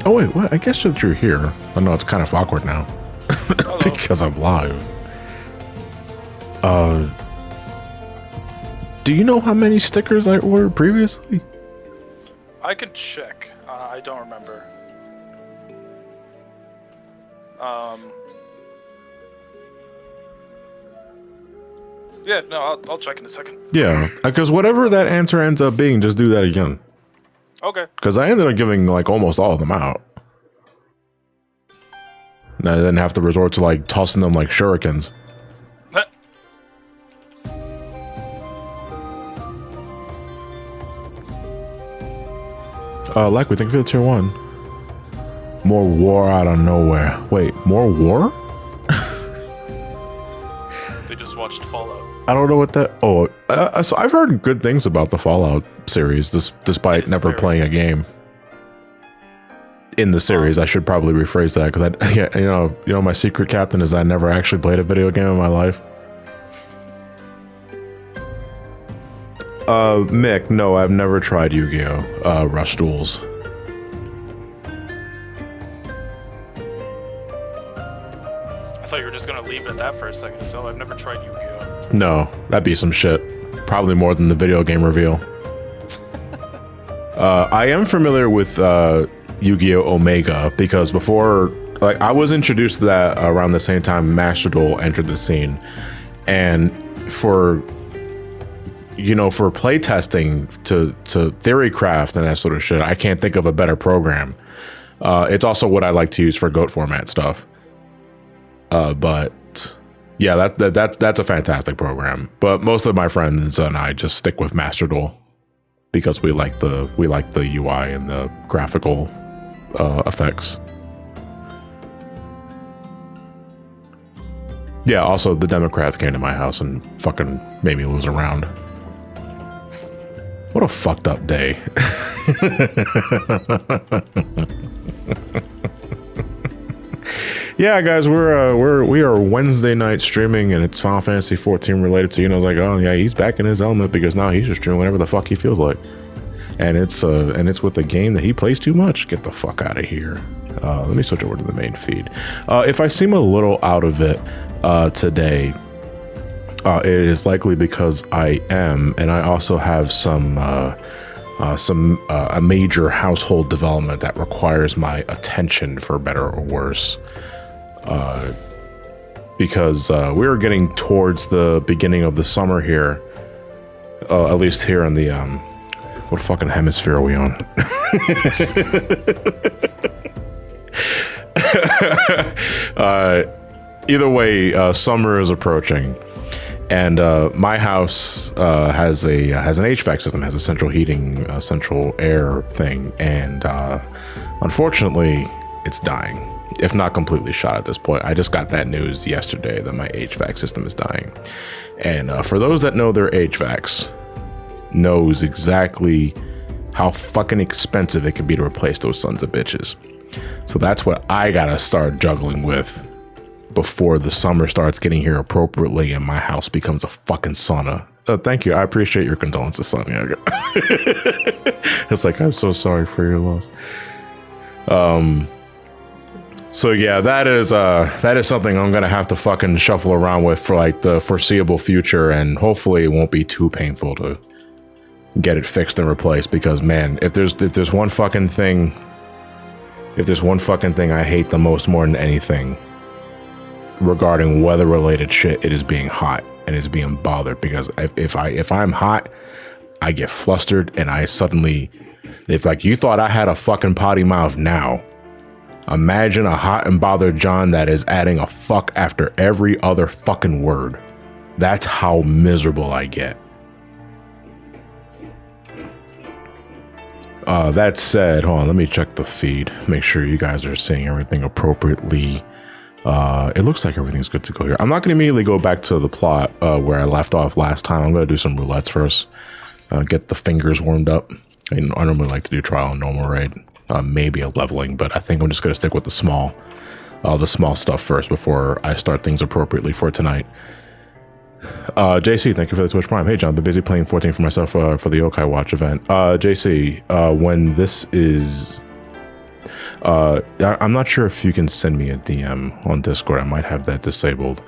Oh wait, what? I guess that you're here. I know it's kind of awkward now because I'm live. Do you know how many stickers I ordered previously? I could check. I don't remember. Yeah, no, I'll check in a second. Yeah, because whatever that answer ends up being, just do that again. Okay. Because I ended up giving like almost all of them out. I didn't have to resort to like tossing them like shurikens. Like we think for the tier 1. More war out of nowhere. Wait, more war? They just watched Fallout. I don't know what that. Oh, so I've heard good things about the Fallout series, despite never playing a game in the series. I should probably rephrase that because you know, my secret, Captain, is I never actually played a video game in my life. Mick, no, I've never tried Yu-Gi-Oh! Rush Duels. I thought you were just gonna leave it at that for a second, so I've never tried Yu-Gi-Oh! No, that'd be some shit. Probably more than the video game reveal. I am familiar with Yu-Gi-Oh! Omega because before, like, I was introduced to that around the same time Master Duel entered the scene, and for playtesting to theory craft and that sort of shit, I can't think of a better program. It's also what I like to use for GOAT format stuff. But yeah, that's a fantastic program. But most of my friends and I just stick with Master Duel because we like the UI and the graphical effects. Yeah, also the Democrats came to my house and fucking made me lose a round. What a fucked up day. Yeah, guys, we are Wednesday night streaming, and it's Final Fantasy 14 related. So like, oh yeah, he's back in his element because now he's just streaming whatever the fuck he feels like, and it's with a game that he plays too much. Get the fuck out of here. Let me switch over to the main feed. If I seem a little out of it today, it is likely because I am, and I also have a major household development that requires my attention, for better or worse. Because we're getting towards the beginning of the summer here, at least here in the what fucking hemisphere are we on? Either way, summer is approaching. And my house has an HVAC system, has a central heating, central air thing, and unfortunately, it's dying, if not completely shot at this point. I just got that news yesterday that my HVAC system is dying. And for those that know their HVACs, knows exactly how fucking expensive it can be to replace those sons of bitches. So that's what I gotta start juggling with before the summer starts getting here appropriately and my house becomes a fucking sauna. Thank you. I appreciate your condolences, Sonny. It's like, I'm so sorry for your loss. So yeah, that is something I'm gonna have to fucking shuffle around with for like the foreseeable future, and hopefully it won't be too painful to get it fixed and replaced, because man, if there's one fucking thing I hate the most more than anything regarding weather related shit, it is being hot and it's being bothered. Because if I'm hot, I get flustered, and I suddenly, if like you thought I had a fucking potty mouth now, imagine a hot and bothered John that is adding a fuck after every other fucking word. That's how miserable I get. That said, hold on, let me check the feed, make sure you guys are seeing everything appropriately. It looks like everything's good to go here. I'm not going to immediately go back to the plot where I left off last time. I'm going to do some roulettes first, get the fingers warmed up. I normally like to do trial and normal raid, maybe a leveling, but I think I'm just going to stick with the small stuff first before I start things appropriately for tonight. JC, thank you for the Twitch Prime. Hey John, been busy playing 14 for myself for the Yokai Watch event. JC, when this is I'm not sure if you can send me a DM on Discord. I might have that disabled.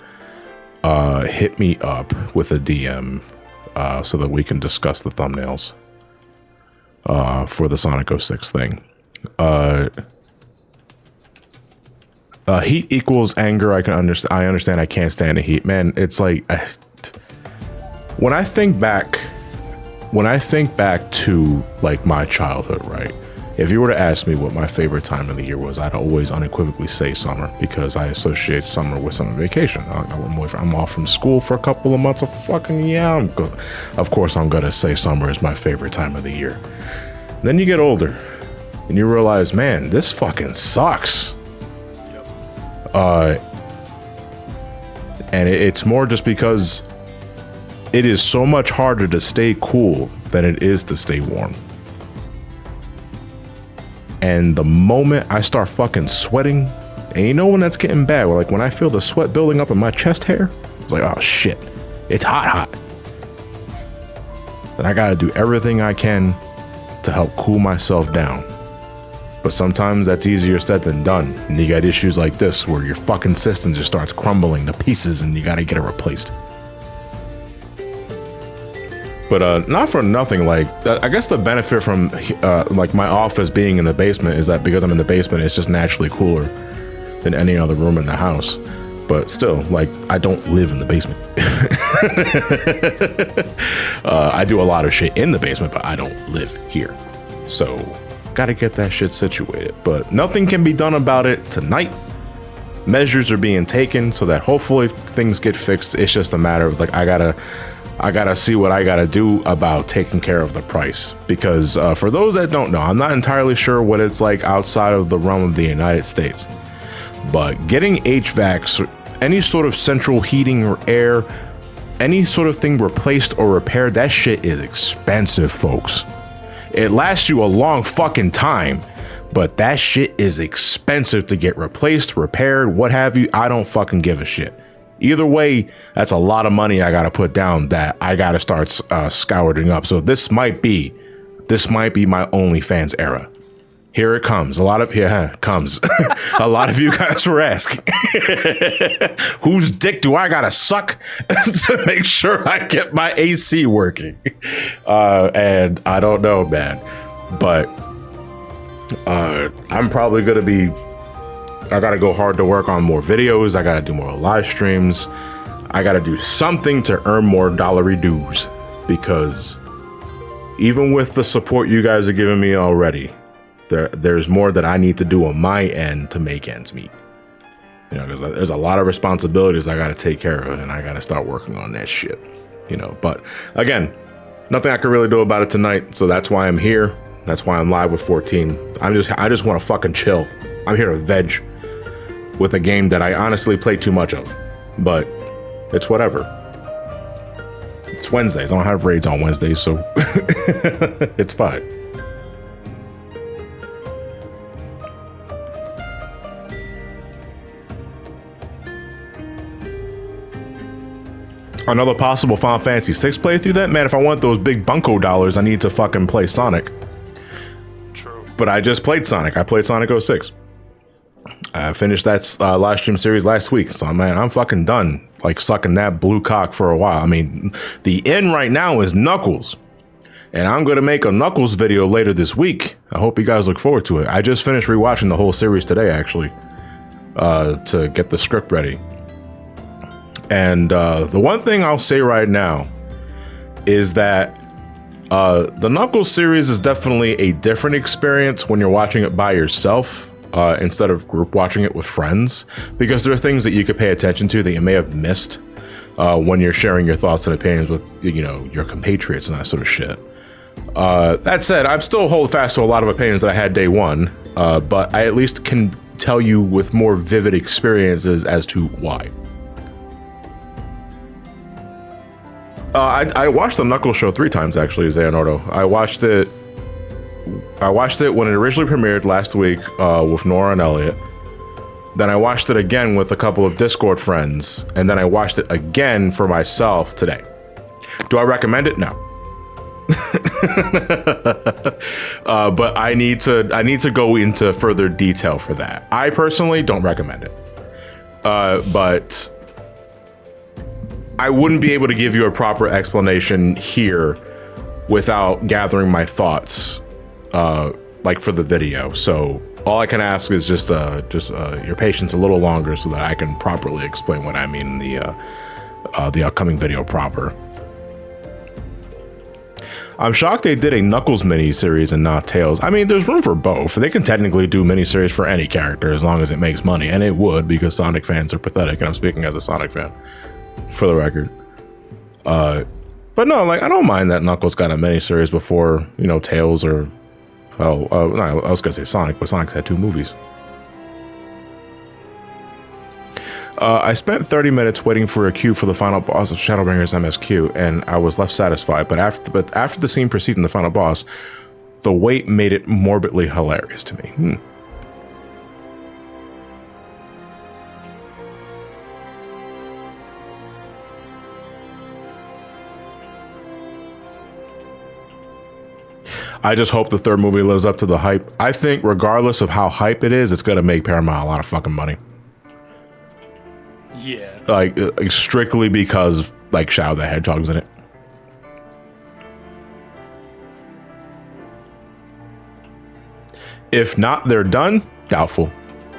Hit me up with a DM so that we can discuss the thumbnails for the Sonic 06 thing. Heat equals anger. I understand. I can't stand the heat, man. It's like when I think back to like my childhood, right? If you were to ask me what my favorite time of the year was, I'd always unequivocally say summer, because I associate summer with summer vacation. I'm off from school for a couple of months. Of course, I'm gonna say summer is my favorite time of the year. Then you get older, and you realize, man, this fucking sucks. And it's more just because it is so much harder to stay cool than it is to stay warm. And the moment I start fucking sweating, and you know when that's getting bad, like when I feel the sweat building up in my chest hair, it's like, oh shit, it's hot. Then I gotta do everything I can to help cool myself down. But sometimes that's easier said than done. And you got issues like this where your fucking system just starts crumbling to pieces and you gotta get it replaced. But not for nothing, like, I guess the benefit from like my office being in the basement is that because I'm in the basement, it's just naturally cooler than any other room in the house. But still, like, I don't live in the basement. I do a lot of shit in the basement, but I don't live here. So, gotta get that shit situated. But nothing can be done about it tonight. Measures are being taken so that hopefully things get fixed. It's just a matter of, like, I gotta see what I gotta do about taking care of the price, because for those that don't know, I'm not entirely sure what it's like outside of the realm of the United States, but getting HVACs, any sort of central heating or air, any sort of thing replaced or repaired, that shit is expensive, folks. It lasts you a long fucking time, but that shit is expensive to get replaced, repaired, what have you. I don't fucking give a shit. Either way, that's a lot of money I gotta put down that I gotta start scouring up. So this might be my OnlyFans era. Here it comes. A lot of you guys were asking, whose dick do I gotta suck to make sure I get my AC working? And I don't know, man, but I'm probably gonna be. I gotta go hard to work on more videos. I gotta do more live streams. I gotta do something to earn more dollary dues, because even with the support you guys are giving me already, there's more that I need to do on my end to make ends meet. You know, because there's a lot of responsibilities I gotta take care of, and I gotta start working on that shit. You know, but again, nothing I can really do about it tonight. So that's why I'm here. That's why I'm live with 14. I just want to fucking chill. I'm here to veg with a game that I honestly play too much of, but it's whatever. It's Wednesdays. I don't have raids on Wednesdays, so it's fine. Another possible Final Fantasy VI playthrough, that, man, if I want those big bunko dollars, I need to fucking play Sonic. True. But I just played Sonic. I played Sonic 06. I finished that live stream series last week, so man, I'm fucking done, like, sucking that blue cock for a while. I mean, the end right now is Knuckles, and I'm gonna make a Knuckles video later this week. I hope you guys look forward to it. I just finished rewatching the whole series today, actually, to get the script ready. And the one thing I'll say right now is that the Knuckles series is definitely a different experience when you're watching it by yourself. Instead of group watching it with friends, because there are things that you could pay attention to that you may have missed when you're sharing your thoughts and opinions with, you know, your compatriots and that sort of shit. That said, I'm still hold fast to a lot of opinions that I had day one, but I at least can tell you with more vivid experiences as to why. I watched the Knuckles show 3 times, actually, Xeonordo. I watched it when it originally premiered last week with Nora and Elliot. Then I watched it again with a couple of Discord friends, and then I watched it again for myself today. Do I recommend it? No. But I need to go into further detail for that. I personally don't recommend it. But I wouldn't be able to give you a proper explanation here without gathering my thoughts, like for the video. So all I can ask is just your patience a little longer so that I can properly explain what I mean in the upcoming video proper. I'm shocked they did a Knuckles miniseries and not Tails. I mean, there's room for both. They can technically do miniseries for any character as long as it makes money, and it would, because Sonic fans are pathetic, and I'm speaking as a Sonic fan, for the record. But no, like, I don't mind that Knuckles got a miniseries before, you know, Tails or, no, I was gonna say Sonic, but Sonic's had 2 movies. I spent 30 minutes waiting for a queue for the final boss of Shadowbringers MSQ, and I was left satisfied. But after the scene preceding the final boss, the wait made it morbidly hilarious to me. I just hope the 3rd movie lives up to the hype. I think regardless of how hype it is, it's gonna make Paramount a lot of fucking money. Yeah. Like strictly because like Shadow the Hedgehog's in it. If not, they're done. Doubtful.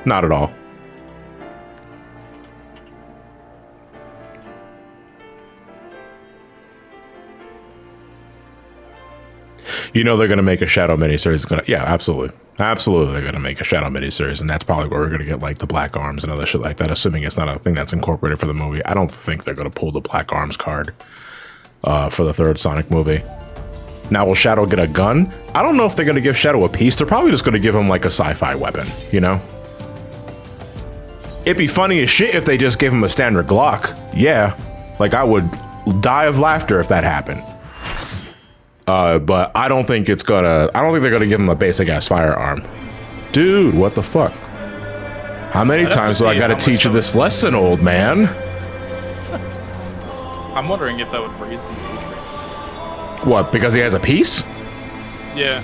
Not at all. You know they're gonna make a Shadow miniseries. Yeah, absolutely. Absolutely, they're gonna make a Shadow miniseries, and that's probably where we're gonna get like the Black Arms and other shit like that, assuming it's not a thing that's incorporated for the movie. I don't think they're gonna pull the Black Arms card for the 3rd Sonic movie. Now, will Shadow get a gun? I don't know if they're gonna give Shadow a piece. They're probably just gonna give him like a sci-fi weapon, you know? It'd be funny as shit if they just gave him a standard Glock. Yeah, like I would die of laughter if that happened. But I don't think they're gonna give him a basic ass firearm. Dude, what the fuck? How many times do I gotta teach you this lesson, old man? I'm wondering if that would raise the age range. What, because he has a piece? Yeah.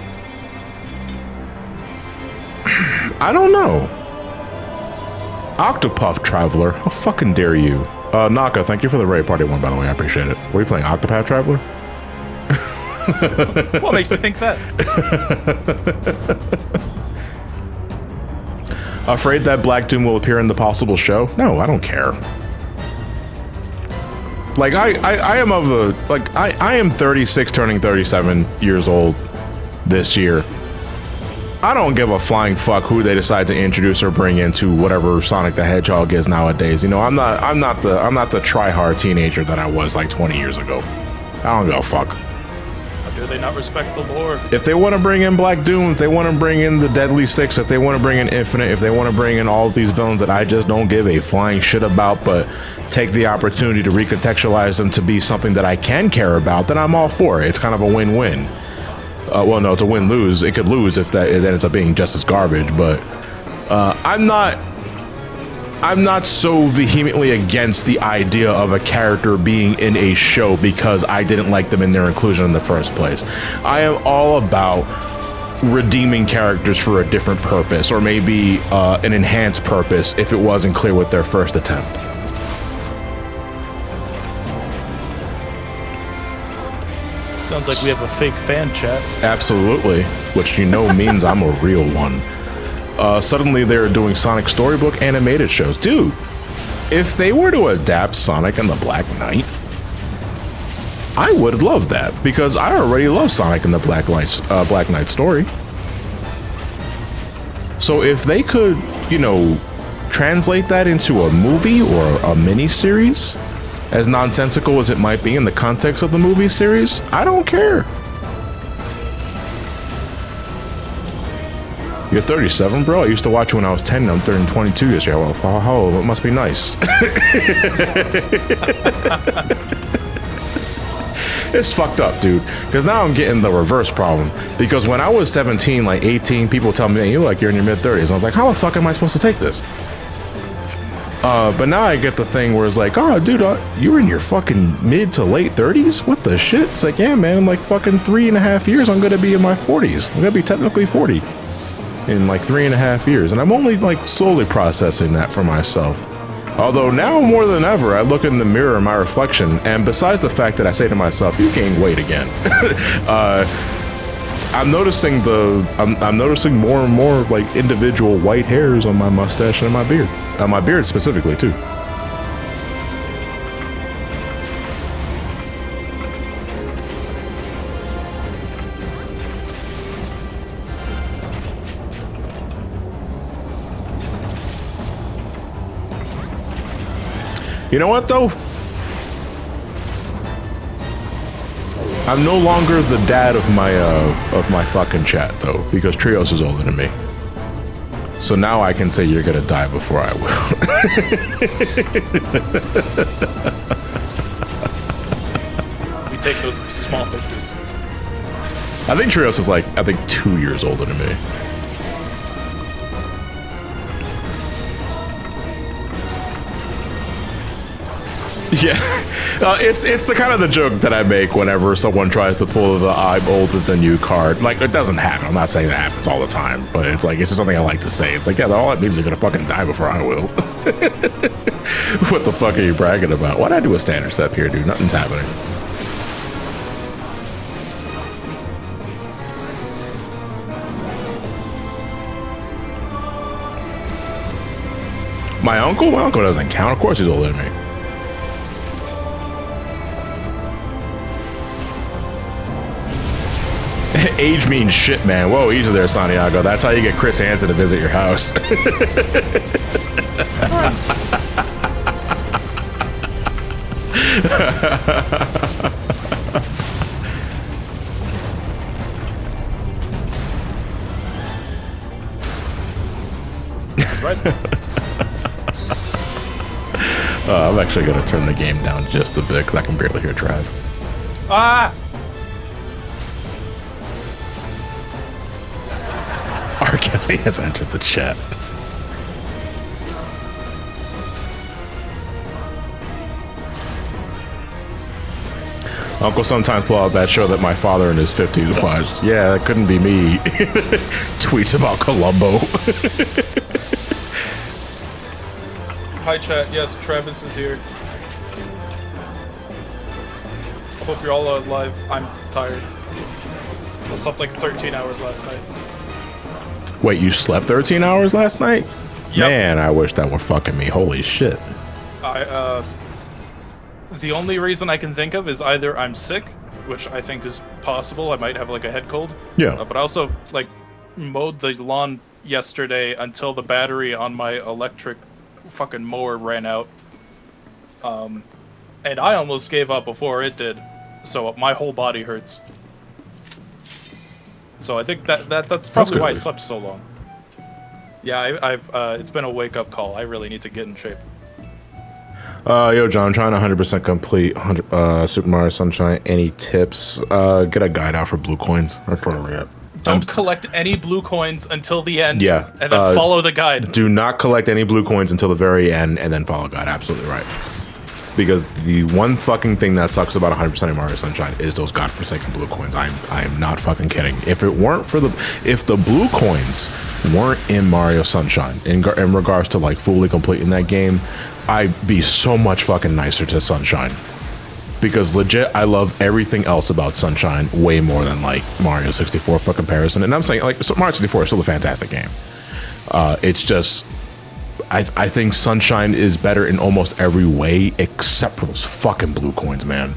I don't know. Octopuff Traveler, how fucking dare you? Naka, thank you for the raid party one, by the way, I appreciate it. Were you playing Octopath Traveler? What makes you think that? Afraid that Black Doom will appear in the possible show? No, I don't care. Like I am of the like I am 36 turning 37 years old this year. I don't give a flying fuck who they decide to introduce or bring into whatever Sonic the Hedgehog is nowadays. You know, I'm not the try-hard teenager that I was like 20 years ago. I don't give a fuck. Do they not respect the lore? If they want to bring in Black Doom, if they want to bring in the Deadly Six, if they want to bring in Infinite, if they want to bring in all of these villains that I just don't give a flying shit about, but take the opportunity to recontextualize them to be something that I can care about, then I'm all for it. It's kind of a win-win. Well, no, it's a win-lose. It could lose if that ends up being just as garbage, but I'm not so vehemently against the idea of a character being in a show because I didn't like them in their inclusion in the first place. I am all about redeeming characters for a different purpose, or maybe an enhanced purpose if it wasn't clear with their first attempt. Sounds like we have a fake fan chat. Absolutely, which you know means I'm a real one. Suddenly they're doing Sonic Storybook animated shows. Dude, if they were to adapt Sonic and the Black Knight, I would love that, because I already love Sonic and the Black Knight story. So if they could, you know, translate that into a movie or a mini-series, as nonsensical as it might be in the context of the movie series, I don't care. You're 37, bro? I used to watch you when I was 10, I'm 30 and 22 this year. Well, how old? It must be nice. It's fucked up, dude. Because now I'm getting the reverse problem. Because when I was 17, like 18, people tell me, hey, you're in your mid-30s. And I was like, how the fuck am I supposed to take this? But now I get the thing where it's like, oh, dude, you're in your fucking mid to late 30s? What the shit? It's like, yeah, man, in like fucking 3.5 years, I'm gonna be in my 40s. I'm gonna be technically 40 in like 3.5 years. And I'm only like slowly processing that for myself. Although now more than ever, I look in the mirror, my reflection, and besides the fact that I say to myself, you gained weight again, I'm noticing I'm noticing more and more like individual white hairs on my mustache and my beard. My beard specifically too. You know what though? I'm no longer the dad of my fucking chat though, because Trios is older than me. So now I can say you're gonna die before I will. We take those small victories. I think Trios is like, 2 years older than me. Yeah, it's the kind of the joke that I make whenever someone tries to pull the "I'm older than you" card. Like, it doesn't happen. I'm not saying that happens all the time, but it's like, it's just something I like to say. It's like, yeah, all that means you're gonna fucking die before I will. What the fuck are you bragging about? Why'd I do a standard step here, dude? Nothing's happening. My uncle? My uncle doesn't count. Of course he's older than me. Age means shit, man. Whoa, easy there, Santiago. That's how you get Chris Hansen to visit your house. Right. I'm actually going to turn the game down just a bit because I can barely hear Trav. Ah! R. Kelly has entered the chat. Uncle sometimes pull out that show that my father in his 50s watched. Yeah, that couldn't be me. Tweets about Columbo. Hi chat, yes, Travis is here. I hope you're all alive. I'm tired. I slept like 13 hours last night. Wait, you slept 13 hours last night? Yep. Man, I wish that were fucking me. Holy shit. The only reason I can think of is either I'm sick, which I think is possible. I might have like a head cold. Yeah. But I also like mowed the lawn yesterday until the battery on my electric fucking mower ran out. And I almost gave up before it did. So my whole body hurts. So I think that's probably why I slept so long. Yeah, I've it's been a wake-up call. I really need to get in shape. Yo, John, I'm trying to 100% complete Super Mario Sunshine. Any tips? Get a guide out for blue coins. That's literally it. Don't collect any blue coins until the end. Yeah. And then follow the guide. Do not collect any blue coins until the very end and then follow guide. Absolutely right. Because the one fucking thing that sucks about 100% of Mario Sunshine is those godforsaken blue coins. I am not fucking kidding. If it weren't for if the blue coins weren't in Mario Sunshine in regards to like fully completing that game, I'd be so much fucking nicer to Sunshine. Because legit, I love everything else about Sunshine way more than like Mario 64 for comparison. And I'm saying like Mario 64 is still a fantastic game. It's just, I think Sunshine is better in almost every way except for those fucking blue coins, man.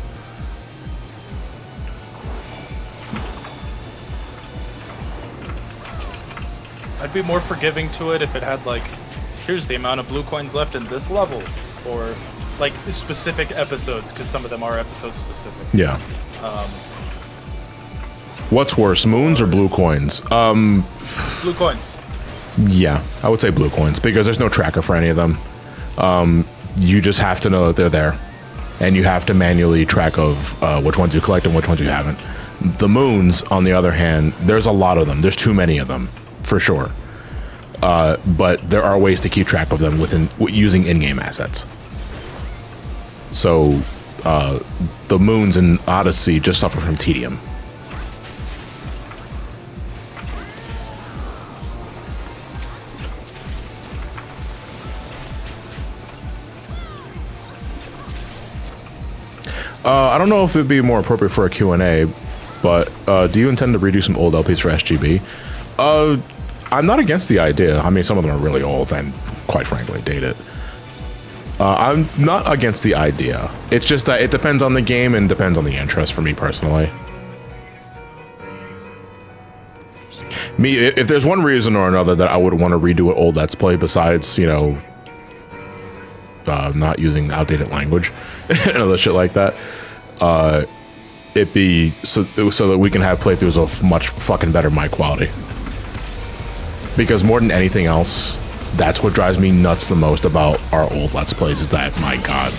I'd be more forgiving to it if it had like, here's the amount of blue coins left in this level, or like specific episodes, because some of them are episode specific. Yeah. What's worse, moons or blue coins? Blue coins. Yeah, I would say blue coins because there's no tracker for any of them. You just have to know that they're there, and you have to manually track of which ones you collect and which ones you haven't. The moons, on the other hand, there's a lot of them. There's too many of them, for sure. but there are ways to keep track of them using in-game assets. So the moons in Odyssey just suffer from tedium. I don't know if it'd be more appropriate for a Q&A, but do you intend to redo some old LPs for SGB? I'm not against the idea. I mean, some of them are really old and, quite frankly, dated. I'm not against the idea. It's just that it depends on the game and depends on the interest for me personally. If there's one reason or another that I would want to redo an old Let's Play besides, you know, not using outdated language and other shit like that, it'd be so that we can have playthroughs of much fucking better mic quality. Because more than anything else, that's what drives me nuts the most about our old Let's Plays is that, my god,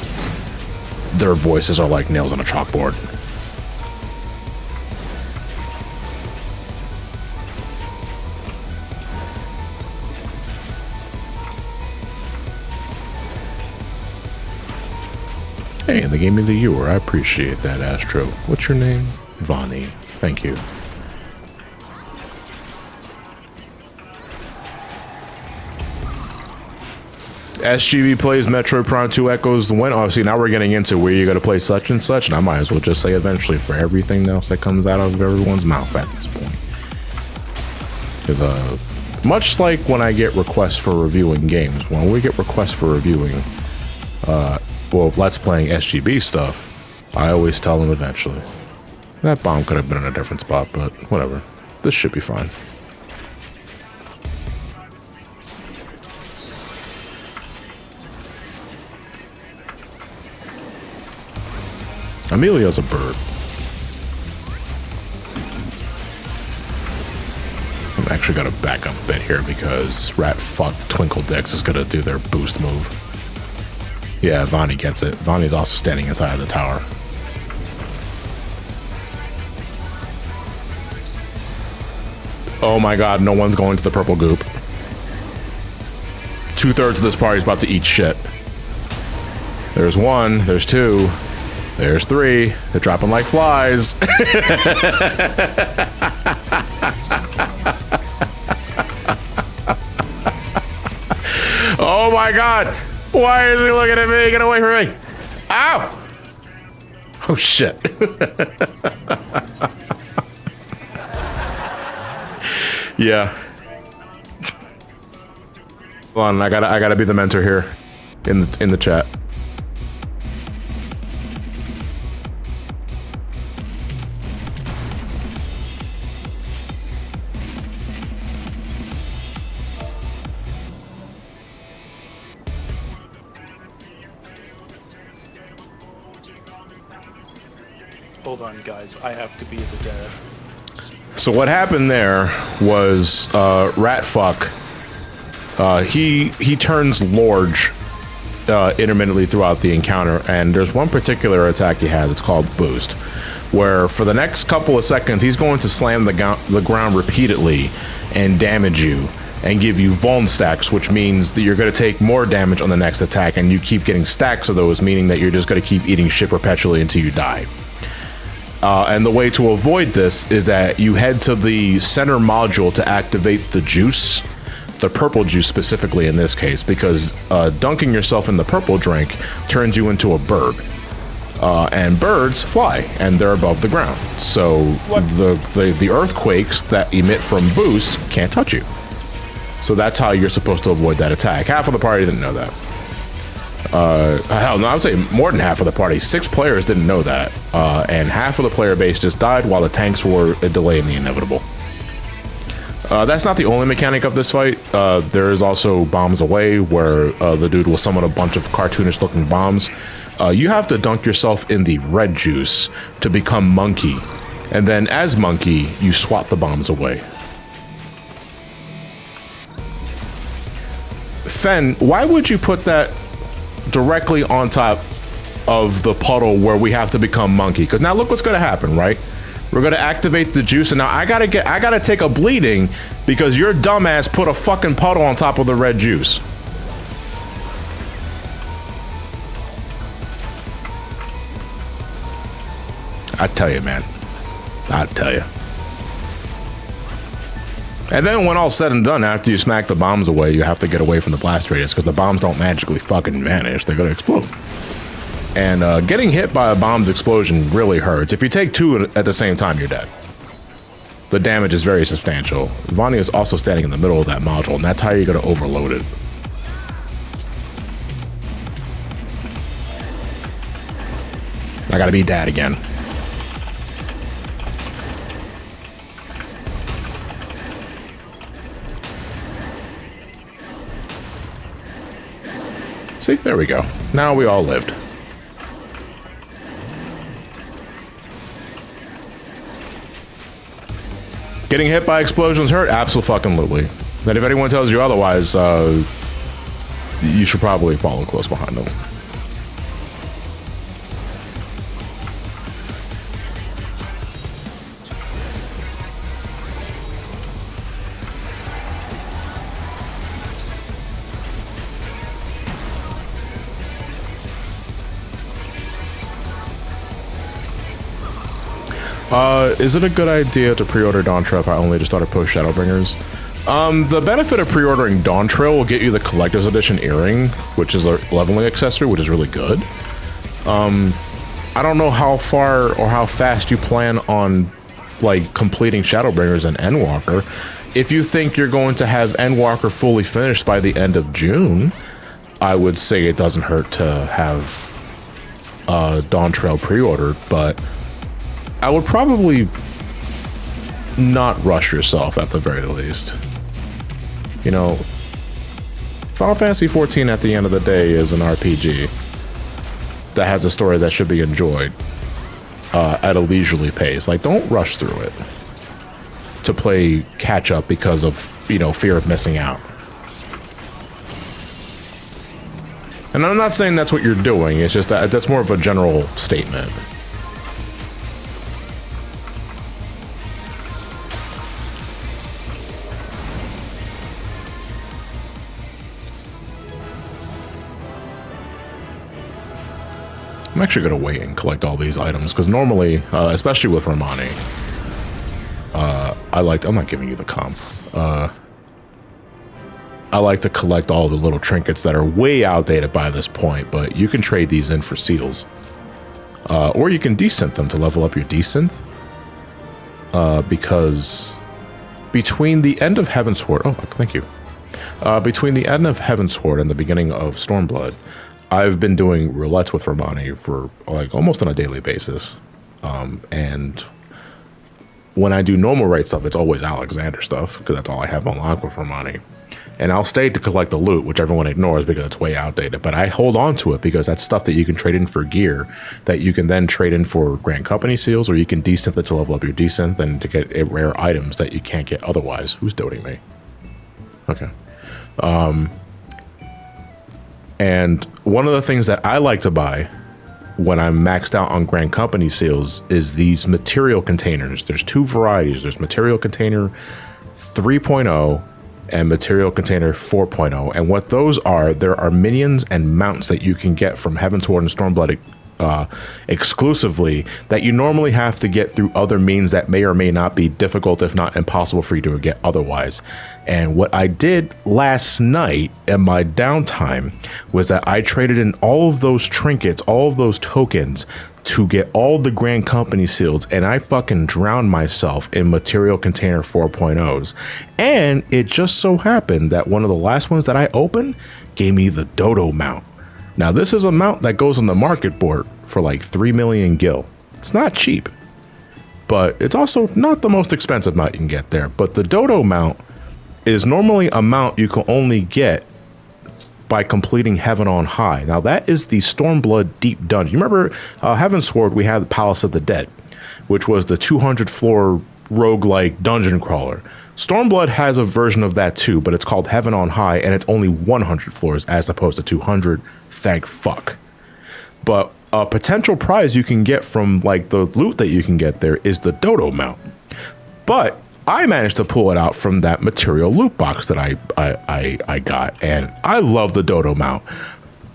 their voices are like nails on a chalkboard. Hey, and they gave me the viewer. I appreciate that, Astro. What's your name? Vani. Thank you. SGB plays Metroid Prime 2 Echoes the Wind. Oh, see, now we're getting into where you're going to play such and such, and I might as well just say eventually for everything else that comes out of everyone's mouth at this point. Because, much like when I get requests for reviewing games, when we get requests for reviewing, well, Let's Playing SGB stuff, I always tell them eventually. That bomb could have been in a different spot, but whatever. This should be fine. Amelia's a bird. I'm actually gonna back up a bit here because rat fuck Twinkle Dicks is gonna do their boost move. Yeah, Vani gets it. Vani's also standing inside of the tower. Oh my god, no one's going to the purple goop. 2/3 of this party is about to eat shit. There's one, there's two, there's three. They're dropping like flies. Oh my god! Why is he looking at me? Get away from me! Ow! Oh shit. Yeah. Hold on, I gotta be the mentor here in the chat. Hold on, guys. I have to be the dad. So what happened there was Ratfuck. He turns large intermittently throughout the encounter, and there's one particular attack he has. It's called Boost, where for the next couple of seconds he's going to slam the ground repeatedly and damage you and give you vuln stacks, which means that you're going to take more damage on the next attack, and you keep getting stacks of those, meaning that you're just going to keep eating shit perpetually until you die. And the way to avoid this is that you head to the center module to activate the juice, the purple juice specifically in this case, because dunking yourself in the purple drink turns you into a bird. And birds fly, and they're above the ground. So the earthquakes that emit from Boost can't touch you. So that's how you're supposed to avoid that attack. Half of the party didn't know that. Hell no, I would say more than half of the party. 6 players didn't know that, and half of the player base just died while the tanks were delaying the inevitable. That's not the only mechanic of this fight. There is also bombs away, where the dude will summon a bunch of cartoonish looking bombs. You have to dunk yourself in the red juice to become Monkey, and then as Monkey, you swat the bombs away. Fen, why would you put that directly on top of the puddle where we have to become Monkey? Because now look what's going to happen, right? We're going to activate the juice, and now I gotta take a bleeding because your dumbass put a fucking puddle on top of the red juice. I tell you, man. I tell you. And then when all's said and done, after you smack the bombs away, you have to get away from the blast radius because the bombs don't magically fucking vanish. They're gonna explode. And getting hit by a bomb's explosion really hurts. If you take two at the same time, you're dead. The damage is very substantial. Vani is also standing in the middle of that module, and that's how you're gonna overload it. I gotta beat that again. See, there we go. Now we all lived. Getting hit by explosions hurt? Absolutely. And if anyone tells you otherwise, you should probably follow close behind them. Is it a good idea to pre-order Dawntrail if I only just started push Shadowbringers? The benefit of pre-ordering Dawntrail will get you the Collector's Edition earring, which is a leveling accessory, which is really good. I don't know how far or how fast you plan on, like, completing Shadowbringers and Endwalker. If you think you're going to have Endwalker fully finished by the end of June, I would say it doesn't hurt to have Dawntrail pre-ordered, but I would probably not rush yourself at the very least. You know, Final Fantasy XIV at the end of the day is an RPG that has a story that should be enjoyed at a leisurely pace. Like, don't rush through it to play catch up because of, you know, fear of missing out. And I'm not saying that's what you're doing, it's just that that's more of a general statement. I'm actually going to wait and collect all these items, because normally, especially with Ramani, I'm not giving you the comp. I like to collect all the little trinkets that are way outdated by this point, but you can trade these in for seals. Or you can desynth them to level up your desynth. Because between the end of Heavensward, oh, thank you. Between the end of Heavensward and the beginning of Stormblood, I've been doing roulettes with Ramani for like almost on a daily basis. And when I do normal raid stuff, it's always Alexander stuff, because that's all I have unlocked with Ramani. And I'll stay to collect the loot, which everyone ignores because it's way outdated. But I hold on to it because that's stuff that you can trade in for gear that you can then trade in for Grand Company seals, or you can desynth it to level up your desynth and to get rare items that you can't get otherwise. Who's doting me? Okay. And one of the things that I like to buy when I'm maxed out on Grand Company seals is these material containers. There's two varieties. There's material container 3.0 and material container 4.0. And what those are, there are minions and mounts that you can get from Heavensward and Stormblood exclusively that you normally have to get through other means that may or may not be difficult, if not impossible for you to get otherwise. And what I did last night in my downtime was that I traded in all of those trinkets, all of those tokens to get all the Grand Company seals, and I fucking drowned myself in material container 4.0s. And it just so happened that one of the last ones that I opened gave me the Dodo mount. Now, this is a mount that goes on the market board for like 3 million gil. It's not cheap, but it's also not the most expensive mount you can get there. But the Dodo mount is normally a mount you can only get by completing Heaven on High. Now, that is the Stormblood Deep Dungeon. You remember Heavensward, we had the Palace of the Dead, which was the 200 floor roguelike dungeon crawler. Stormblood has a version of that too, but it's called Heaven on High, and it's only 100 floors as opposed to 200. Thank fuck. But a potential prize you can get from like the loot that you can get there is the Dodo mount. But I managed to pull it out from that material loot box that I got, and I love the dodo mount.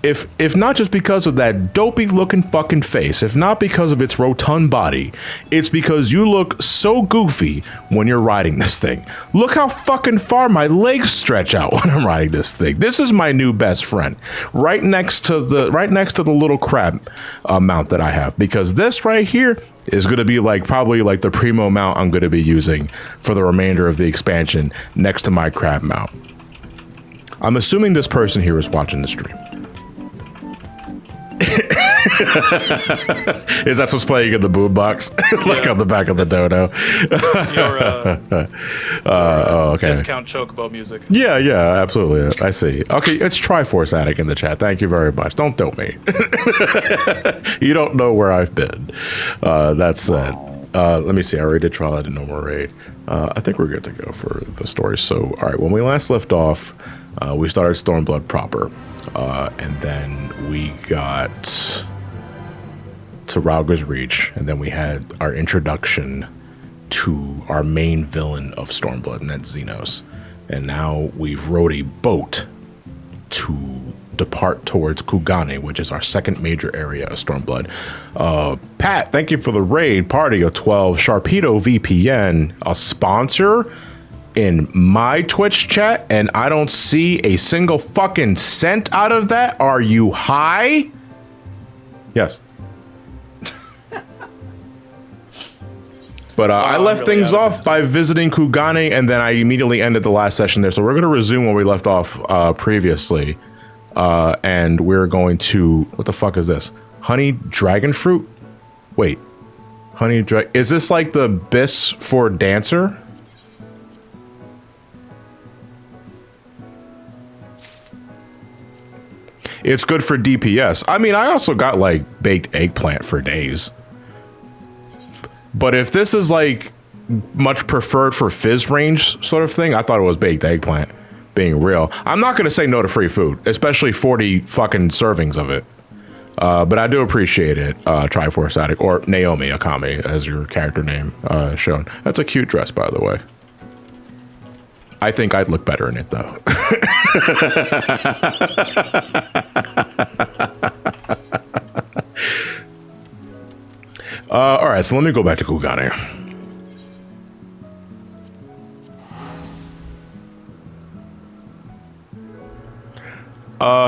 If not just because of that dopey looking fucking face, if not because of its rotund body, it's because you look so goofy when you're riding this thing. Look how fucking far my legs stretch out when I'm riding this thing. This is my new best friend, right next to the little crab mount that I have, because this right here is going to be probably the primo mount I'm going to be using for the remainder of the expansion next to my crab mount. I'm assuming this person here is watching the stream. Is that what's playing in the boombox? On the back of the dodo. It's your okay. discount chocobo music. Yeah, absolutely. I see. Okay, it's Triforce Attic in the chat. Thank you very much. Don't dope me. You don't know where I've been. That said, let me see. I already did trial. I did no more raid. I think we're good to go for the story. So, all right, when we last left off, we started Stormblood proper. And then we got to Rauga's Reach, and then we had our introduction to our main villain of Stormblood, and that's Xenos. And now we've rowed a boat to depart towards Kugane, which is our second major area of Stormblood. Pat, thank you for the raid. Party of 12. Sharpedo VPN, a sponsor in my Twitch chat, and I don't see a single fucking cent out of that. Are you high? Yes. But I left really things off by visiting Kugane, and then I immediately ended the last session there. So we're going to resume where we left off previously. And we're going to... What the fuck is this? Honey dragon fruit? Wait. Is this like the bis for dancer? It's good for DPS. I mean, I also got baked eggplant for days. But if this is much preferred for fizz range sort of thing, I thought it was baked eggplant, being real. I'm not going to say no to free food, especially 40 fucking servings of it. But I do appreciate it, Triforce Attic, or Naomi Akami, as your character name shown. That's a cute dress, by the way. I think I'd look better in it, though. All right, so let me go back to Kugane.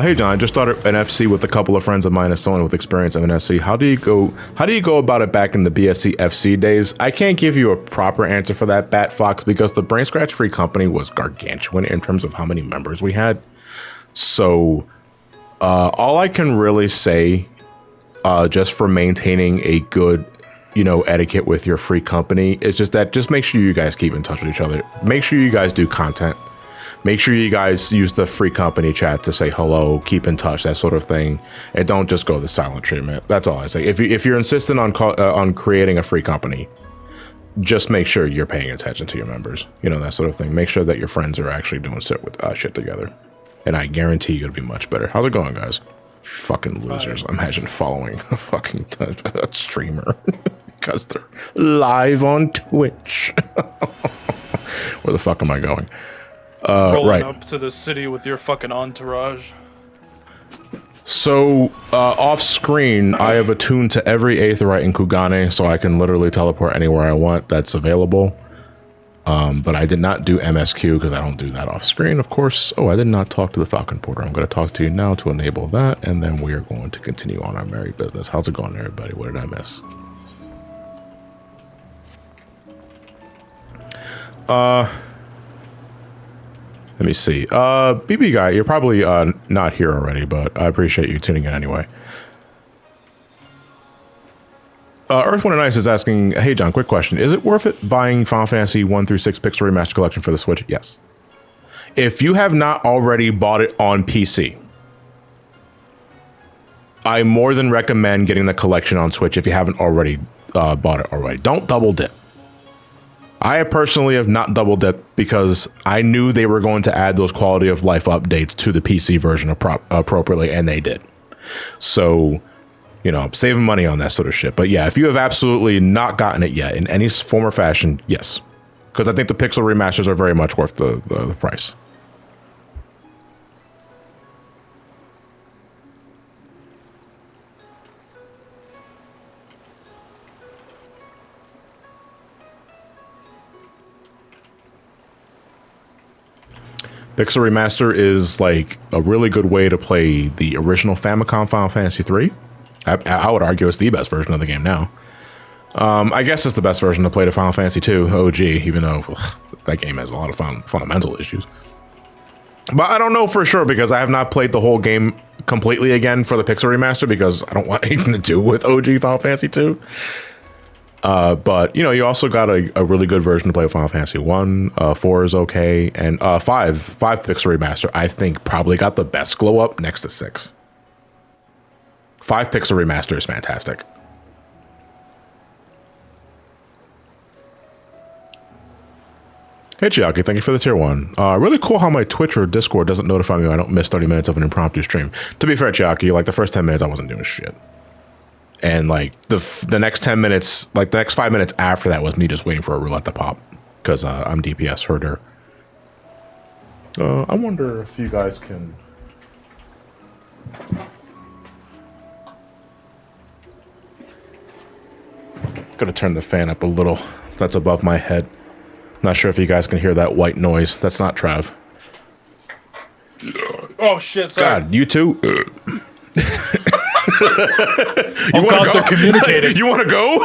Hey John, I just started an FC with a couple of friends of mine as someone with experience of an FC. How do you go about it back in the BSC FC days? I can't give you a proper answer for that, Bat Fox, because the Brain Scratch Free Company was gargantuan in terms of how many members we had. So all I can really say, just for maintaining a good, etiquette with your free company, is just make sure you guys keep in touch with each other. Make sure you guys do content. Make sure you guys use the free company chat to say hello, keep in touch, that sort of thing, and don't just go the silent treatment. That's all I say. If you're insistent on creating a free company, just make sure you're paying attention to your members, that sort of thing. Make sure that your friends are actually doing shit together, and I guarantee you it'll be much better. How's it going, guys? Fucking losers! Imagine following a fucking streamer because they're live on Twitch. Where the fuck am I going? Rolling up to the city with your fucking entourage. So, off screen, I have attuned to every Aetheryte in Kugane, so I can literally teleport anywhere I want that's available. But I did not do MSQ because I don't do that off screen, of course. Oh, I did not talk to the Falcon Porter. I'm going to talk to you now to enable that, and then we are going to continue on our merry business. How's it going, everybody? What did I miss? Let me see. BB Guy, you're probably not here already, but I appreciate you tuning in anyway. Earth One and Ice is asking, hey John, quick question. Is it worth it buying Final Fantasy 1 through 6 Pixel Remastered Collection for the Switch? Yes. If you have not already bought it on PC, I more than recommend getting the collection on Switch if you haven't already bought it already. Don't double dip. I personally have not double dipped because I knew they were going to add those quality of life updates to the PC version appropriately, and they did. So, saving money on that sort of shit. But yeah, if you have absolutely not gotten it yet in any form or fashion, yes, because I think the pixel remasters are very much worth the price. Pixel Remaster is like a really good way to play the original Famicom Final Fantasy III. I would argue it's the best version of the game now. I guess it's the best version to play the Final Fantasy II OG, even though that game has a lot of fundamental issues. But I don't know for sure because I have not played the whole game completely again for the Pixel Remaster because I don't want anything to do with OG Final Fantasy II. But you know, you also got a really good version to play with Final Fantasy 1, 4 is okay, and 5 Pixel Remaster I think probably got the best glow up next to 6. 5 Pixel Remaster is fantastic. Hey Chiaki, thank you for the tier 1. Really cool how my Twitch or Discord doesn't notify me when I don't miss 30 minutes of an impromptu stream. To be fair, Chiaki, like the first 10 minutes I wasn't doing shit. And like the next 10 minutes, like the next 5 minutes after that was me just waiting for a roulette to pop. Because I'm DPS herder. I wonder if you guys can... Gonna turn the fan up a little. That's above my head. Not sure if you guys can hear that white noise. That's not Trav. Oh shit, sorry. God, you too? You want to communicate? You want to go?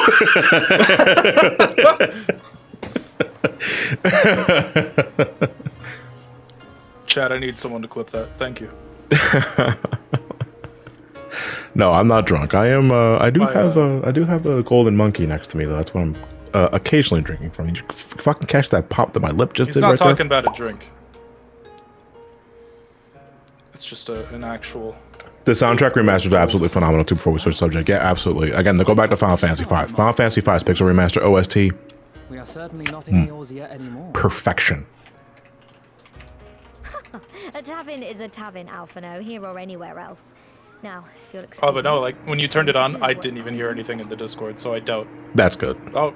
Chad, I need someone to clip that. Thank you. No, I'm not drunk. I am. I do have a golden monkey next to me though. That's what I'm occasionally drinking from. Did you fucking catch that pop that my lip just He's did not right there? talking about a drink. It's just an actual... The soundtrack remaster is absolutely phenomenal too. Before we switch subject, yeah, absolutely. Again, to go back to Final Fantasy V. Final Fantasy V's Pixel Remaster OST. We are certainly not in Eorzea anymore. Perfection. A tavern is a tavern, Alphino, here or anywhere else. Now, if you'll excuse Oh, but no, me, like, when you turned it on, I didn't even hear anything in the Discord, so I doubt... That's good. Oh.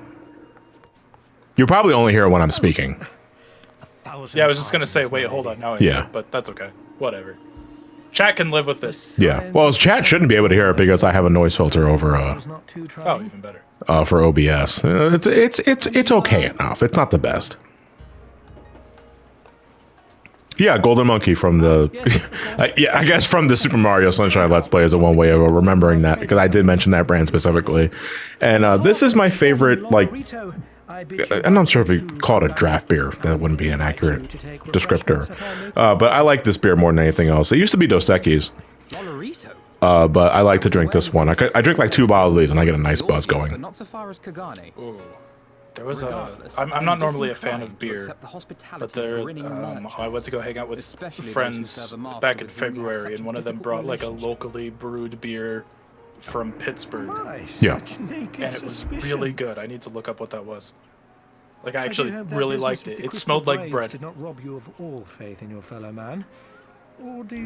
You probably only hear it when I'm speaking. Yeah, I was just gonna say, wait, hold on, now I hear it, but that's okay. Whatever. Chat can live with this. Yeah. Well, chat shouldn't be able to hear it because I have a noise filter over Oh, even better. for OBS. It's okay enough. It's not the best. Yeah, Golden Monkey from the yeah, I guess from the Super Mario Sunshine Let's Play is a one way of remembering that because I did mention that brand specifically. And this is my favorite, like, I'm not sure if we call it a draft beer. That wouldn't be an accurate descriptor. But I like this beer more than anything else. It used to be Dos Equis. But I like to drink this one. I drink like 2 bottles of these and I get a nice buzz going. Ooh. There was I'm not normally a fan of beer, but there, I went to go hang out with friends back in February, and one of them brought like a locally brewed beer from Pittsburgh. Yeah. And it was really good. I need to look up what that was. Like, I actually really liked it. It smelled like bread. Did not rob you of all faith in your fellow man.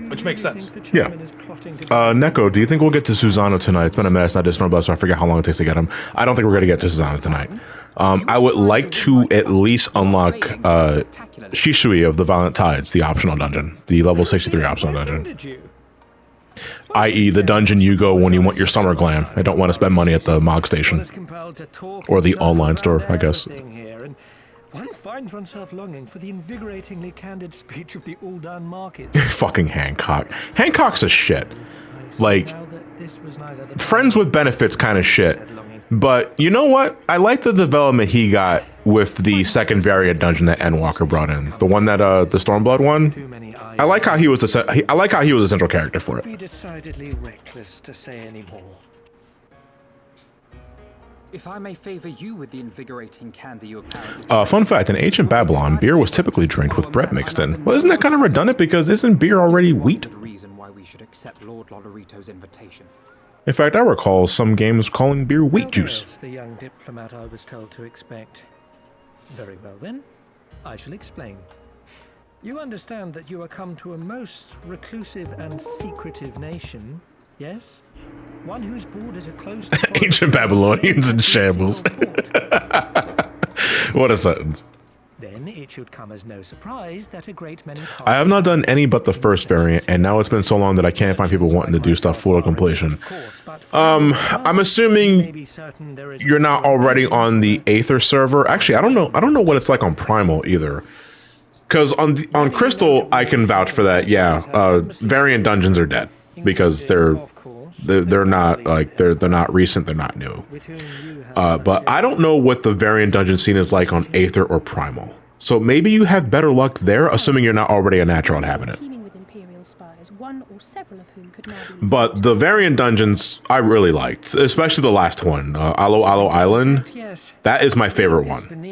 Which makes sense. Yeah. Neko, do you think we'll get to Susano tonight? It's been a minute. Not just Stormblood, so I forget how long it takes to get him. I don't think we're going to get to Susano tonight. I would like to at least unlock Shisui of the Violent Tides, the optional dungeon, the level 63 optional dungeon. I.e. the dungeon you go when you want your summer glam. I don't want to spend money at the Mog Station. Or the online store, I guess. One finds oneself longing for the invigoratingly candid speech of the Uldan market. Fucking Hancock. Hancock's a shit. Like, friends with benefits kind of shit. But you know what? I like the development he got with the second variant dungeon that Endwalker brought in. The one that, the Stormblood one. I like how he was the central character for it. Be decidedly reckless to say any more. If I may favor you with the invigorating candy you apparently... Fun fact, in ancient Babylon, beer was typically drank with bread mixed in. Well, isn't that kind of redundant because isn't beer already wheat? Reason why we should accept Lord Lolorito's invitation. In fact, I recall some games calling beer wheat juice. The young diplomat I was told to expect. Very well then, I shall explain. You understand that you are come to a most reclusive and secretive nation, yes? One whose borders are close to Ancient Babylonians in shambles. What a sentence. then it should come as no surprise that a great many... I have not done any but the first variant, and now it's been so long that I can't find people wanting to do stuff full to completion. I'm assuming you're not already on the Aether server. Actually, I don't know what it's like on Primal either. Because on Crystal, I can vouch for that. Yeah, variant dungeons are dead because they're not like they're not recent, they're not new. But I don't know what the variant dungeon scene is like on Aether or Primal. So maybe you have better luck there, assuming you're not already a natural inhabitant. But the variant dungeons I really liked, especially the last one, Alo Alo Island. That is my favorite one.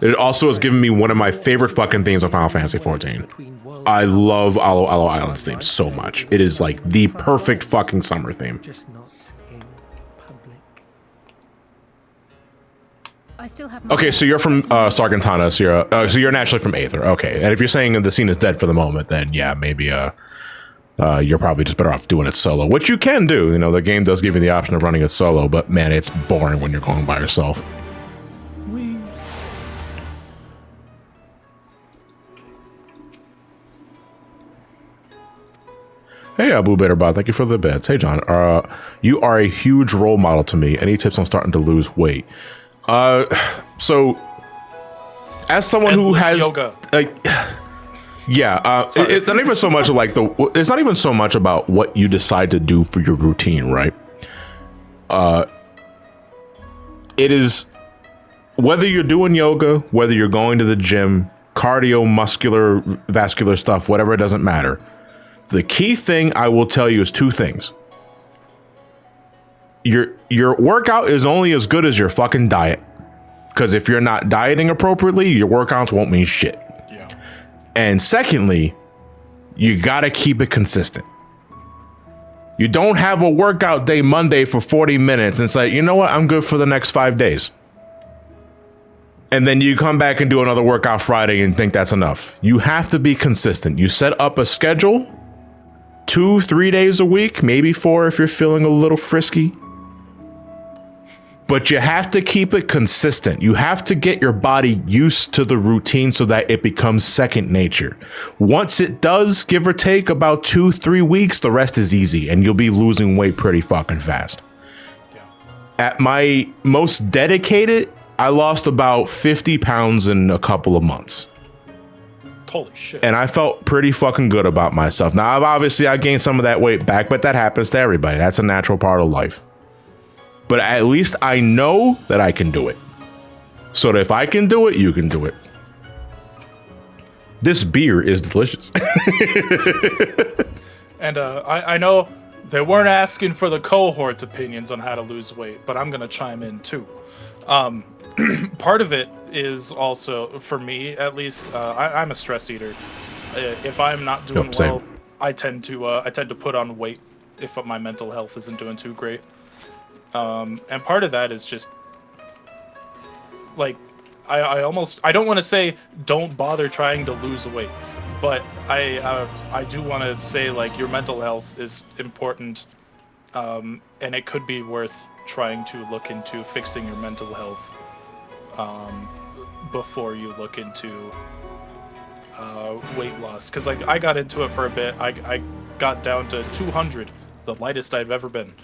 It also has given me one of my favorite fucking themes on Final Fantasy XIV. I love Alo Alo Island's theme so much. It is like the perfect fucking summer theme. Okay, so you're from Sargentana, so you're naturally from Aether. Okay, and if you're saying the scene is dead for the moment, then yeah, maybe you're probably just better off doing it solo, which you can do. You know, the game does give you the option of running it solo, but man, it's boring when you're going by yourself. Hey, Blue Bitterbot, thank you for the bits. Hey, John, you are a huge role model to me. Any tips on starting to lose weight? So, as someone who has yoga. It's not even so much like it's not even so much about what you decide to do for your routine, right? It is whether you're doing yoga, whether you're going to the gym, cardio, muscular, vascular stuff, whatever, it doesn't matter. The key thing I will tell you is two things. Your workout is only as good as your fucking diet. Because if you're not dieting appropriately, your workouts won't mean shit. Yeah. And secondly, you gotta keep it consistent. You don't have a workout day Monday for 40 minutes and say, you know what, I'm good for the next 5 days. And then you come back and do another workout Friday and think that's enough. You have to be consistent. You set up a schedule, 2-3 days a week, maybe 4 if you're feeling a little frisky. But you have to keep it consistent. You have to get your body used to the routine so that it becomes second nature. Once it does, give or take about 2-3 weeks, the rest is easy and you'll be losing weight pretty fucking fast. Yeah. At my most dedicated, I lost about 50 pounds in a couple of months. Holy shit. And I felt pretty fucking good about myself. Now, I gained some of that weight back, but that happens to everybody. That's a natural part of life. But at least I know that I can do it. So that if I can do it, you can do it. This beer is delicious. And I know they weren't asking for the cohort's opinions on how to lose weight, but I'm going to chime in too. Part of it is also, for me at least, I'm a stress eater. If I'm not doing well, I tend to put on weight if my mental health isn't doing too great. And part of that is just like I don't want to say don't bother trying to lose weight, but I do want to say like your mental health is important, and it could be worth trying to look into fixing your mental health before you look into weight loss. Because like I got into it for a bit. I got down to 200, the lightest I've ever been.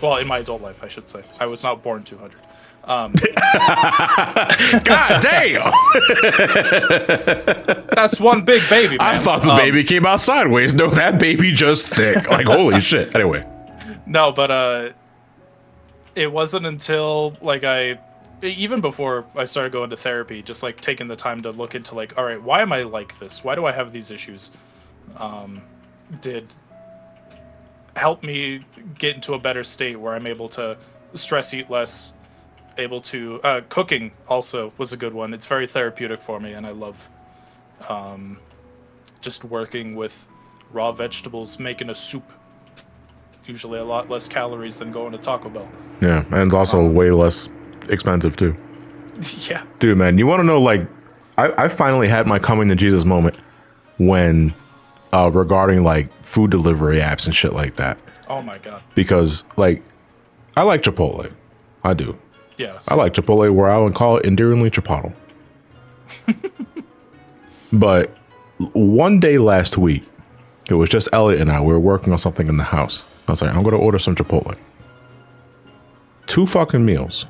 Well, in my adult life, I should say. I was not born 200. God damn! That's one big baby, man. I thought the baby came out sideways. No, that baby just thick. Like, holy shit. Anyway. No, but it wasn't until, like, even before I started going to therapy, just, like, taking the time to look into, like, all right, why am I like this? Why do I have these issues? Did help me get into a better state where I'm able to stress eat less, able to cooking also was a good one. It's very therapeutic for me, and I love just working with raw vegetables, making a soup. Usually a lot less calories than going to Taco Bell. Yeah, and it's also way less expensive too. Yeah, dude, man, you want to know, like, I finally had my coming to Jesus moment when regarding like food delivery apps and shit like that. Oh my god. Because like I like Chipotle. I do. Yeah. I like Chipotle, where I would call it endearingly Chipotle. But one day last week, it was just Elliot and I. We were working on something in the house. I was like, I'm going to order some Chipotle. 2 fucking meals.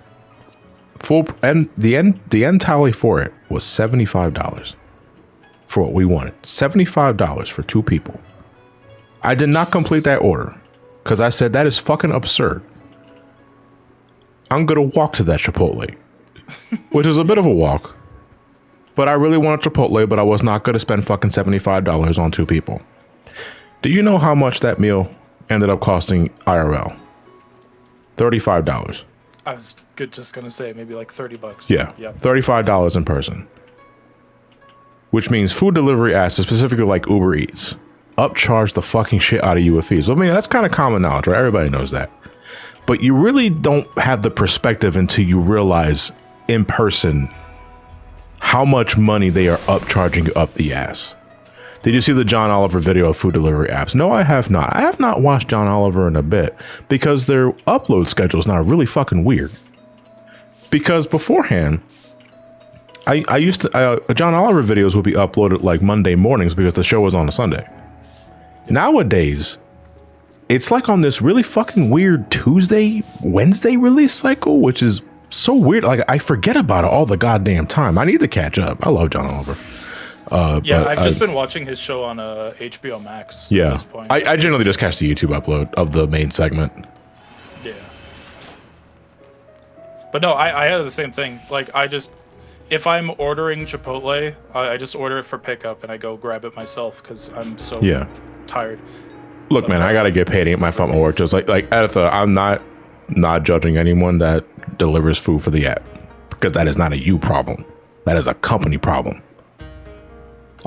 Full, and the end tally for it was $75 for what we wanted. $75 for 2 people. I did not complete that order because I said that is fucking absurd. I'm going to walk to that Chipotle, which is a bit of a walk. But I really wanted Chipotle, but I was not going to spend fucking $75 on 2 people. Do you know how much that meal ended up costing IRL? $35. I was just going to say maybe like $30. Yeah. Yep. $35 in person. Which means food delivery apps, specifically like Uber Eats, upcharge the fucking shit out of you with fees. I mean, that's kind of common knowledge, right? Everybody knows that. But you really don't have the perspective until you realize in person how much money they are upcharging you up the ass. Did you see the John Oliver video of food delivery apps? No, I have not. I have not watched John Oliver in a bit because their upload schedule is now really fucking weird. Because beforehand, I used to, John Oliver videos would be uploaded like Monday mornings because the show was on a Sunday. Nowadays, it's like on this really fucking weird Tuesday, Wednesday release cycle, which is so weird. Like I forget about it all the goddamn time. I need to catch up. I love John Oliver. Yeah, I've just been watching his show on HBO Max. Yeah, at this point. I generally just catch the YouTube upload of the main segment. Yeah. But no, I have the same thing. Like if I'm ordering Chipotle, I just order it for pickup and I go grab it myself because I'm so tired. Look, man, I gotta get paid. Ain't my fault. My work. Just like Editha, I'm not judging anyone that delivers food for the app because that is not a you problem. That is a company problem.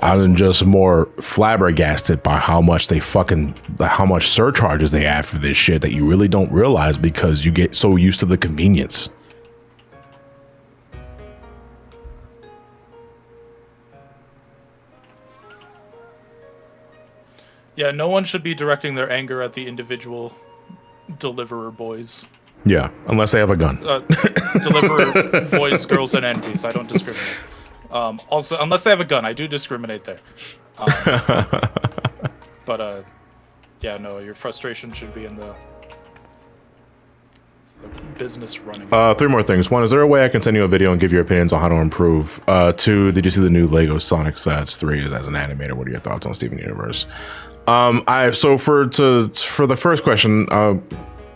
I'm just more flabbergasted by how much how much surcharges they add for this shit that you really don't realize because you get so used to the convenience. Yeah, no one should be directing their anger at the individual deliverer boys. Yeah, unless they have a gun. Deliverer boys, girls, and enemies. I don't discriminate. Also, unless they have a gun, I do discriminate there. But yeah, no, your frustration should be in the business running. 3 more things. 1, is there a way I can send you a video and give your opinions on how to improve? 2, did you see the new Lego Sonic sets? 3, as an animator, what are your thoughts on Steven Universe? So for the first question,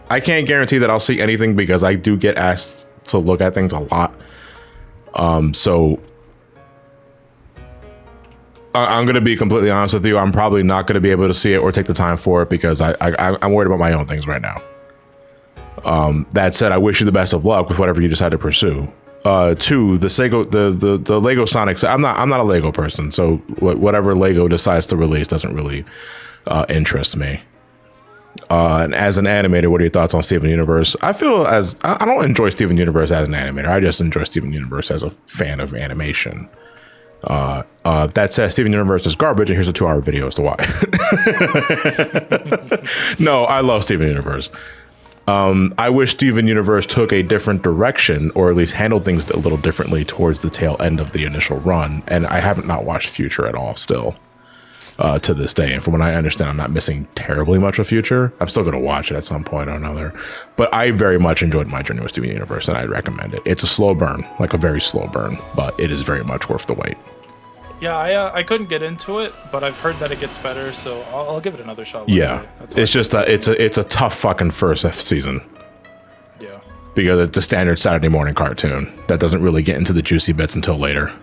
I can't guarantee that I'll see anything because I do get asked to look at things a lot. So I'm going to be completely honest with you. I'm probably not going to be able to see it or take the time for it because I'm worried about my own things right now. That said, I wish you the best of luck with whatever you decide to pursue. 2, the Lego Sonic. I'm not a Lego person, so whatever Lego decides to release doesn't really interest me. And as an animator, what are your thoughts on Steven Universe? I don't enjoy Steven Universe as an animator. I just enjoy Steven Universe as a fan of animation. That said, Steven Universe is garbage, and here's a 2-hour video as to why. No, I love Steven Universe. I wish Steven Universe took a different direction, or at least handled things a little differently towards the tail end of the initial run. And I haven't not watched Future at all still, to this day. And from what I understand, I'm not missing terribly much of Future. I'm still going to watch it at some point or another. But I very much enjoyed my journey with Steven Universe, and I'd recommend it. It's a slow burn, like a very slow burn, but it is very much worth the wait. Yeah, I couldn't get into it, but I've heard that it gets better, so I'll give it another shot. Yeah, it's just it's a tough fucking first season. Yeah, because it's the standard Saturday morning cartoon that doesn't really get into the juicy bits until later.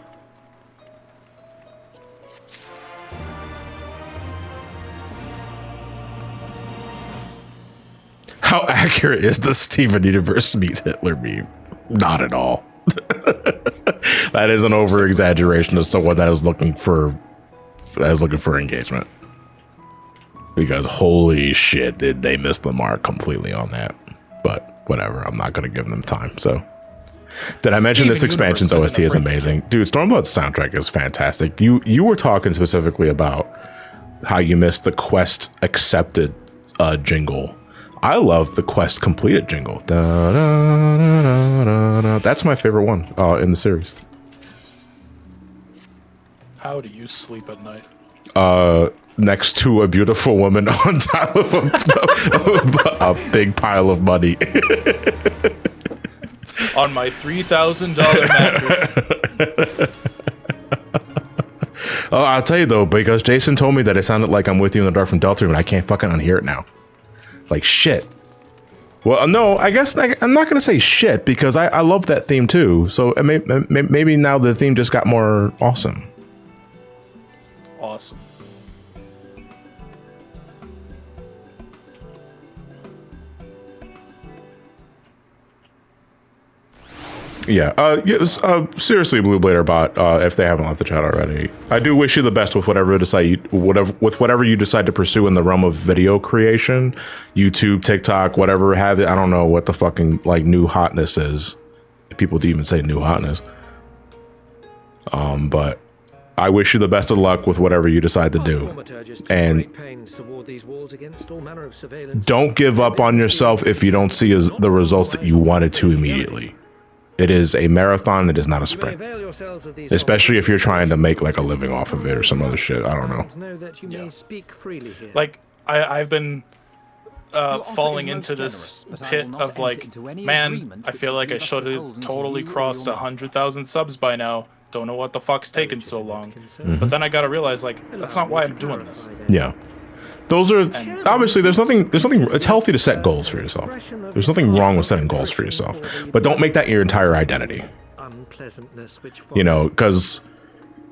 How accurate is the Steven Universe meets Hitler meme? Not at all. That is an over exaggeration of someone that is looking for engagement. Because holy shit, did they miss the mark completely on that. But whatever, I'm not gonna give them time. So did I mention this expansion's OST is amazing? Dude, Stormblood's soundtrack is fantastic. You were talking specifically about how you missed the quest accepted jingle. I love the quest completed jingle. Da, da, da, da, da. That's my favorite one in the series. How do you sleep at night? Next to a beautiful woman on top of a big pile of money. On my $3,000 mattress. Oh, I'll tell you though, because Jason told me that it sounded like I'm With You in the Dark from Delta, and I can't fucking unhear it now. Like shit. Well, no, I guess I'm not gonna say shit because I love that theme too. So maybe now the theme just got more awesome. Awesome. Yeah, seriously, Blue Blader bot, if they haven't left the chat already, I do wish you the best with whatever you decide to pursue in the realm of video creation, YouTube, TikTok, whatever have it. I don't know what the fucking like new hotness is. If people do even say new hotness. But I wish you the best of luck with whatever you decide to do, and don't give up on yourself if you don't see the results that you wanted to immediately. It is a marathon, it is not a sprint. Especially if you're trying to make like a living off of it or some other shit. I don't know. Yeah. Like, I've been falling into this pit of like, man, I feel like I should have totally crossed 100,000 subs by now. Don't know what the fuck's taking so long. But then I gotta realize, like, that's not why I'm doing this. Yeah. Those are obviously there's nothing it's healthy to set goals for yourself. There's nothing wrong with setting goals for yourself, but don't make that your entire identity. You know, because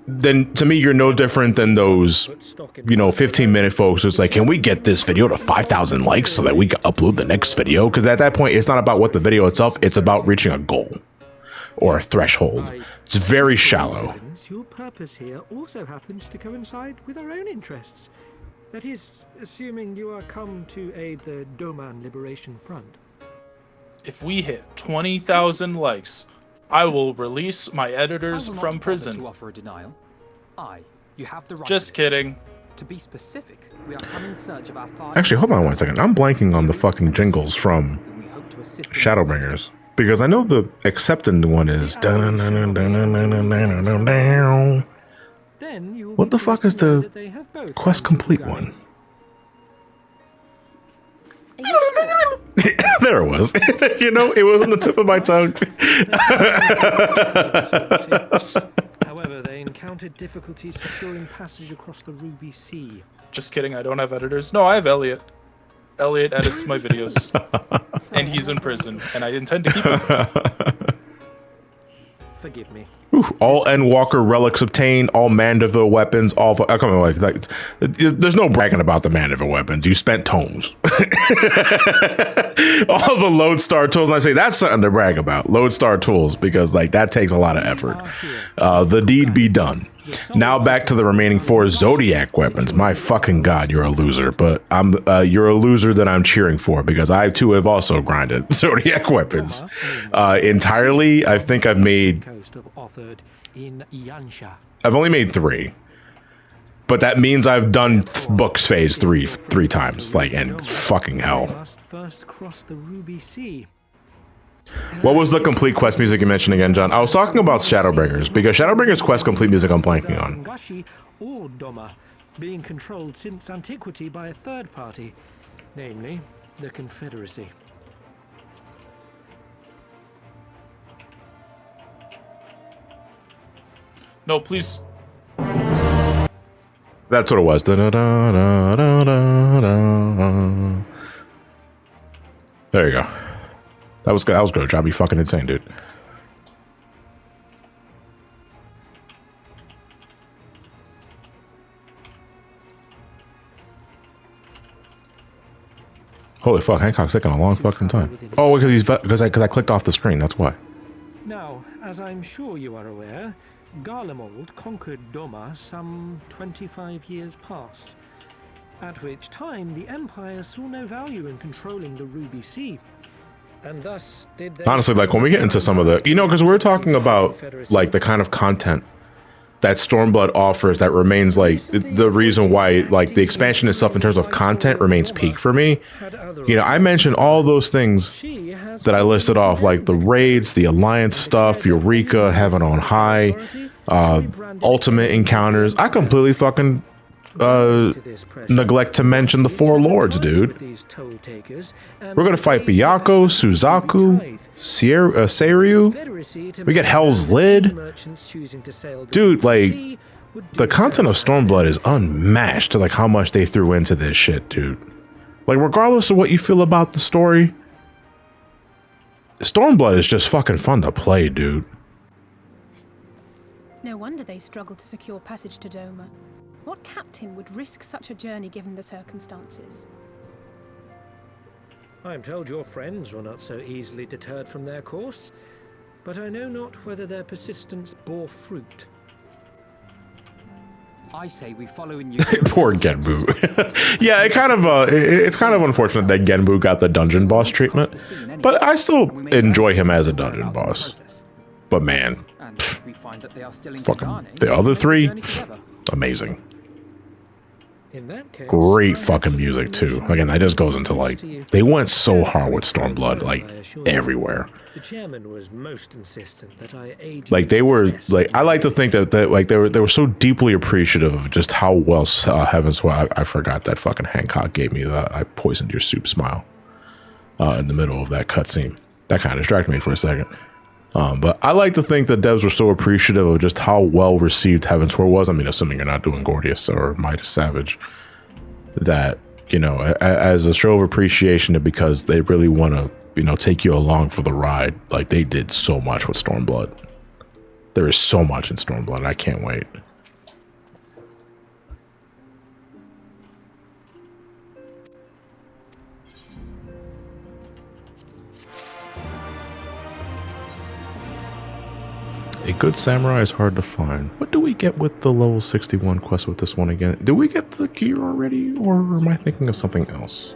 then to me you're no different than those 15-minute folks who's like, can we get this video to 5,000 likes so that we can upload the next video? Because at that point it's not about what the video itself, it's about reaching a goal or a threshold. It's very shallow. Your purpose here also happens to coincide with our own interests. That is, assuming you are come to aid the Doman Liberation Front. If we hit 20,000 likes, I will release my editors from prison. To offer a denial. You have the right. Just kidding. To be specific, we are coming in search of our Actually, hold on one second. I'm blanking on the fucking jingles from Shadowbringers. Because I know the accepted one is what the fuck is the quest complete one? There it was. It was on the tip of my tongue. However, they encountered difficulties securing passage across the Ruby Sea. Just kidding, I don't have editors. No, I have Elliot. Elliot edits my videos. And he's in prison, and I intend to keep him. Forgive me. Ooh, all Endwalker relics obtained, all Mandeville weapons, all come on, like there's no bragging about the Mandeville weapons. You spent tomes. All the Lodestar tools, and I say that's something to brag about. Lodestar tools, because like that takes a lot of effort. The deed be done. Now back to the remaining 4 Zodiac weapons. My fucking god, you're a loser, but you're a loser that I'm cheering for, because I too have also grinded Zodiac weapons entirely. I think I've only made 3, but that means I've done books phase 3 times, like, and fucking hell. What was the complete quest music you mentioned again, John? I was talking about Shadowbringers, because Shadowbringers quest complete music I'm blanking on. Or Doma, being controlled since antiquity by a third party, namely the Confederacy. No, please. That's what it was. Da, da, da, da, da, da, da. There you go. That was good. Job, you fucking insane, dude. Holy fuck, Hancock's taking a long fucking time. Oh, because I clicked off the screen. That's why. Now, as I'm sure you are aware, Garlemald conquered Doma some 25 years past, at which time the Empire saw no value in controlling the Ruby Sea. And thus did they. Honestly, like when we get into some of the, because we're talking about like the kind of content that Stormblood offers that remains like the reason why like the expansion itself in terms of content remains peak for me. I mentioned all those things that I listed off, like the raids, the Alliance stuff, Eureka, Heaven on High. ultimate encounters. I completely fucking neglect to mention the four lords, dude. We're gonna fight Byakuya, Suzaku, Seiryu. We get Hell's Lid. Dude, like, the content of Stormblood is unmatched to like how much they threw into this shit, dude. Like, regardless of what you feel about the story, Stormblood is just fucking fun to play, dude. No wonder they struggled to secure passage to Doma. What captain would risk such a journey given the circumstances? I am told your friends were not so easily deterred from their course, but I know not whether their persistence bore fruit. I say we follow in Poor Genbu. Yeah, it's kind of unfortunate that Genbu got the dungeon boss treatment, but I still enjoy him as a dungeon boss. But man, fucking the other three, amazing. In that case, Great fucking music too. Again, that just goes into like, they went so hard with Stormblood, like everywhere. the chairman was most insistent that I aid you. Like they were like, I like to think that like they were so deeply appreciative of just how well Heaven's Well. I forgot that fucking Hancock gave me the "I poisoned your soup" smile in the middle of that cutscene. That kind of distracted me for a second. But I like to think that devs were so appreciative of just how well received Heaven's Well was. I mean, assuming you're not doing Gordius or Midas Savage, that, you know, as a show of appreciation, because they really want to, you know, take you along for the ride. Like they did so much with Stormblood. There is so much in Stormblood. I can't wait. A good samurai is hard to find. What do we get with the level 61 quest with this one again? Do we get the gear already, or am I thinking of something else?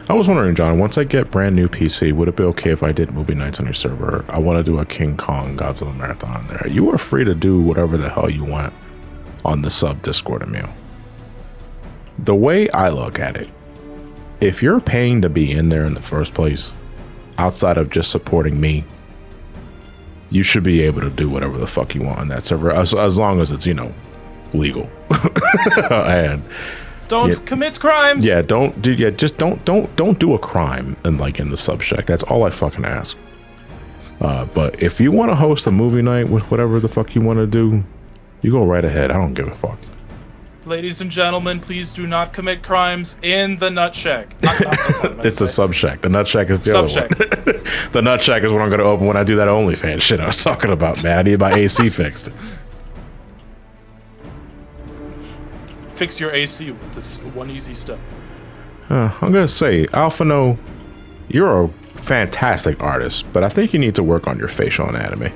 I was wondering, John, once I get brand new PC, would it be okay if I did movie nights on your server? I want to do a King Kong Godzilla marathon on there. You are free to do whatever the hell you want on the sub Discord, Emil. The way I look at it, if you're paying to be in there in the first place, outside of just supporting me, you should be able to do whatever the fuck you want on that server, as long as it's, you know, legal. And don't commit crimes. Yeah, just don't do a crime in the subject. That's all I fucking ask. But if you want to host a movie night with whatever the fuck you want to do, you go right ahead. I don't give a fuck. Ladies and gentlemen, please do not commit crimes in the Nut Shack. It's a sub shack. The Nut Shack is the other one. The Nut Shack is what I'm going to open when I do that OnlyFans shit I was talking about, man. I need my AC fixed. Fix your AC with this one easy step. I'm going to say, Alphano, you're a fantastic artist, but I think you need to work on your facial anatomy.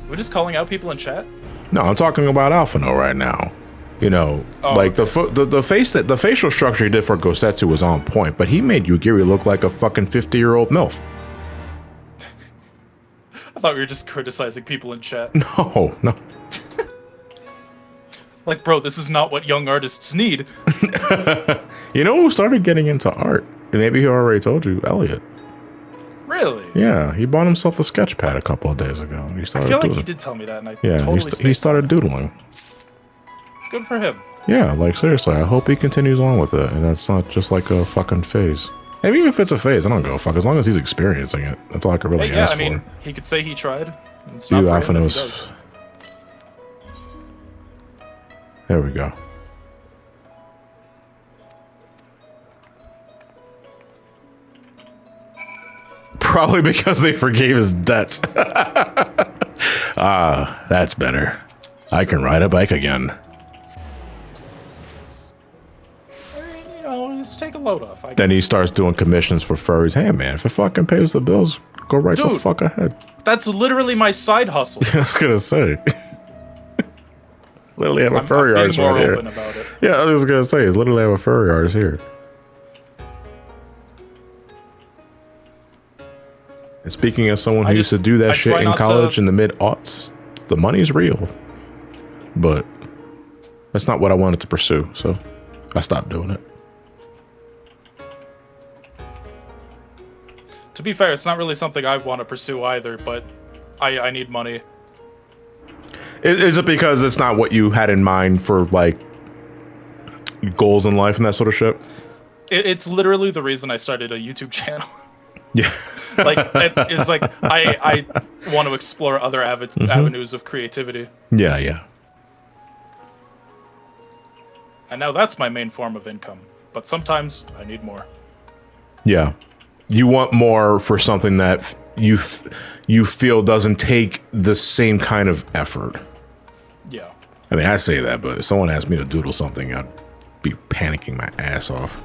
We're just calling out people in chat? No, I'm talking about Alphano right now. You know, like the facial structure he did for Gosetsu was on point, but he made Yugiri look like a fucking 50-year-old MILF. I thought we were just criticizing people in chat. No. Like, bro, this is not what young artists need. You know who started getting into art? And maybe he already told you, Elliot. Really? Yeah, he bought himself a sketch pad a couple of days ago. He started I feel like doodling. he did tell me that, and I yeah, totally he started doodling. Good for him. Yeah, like seriously, I hope he continues on with it, and that's not just like a fucking phase. Maybe even if it's a phase, I don't give a fuck. As long as he's experiencing it, that's all I could really ask for. I mean, he could say he tried. It's You not for him if he Alphanos. does. There we go. Probably because they forgave his debts. Ah, that's better. I can ride a bike again. You know, just take a load off. Then he starts doing commissions for furries. Hey man, if it fucking pays the bills, go right the fuck ahead. That's literally my side hustle. I was gonna say. Literally have a furry I'm artist being more right here. open about it. Yeah, I was gonna say, is literally have a furry artist here. And speaking as someone who used to do that shit in college in the mid-aughts, the money's real. But that's not what I wanted to pursue, so I stopped doing it. To be fair, it's not really something I want to pursue either, but I need money. Is it because it's not what you had in mind for, like, goals in life and that sort of shit? It's literally the reason I started a YouTube channel. Yeah. Like, it's like, I want to explore other avenues of creativity. Yeah, yeah. And now that's my main form of income. But sometimes I need more. Yeah. You want more for something that you feel doesn't take the same kind of effort. Yeah. I mean, I say that, but if someone asked me to doodle something, I'd be panicking my ass off.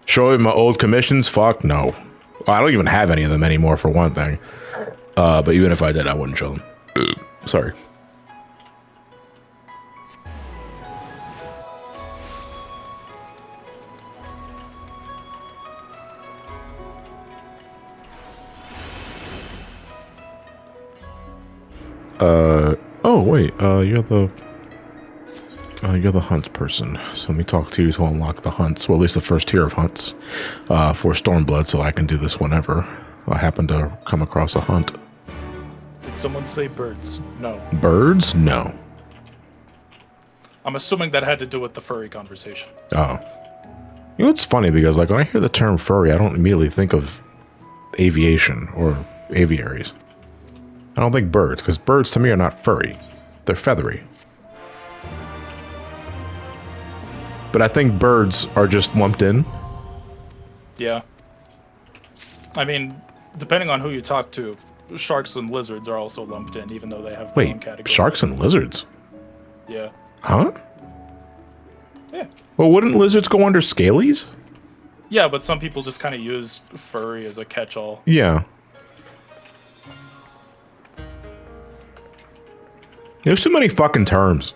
Show me my old commissions? Fuck no. Well, I don't even have any of them anymore, for one thing. But even if I did, I wouldn't show them. Sorry. Oh wait, you're the hunts person. So let me talk to you to unlock the hunts, well, at least the first tier of hunts, for Stormblood, so I can do this whenever I happen to come across a hunt. Did someone say birds? No. Birds? No. I'm assuming that had to do with the furry conversation. Oh. You know, it's funny because, like, when I hear the term furry, I don't immediately think of aviation or aviaries. I don't think birds, because birds to me are not furry. They're feathery. But I think birds are just lumped in. Yeah. I mean, depending on who you talk to, sharks and lizards are also lumped in, even though they have their own category. Sharks and lizards? Yeah. Huh? Yeah. Well, wouldn't lizards go under scalies? Yeah, but some people just kind of use furry as a catch-all. Yeah. There's too many fucking terms.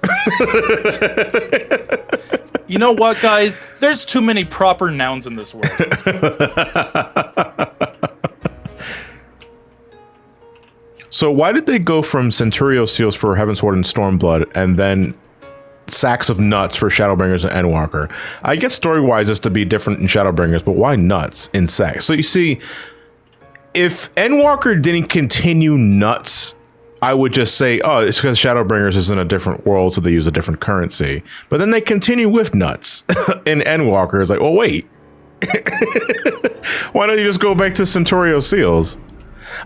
You know what, guys? There's too many proper nouns in this world. So why did they go from Centurio Seals for Heavensward and Stormblood and then sacks of nuts for Shadowbringers and Endwalker? I guess story-wise it's to be different in Shadowbringers, but why nuts in sacks? So you see, if Endwalker didn't continue nuts, I would just say, oh, it's because Shadowbringers is in a different world, so they use a different currency. But then they continue with nuts in Endwalker. It's like, oh, wait. Why don't you just go back to Centurio Seals?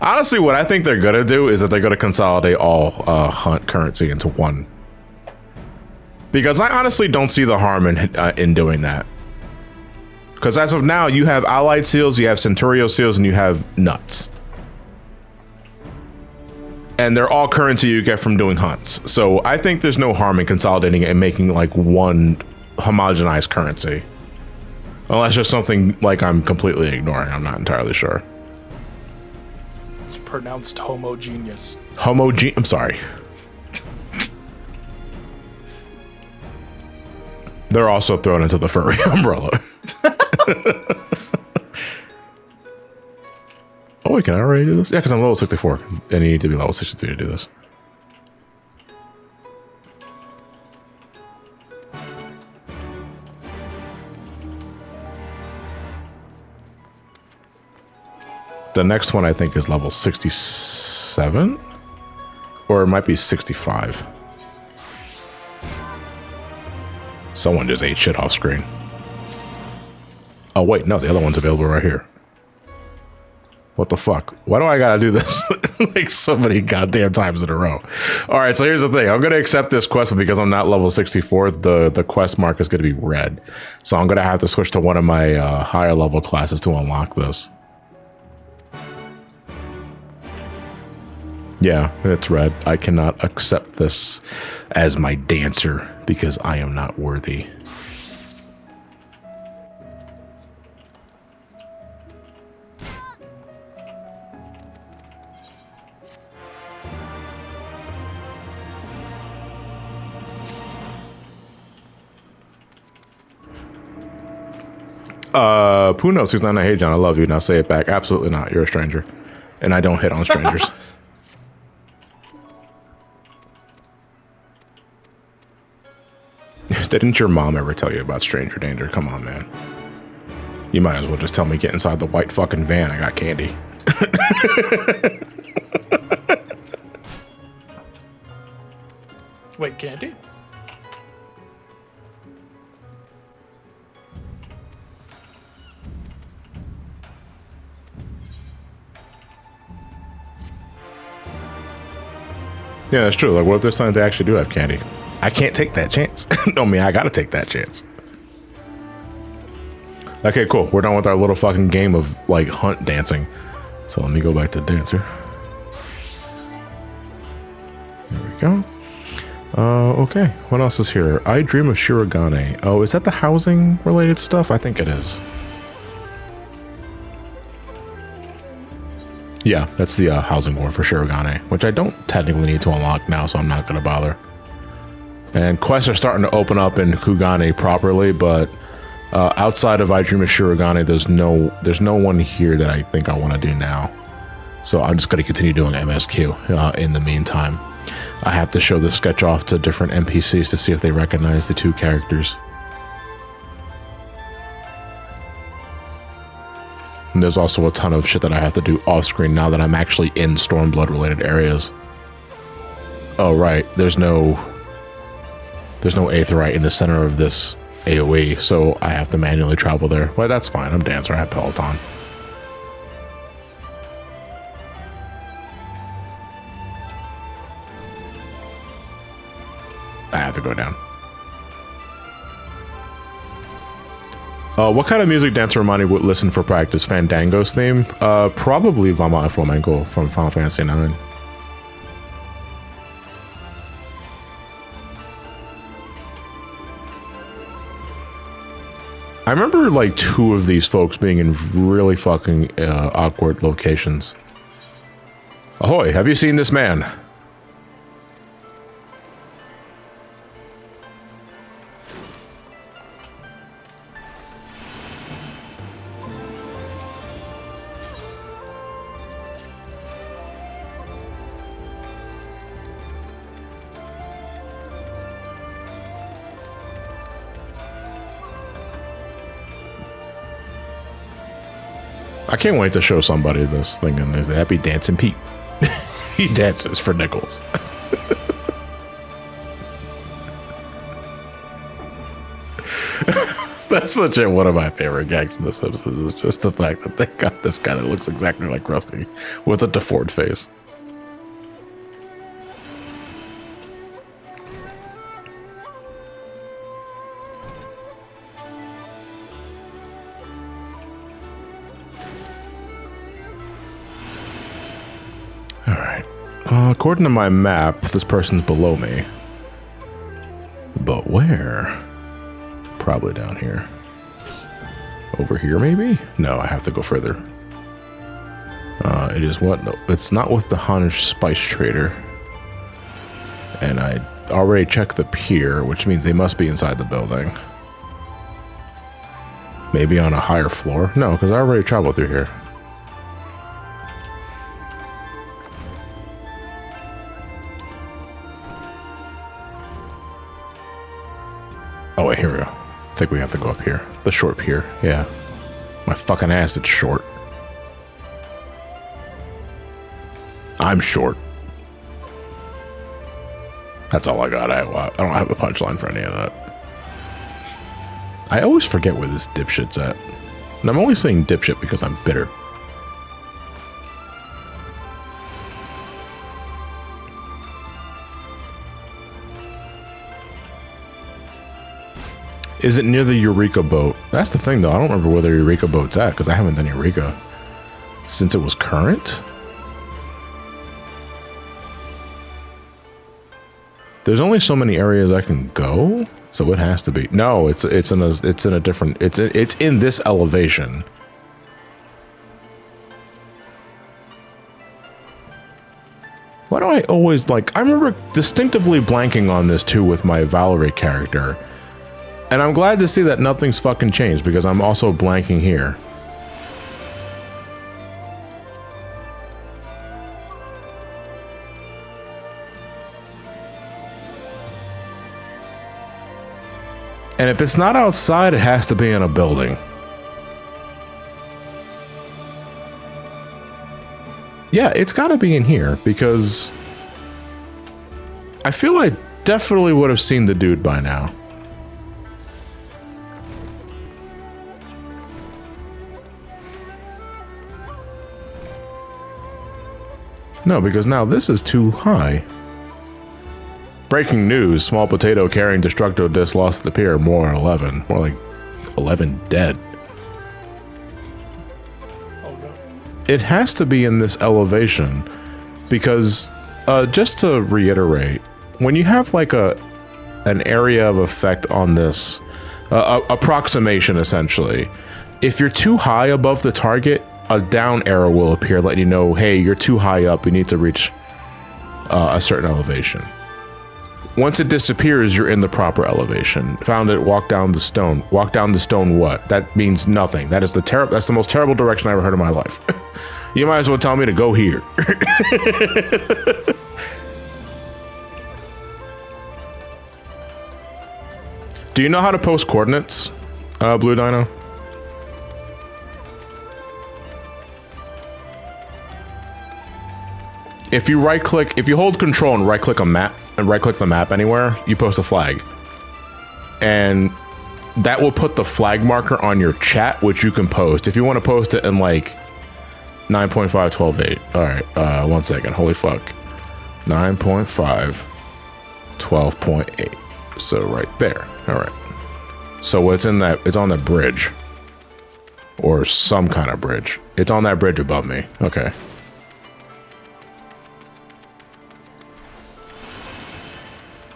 Honestly, what I think they're going to do is that they're going to consolidate all hunt currency into one. Because I honestly don't see the harm in doing that. Because as of now, you have Allied Seals, you have Centurio Seals, and you have nuts. And they're all currency you get from doing hunts. So I think there's no harm in consolidating it and making like one homogenized currency. Unless there's something like I'm completely ignoring. I'm not entirely sure. It's pronounced homogeneous. I'm sorry. They're also thrown into the furry umbrella. Oh, wait, can I already do this? Yeah, because I'm level 64. And you need to be level 63 to do this. The next one, I think, is level 67? Or it might be 65. Someone just ate shit off screen. Oh, wait, no, the other one's available right here. What the fuck? Why do I gotta do this like so many goddamn times in a row? All right, so here's the thing. I'm gonna accept this quest, but because I'm not level 64, the quest mark is gonna be red. So I'm gonna have to switch to one of my higher level classes to unlock this. Yeah, it's red. I cannot accept this as my dancer because I am not worthy. Puno 699, hey John, I love you. Now say it back. Absolutely not. You're a stranger. And I don't hit on strangers. Didn't your mom ever tell you about stranger danger? Come on, man. You might as well just tell me get inside the white fucking van. I got candy. Wait, candy? Yeah, that's true. Like, what if there's something they actually do have candy? I can't take that chance. No, me, I gotta take that chance. Okay, cool. We're done with our little fucking game of, like, hunt dancing. So let me go back to the dancer. There we go. Okay. What else is here? I Dream of Shirogane. Oh, is that the housing-related stuff? I think it is. Yeah, that's the housing board for Shirogane, which I don't technically need to unlock now, so I'm not going to bother. And quests are starting to open up in Kugane properly, but outside of I Dream of Shirogane, there's no one here that I think I want to do now. So I'm just going to continue doing MSQ in the meantime. I have to show the sketch off to different NPCs to see if they recognize the two characters. And there's also a ton of shit that I have to do off screen now that I'm actually in Stormblood related areas. Oh right, there's no Aetheryte in the center of this AoE, so I have to manually travel there. Well, that's fine. I'm Dancer. I have Peloton. I have to go down. What kind of music Dancer Ramani would listen for practice? Fandango's theme? Probably Vama Flamenco from Final Fantasy IX. I remember like 2 of these folks being in really fucking awkward locations. Ahoy, have you seen this man? I can't wait to show somebody this thing and there's a happy dancing Pete. He dances for nickels. That's such one of my favorite gags in The Simpsons is just the fact that they got this guy that looks exactly like Krusty with a deformed face. According to my map, this person's below me. But where? Probably down here. Over here, maybe? No, I have to go further. It is what? No, it's not with the Hanish Spice Trader. And I already checked the pier, which means they must be inside the building. Maybe on a higher floor? No, because I already traveled through here. Oh, wait, here we go. I think we have to go up here. The short pier, yeah. My fucking ass, it's short. I'm short. That's all I got. I don't have a punchline for any of that. I always forget where this dipshit's at. And I'm only saying dipshit because I'm bitter. Is it near the Eureka boat? That's the thing, though. I don't remember where the Eureka boat's at, because I haven't done Eureka since it was current. There's only so many areas I can go, so it has to be. No, it's in a different. It's in this elevation. Why do I always like? I remember distinctively blanking on this too with my Valerie character. And I'm glad to see that nothing's fucking changed because I'm also blanking here. And if it's not outside, it has to be in a building. Yeah, it's gotta be in here because I feel I definitely would have seen the dude by now. No, because now this is too high. Breaking news, small potato carrying destructo disc lost at the pier, more than 11. More like 11 dead. Oh no. It has to be in this elevation because, just to reiterate, when you have like an area of effect on this, approximation essentially, if you're too high above the target, a down arrow will appear letting you know, hey, you're too high up, you need to reach a certain elevation. Once it disappears, you're in the proper elevation. Found it, walk down the stone. Walk down the stone what? That means nothing. That is that's the most terrible direction I ever heard in my life. You might as well tell me to go here. Do you know how to post coordinates, Blue Dino? If you right-click, if you hold Control and right-click a map, and right-click the map anywhere, you post a flag. And that will put the flag marker on your chat, which you can post. If you want to post it in like 9.5, 12.8. Alright, 1 second, holy fuck. 9.5, 12.8. So right there, alright. So it's in that, it's on the bridge. Or some kind of bridge. It's on that bridge above me, okay.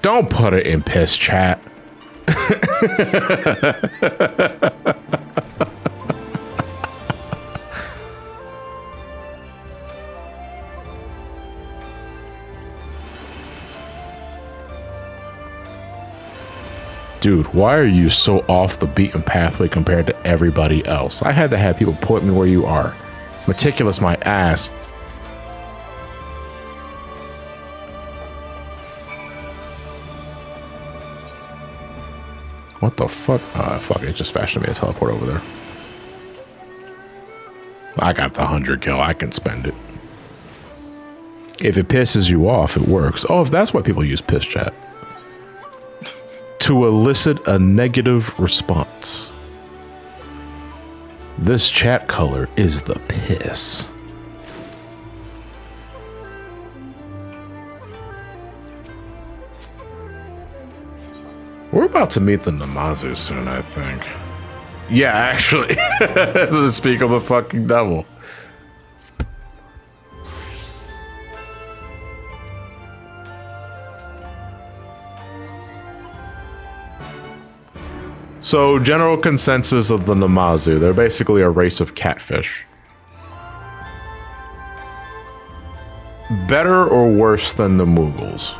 Don't put it in piss chat. Dude, why are you so off the beaten pathway compared to everybody else? I had to have people point me where you are. Meticulous my ass. What the fuck? Fuck, it just fashioned me a teleport over there. I got the 100 kill, I can spend it. If it pisses you off, it works. Oh, if that's why people use piss chat. To elicit a negative response. This chat color is the piss. We're about to meet the Namazu soon, I think. Yeah, actually. To speak of the fucking devil. So, general consensus of the Namazu, they're basically a race of catfish. Better or worse than the Mughals?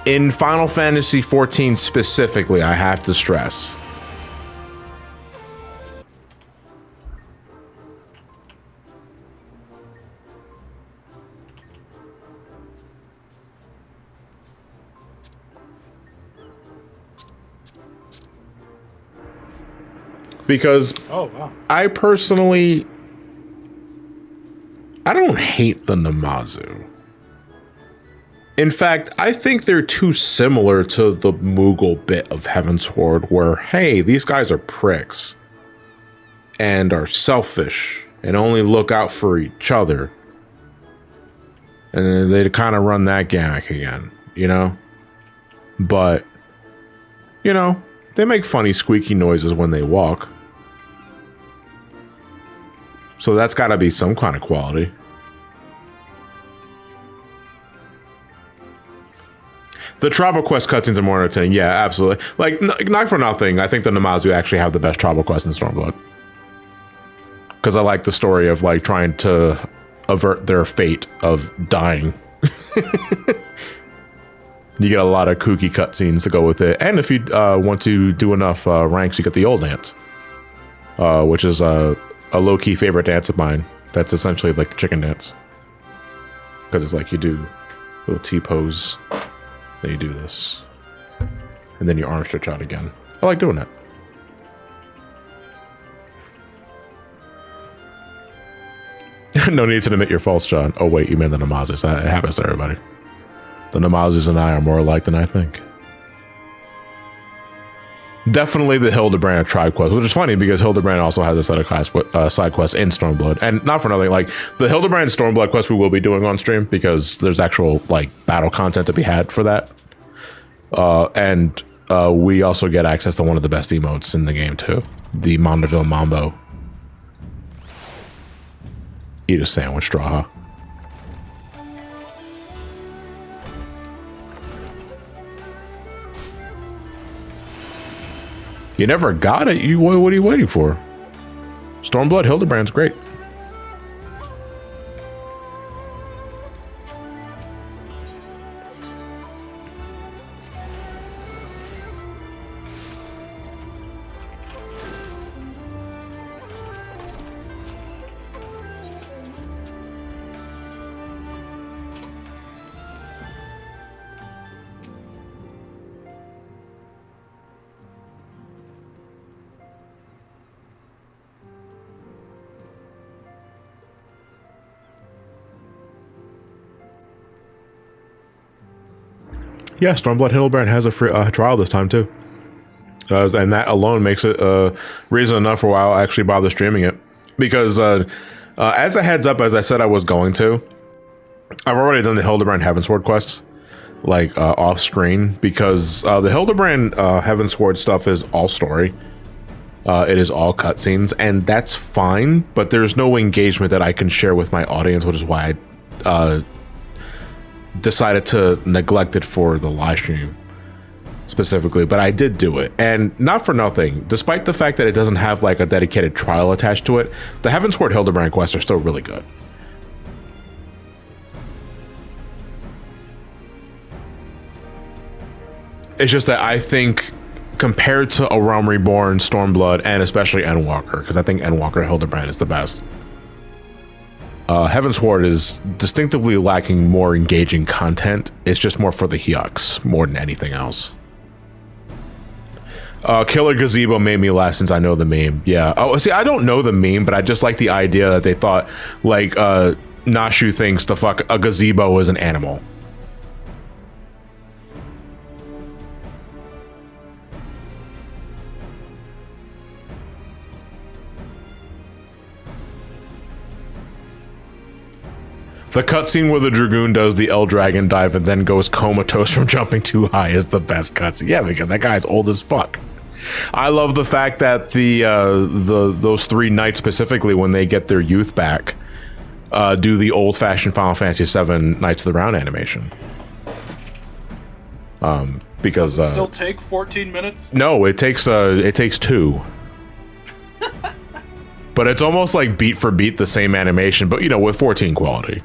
In Final Fantasy XIV specifically, I have to stress. Because I personally, I don't hate the Namazu. In fact, I think they're too similar to the Mughal bit of Heavensward where, hey, these guys are pricks and are selfish and only look out for each other. And then they kind of run that gimmick again, you know? But, you know, they make funny squeaky noises when they walk. So that's got to be some kind of quality. The Tribal Quest cutscenes are more entertaining. Yeah, absolutely. Like, not for nothing, I think the Namazu actually have the best Tribal Quest in Stormblood. Because I like the story of, like, trying to avert their fate of dying. You get a lot of kooky cutscenes to go with it. And if you want to do enough ranks, you get the old dance. Which is a low-key favorite dance of mine. That's essentially like the chicken dance. Because it's like you do a little T-pose. Then you do this. And then your arms stretch out again. I like doing that. No need to admit you're false, John. Oh wait, you meant the Namazis. It happens to everybody. The Namazis and I are more alike than I think. Definitely the Hildebrand tribe quest, which is funny because Hildebrand also has a set of side quests in Stormblood, and not for nothing. Like the Hildebrand Stormblood quest, we will be doing on stream because there's actual like battle content to be had for that, and we also get access to one of the best emotes in the game too, the Mondaville Mambo. Eat a sandwich, straw. Huh? You never got it. What are you waiting for? Stormblood Hildebrand's great. Yeah, Stormblood Hildebrand has a free trial this time too, and that alone makes it reason enough for why I'll actually bother streaming it. Because as a heads up, as I said I was going to, I've already done the Hildebrand Heavensward quests, like off screen, because the Hildebrand Heavensward stuff is all story. It is all cutscenes, and that's fine. But there's no engagement that I can share with my audience, which is why I decided to neglect it for the live stream specifically. But I did do it, and not for nothing, despite the fact that it doesn't have like a dedicated trial attached to it, the Heavensward Hildebrand quests are still really good. It's just that I think compared to A Realm Reborn, Stormblood, and especially Endwalker, because I think Endwalker Hildebrand is the best, Heavensward is distinctively lacking more engaging content. It's just more for the yucks, more than anything else. Killer Gazebo made me laugh since I know the meme. Yeah. Oh, see, I don't know the meme, but I just like the idea that they thought, like, Nashu thinks the fuck a gazebo is an animal. The cutscene where the Dragoon does the El Dragon dive and then goes comatose from jumping too high is the best cutscene. Yeah, because that guy's old as fuck. I love the fact that those three knights specifically, when they get their youth back, do the old-fashioned Final Fantasy VII Knights of the Round animation. Because does it still take 14 minutes? No, it takes 2. But it's almost like beat for beat the same animation, but you know, with 14 quality.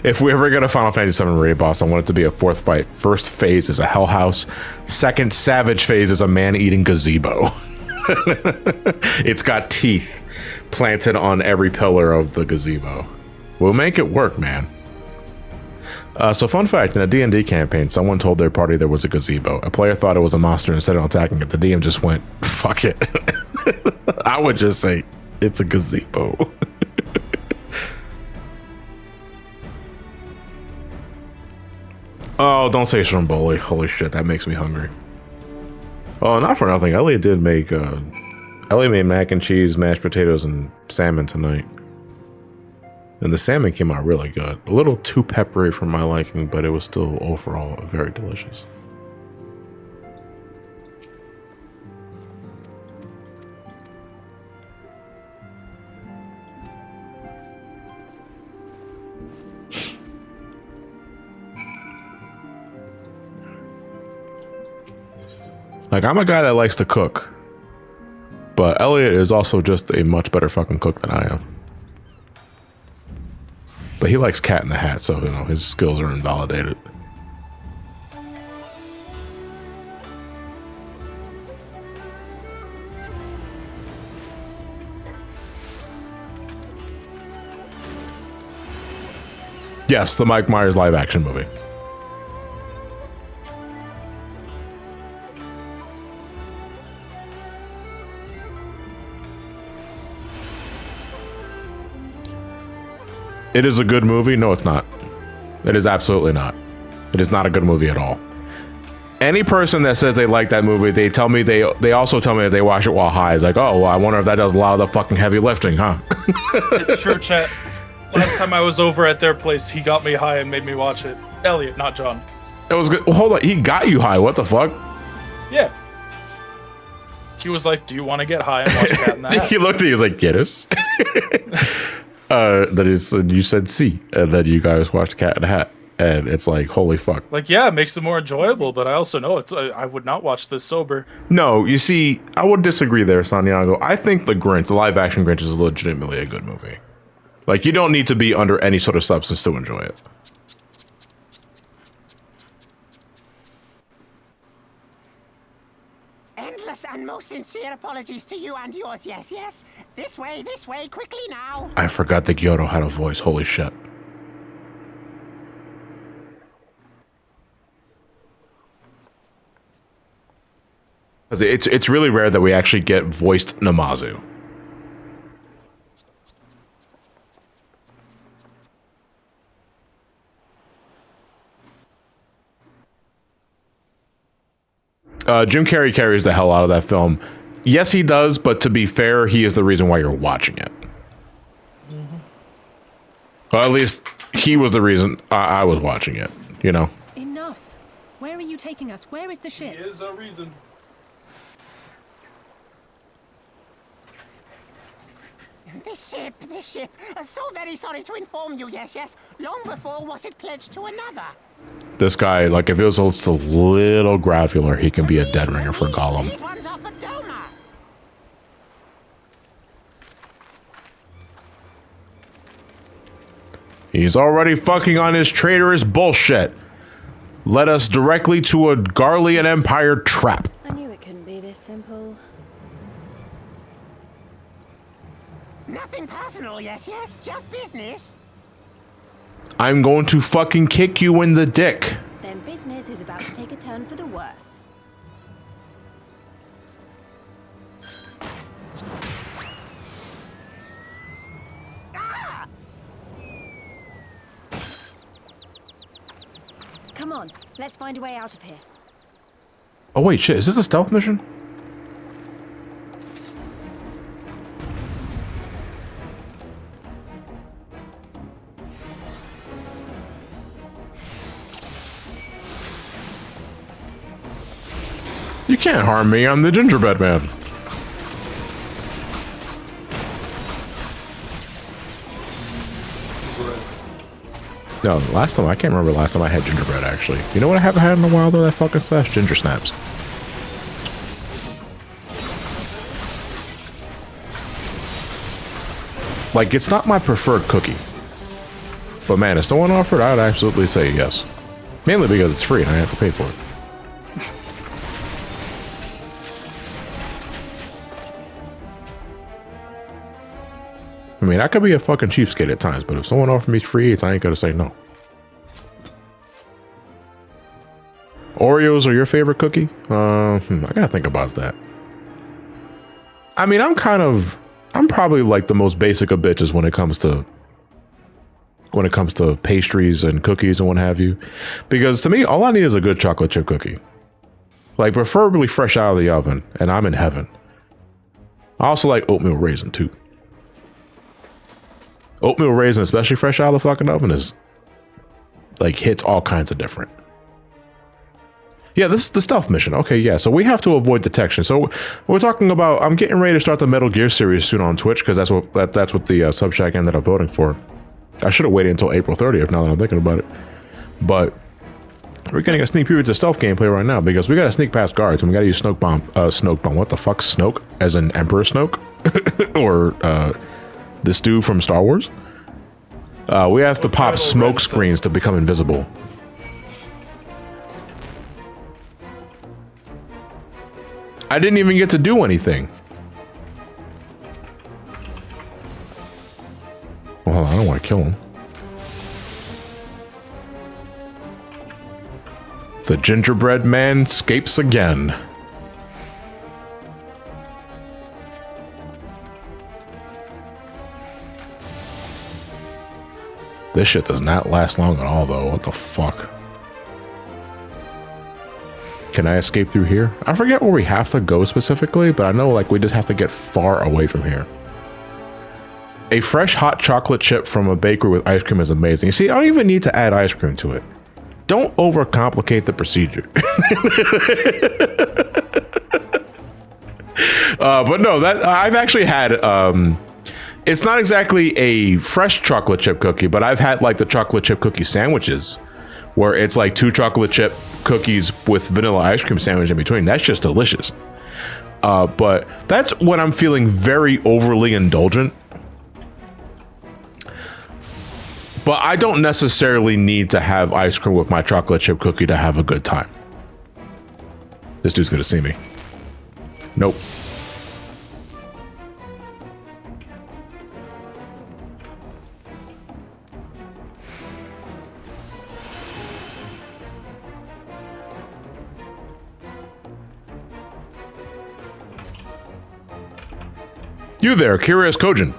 If we ever get a Final Fantasy VII raid boss, I want it to be a 4th fight. First phase is a hell house. Second savage phase is a man-eating gazebo. It's got teeth planted on every pillar of the gazebo. We'll make it work, man. So fun fact, in a D&D campaign, someone told their party there was a gazebo. A player thought it was a monster and instead of attacking it, the DM just went, fuck it. I would just say, it's a gazebo. Oh, don't say Stromboli. Holy shit, that makes me hungry. Oh, not for nothing. Ellie did make, Ellie made mac and cheese, mashed potatoes, and salmon tonight. And the salmon came out really good. A little too peppery for my liking, but it was still overall very delicious. Like, I'm a guy that likes to cook, but Elliot is also just a much better fucking cook than I am. But he likes Cat in the Hat, so, you know, his skills are invalidated. Yes, the Mike Myers live action movie. It is a good movie. No, it's not. It is absolutely not. It is not a good movie at all. Any person that says they like that movie, they tell me they also tell me that they watch it while high. It's like, oh, well, I wonder if that does a lot of the fucking heavy lifting, huh? It's true, chat. Last time I was over at their place, he got me high and made me watch it. Elliot, not John. It was good. Well, hold on, he got you high. What the fuck? Yeah. He was like, "Do you want to get high and watch Cat in the Hat?" He looked at you. He was like, "Get us." That is, you said C, and then you guys watched Cat in the Hat, and it's like, holy fuck. Like, yeah, it makes it more enjoyable, but I also know I would not watch this sober. No, you see, I would disagree there, Santiago. I think the Grinch, the live action Grinch, is legitimately a good movie. Like, you don't need to be under any sort of substance to enjoy it. Endless and most sincere apologies to you and yours, yes. This way, quickly now. I forgot that Kyoto had a voice. Holy shit. It's really rare that we actually get voiced Namazu. Jim Carrey carries the hell out of that film. Yes, he does, but to be fair, he is the reason why you're watching it. Mm-hmm. Well, at least he was the reason I was watching it, you know? Enough. Where are you taking us? Where is the ship? There is a reason. This ship. So very sorry to inform you, yes. Long before was it pledged to another. This guy, like, if it was just a little gravular, he can be a dead ringer for Gollum. These ones are for Doma. He's already fucking on his traitorous bullshit. Led us directly to a Garlean Empire trap. I knew it couldn't be this simple. Nothing personal, yes. Just business. I'm going to fucking kick you in the dick. Then business is about to take a turn for the worse. Ah! Come on, let's find a way out of here. Oh wait, shit, is this a stealth mission? You can't harm me, I'm the gingerbread man. No, last time, I can't remember the last time I had gingerbread, actually. You know what I haven't had in a while, though? That fucking stuff? Ginger snaps. Like, it's not my preferred cookie. But man, if someone offered, I'd absolutely say yes. Mainly because it's free and I have to pay for it. I mean, I could be a fucking cheapskate at times, but if someone offered me free eats, I ain't gonna say no. Oreos are your favorite cookie? I gotta think about that. I mean, I'm probably like the most basic of bitches when it comes to pastries and cookies and what have you. Because to me, all I need is a good chocolate chip cookie. Like, preferably fresh out of the oven, and I'm in heaven. I also like oatmeal raisin, too. Oatmeal raisin, especially fresh out of the fucking oven, is like hits all kinds of different. Yeah, this is the stealth mission. Okay, yeah, so we have to avoid detection. So we're talking about, I'm getting ready to start the Metal Gear series soon on Twitch because that's what the Subshack ended up voting for. I should have waited until April 30th now that I'm thinking about it. But we're getting a sneak preview to stealth gameplay right now because we got to sneak past guards and we got to use Snoke Bomb. What the fuck? Snoke? As in Emperor Snoke? Or, this dude from Star Wars? We have to pop smoke screens to become invisible. I didn't even get to do anything. Well, hold on, I don't want to kill him. The gingerbread man escapes again. This shit does not last long at all, though. What the fuck? Can I escape through here? I forget where we have to go specifically, but I know like we just have to get far away from here. A fresh hot chocolate chip from a bakery with ice cream is amazing. You see, I don't even need to add ice cream to it. Don't overcomplicate the procedure. But no, that I've actually had, it's not exactly a fresh chocolate chip cookie, but I've had like the chocolate chip cookie sandwiches where it's like 2 chocolate chip cookies with vanilla ice cream sandwich in between. That's just delicious. But that's when I'm feeling very overly indulgent. But I don't necessarily need to have ice cream with my chocolate chip cookie to have a good time. This dude's gonna see me. Nope. You there, Curious Kojin.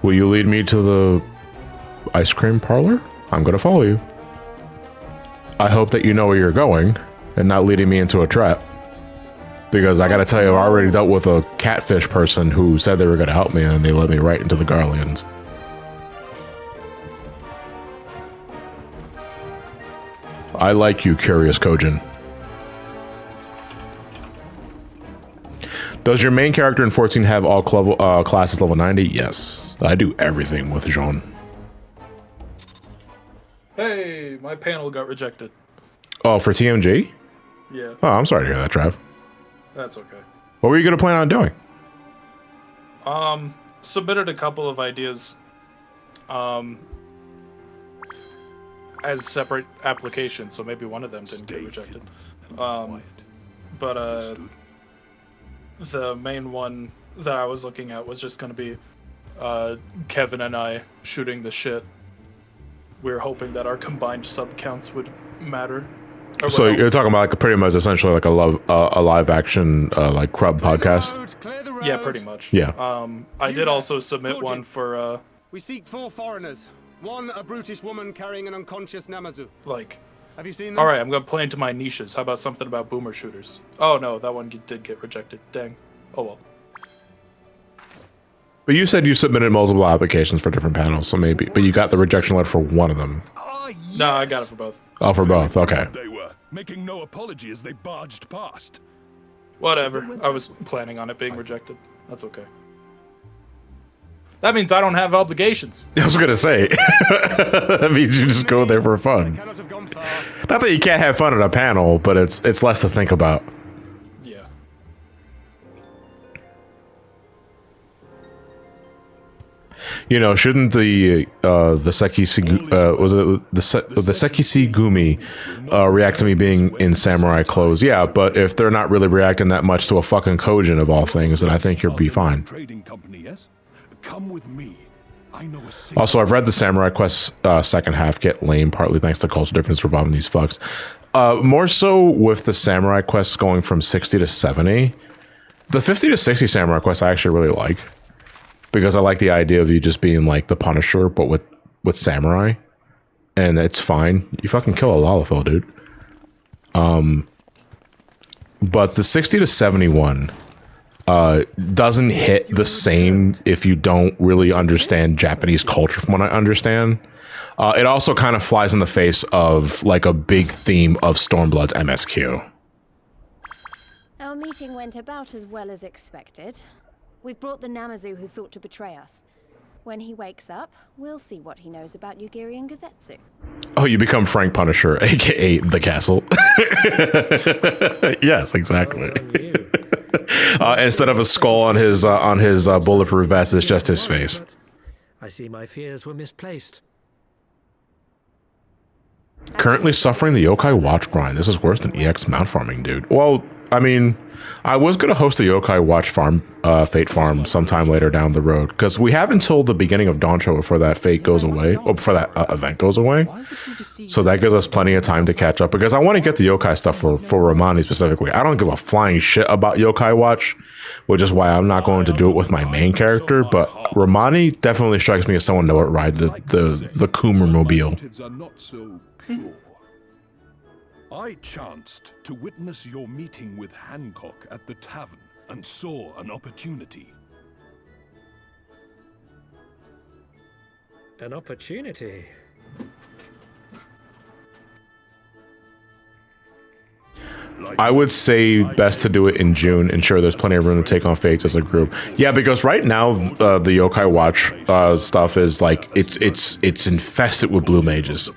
Will you lead me to the ice cream parlor? I'm gonna follow you. I hope that you know where you're going and not leading me into a trap. Because I gotta tell you, I already dealt with a catfish person who said they were gonna help me and they led me right into the Garleans. I like you, Curious Kojin. Does your main character in 14 have all classes level 90? Yes. I do everything with Jean. Hey, my panel got rejected. Oh, for TMG? Yeah. Oh, I'm sorry to hear that, Trav. That's okay. What were you going to plan on doing? Submitted a couple of ideas. As separate applications, so maybe one of them didn't get rejected. But the main one that I was looking at was just going to be Kevin and I shooting the shit. We were hoping that our combined sub counts would matter. So you're talking about like pretty much essentially like a live action like Crub podcast? Yeah, pretty much. Yeah. I did also submit one for we seek 4 foreigners. 1, a brutish woman carrying an unconscious Namazu. like. Have you seen them? All right, I'm gonna play into my niches. How about something about boomer shooters? Oh no, that one did get rejected. Dang. Oh well. But you said you submitted multiple applications for different panels, so maybe. But you got the rejection letter for one of them. Yes. No, I got it for both. Oh, for both. Okay. They were making no apology as they barged past. Whatever. I was planning on it being rejected. That's okay. That means I don't have obligations. I was gonna say. That means you just go there for fun. Not that you can't have fun at a panel, but it's less to think about. Yeah. You know, shouldn't the Sekisi Gumi react to me being in samurai clothes? Yeah, but if they're not really reacting that much to a fucking Kojin of all things, then I think you'll be fine. Trading company, yes? Come with me. I know a also, I've read the Samurai Quest second half get lame, partly thanks to culture difference revolving these fucks. More so with the Samurai Quests going from 60 to 70. The 50 to 60 Samurai Quests I actually really like. Because I like the idea of you just being like the Punisher, but with samurai. And it's fine. You fucking kill a Lalafell, dude. But the 60 to 71 doesn't hit the same if you don't really understand Japanese culture from what I understand. It also kind of flies in the face of like a big theme of Stormblood's MSQ. Our meeting went about as well as expected. We've brought the Namazu who thought to betray us. When he wakes up, we'll see what he knows about Yugiri and Gazetsu. Oh, you become Frank Punisher, aka the castle. Yes, exactly. Instead of a skull on his bulletproof vest, it's just his face. I see my fears were misplaced. Currently suffering the yokai watch grind. This is worse than EX mount farming, dude. Well, I mean, I was gonna host a Yokai Watch farm, Fate farm sometime later down the road, because we have until the beginning of Dawntrail before that Fate goes away, or before that event goes away. So that gives us plenty of time to catch up, because I want to get the Yokai stuff for Ramani specifically. I don't give a flying shit about Yokai Watch, which is why I'm not going to do it with my main character. But Ramani definitely strikes me as someone that would ride the Coomer mobile. I chanced to witness your meeting with Hancock at the tavern and saw an opportunity. An opportunity? I would say best to do it in June. Ensure there's plenty of room to take on Fates as a group. Yeah, because right now the Yokai Watch stuff is like it's infested with blue mages.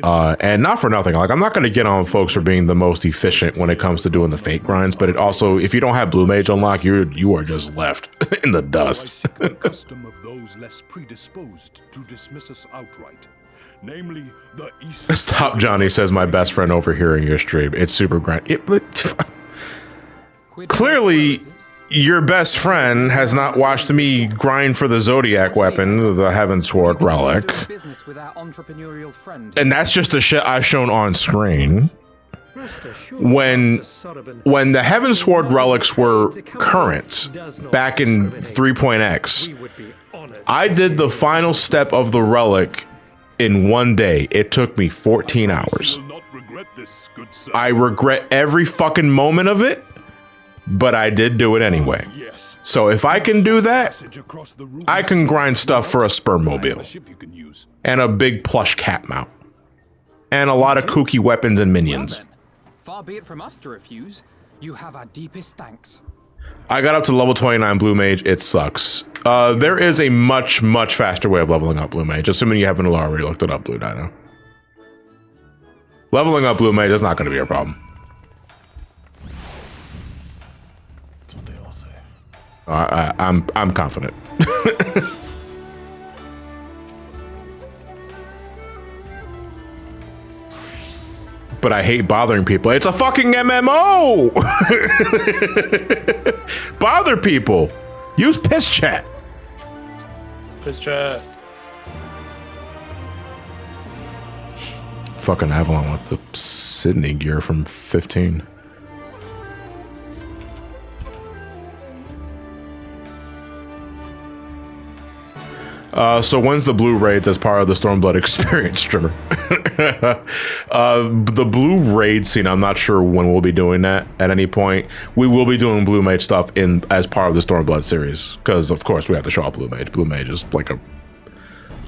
And not for nothing, like I'm not going to get on folks for being the most efficient when it comes to doing the Fate grinds, but it also, if you don't have blue mage unlock, you are just left in the dust. The custom of those less predisposed to dismiss us outright, namely the East. Stop, Johnny says my best friend overhearing your stream. It's super grind. Clearly, your best friend has not watched me grind for the Zodiac weapon, the Heavensward relic. And that's just the shit I've shown on screen. When the Heavensward relics were current, back in 3.x, I did the final step of the relic in one day. It took me 14 hours. I regret every fucking moment of it, but I did do it anyway. So if I can do that, I can grind stuff for a spermmobile and a big plush cat mount and a lot of kooky weapons and minions. Far be it from us to refuse. You have our deepest thanks. I got up to level 29 Blue Mage. It sucks. There is a much faster way of leveling up Blue Mage, assuming you haven't already looked it up, Blue Dino. Leveling up Blue Mage is not going to be a problem. I'm confident. But I hate bothering people. It's a fucking MMO! Bother people! Use piss chat. Piss chat. Fucking Avalon with the Sydney gear from 15. So when's the blue raids as part of the Stormblood experience, streamer? The blue raid scene, I'm not sure when we'll be doing that at any point. We will be doing blue mage stuff as part of the Stormblood series, because of course we have to show off blue mage. Blue mage is like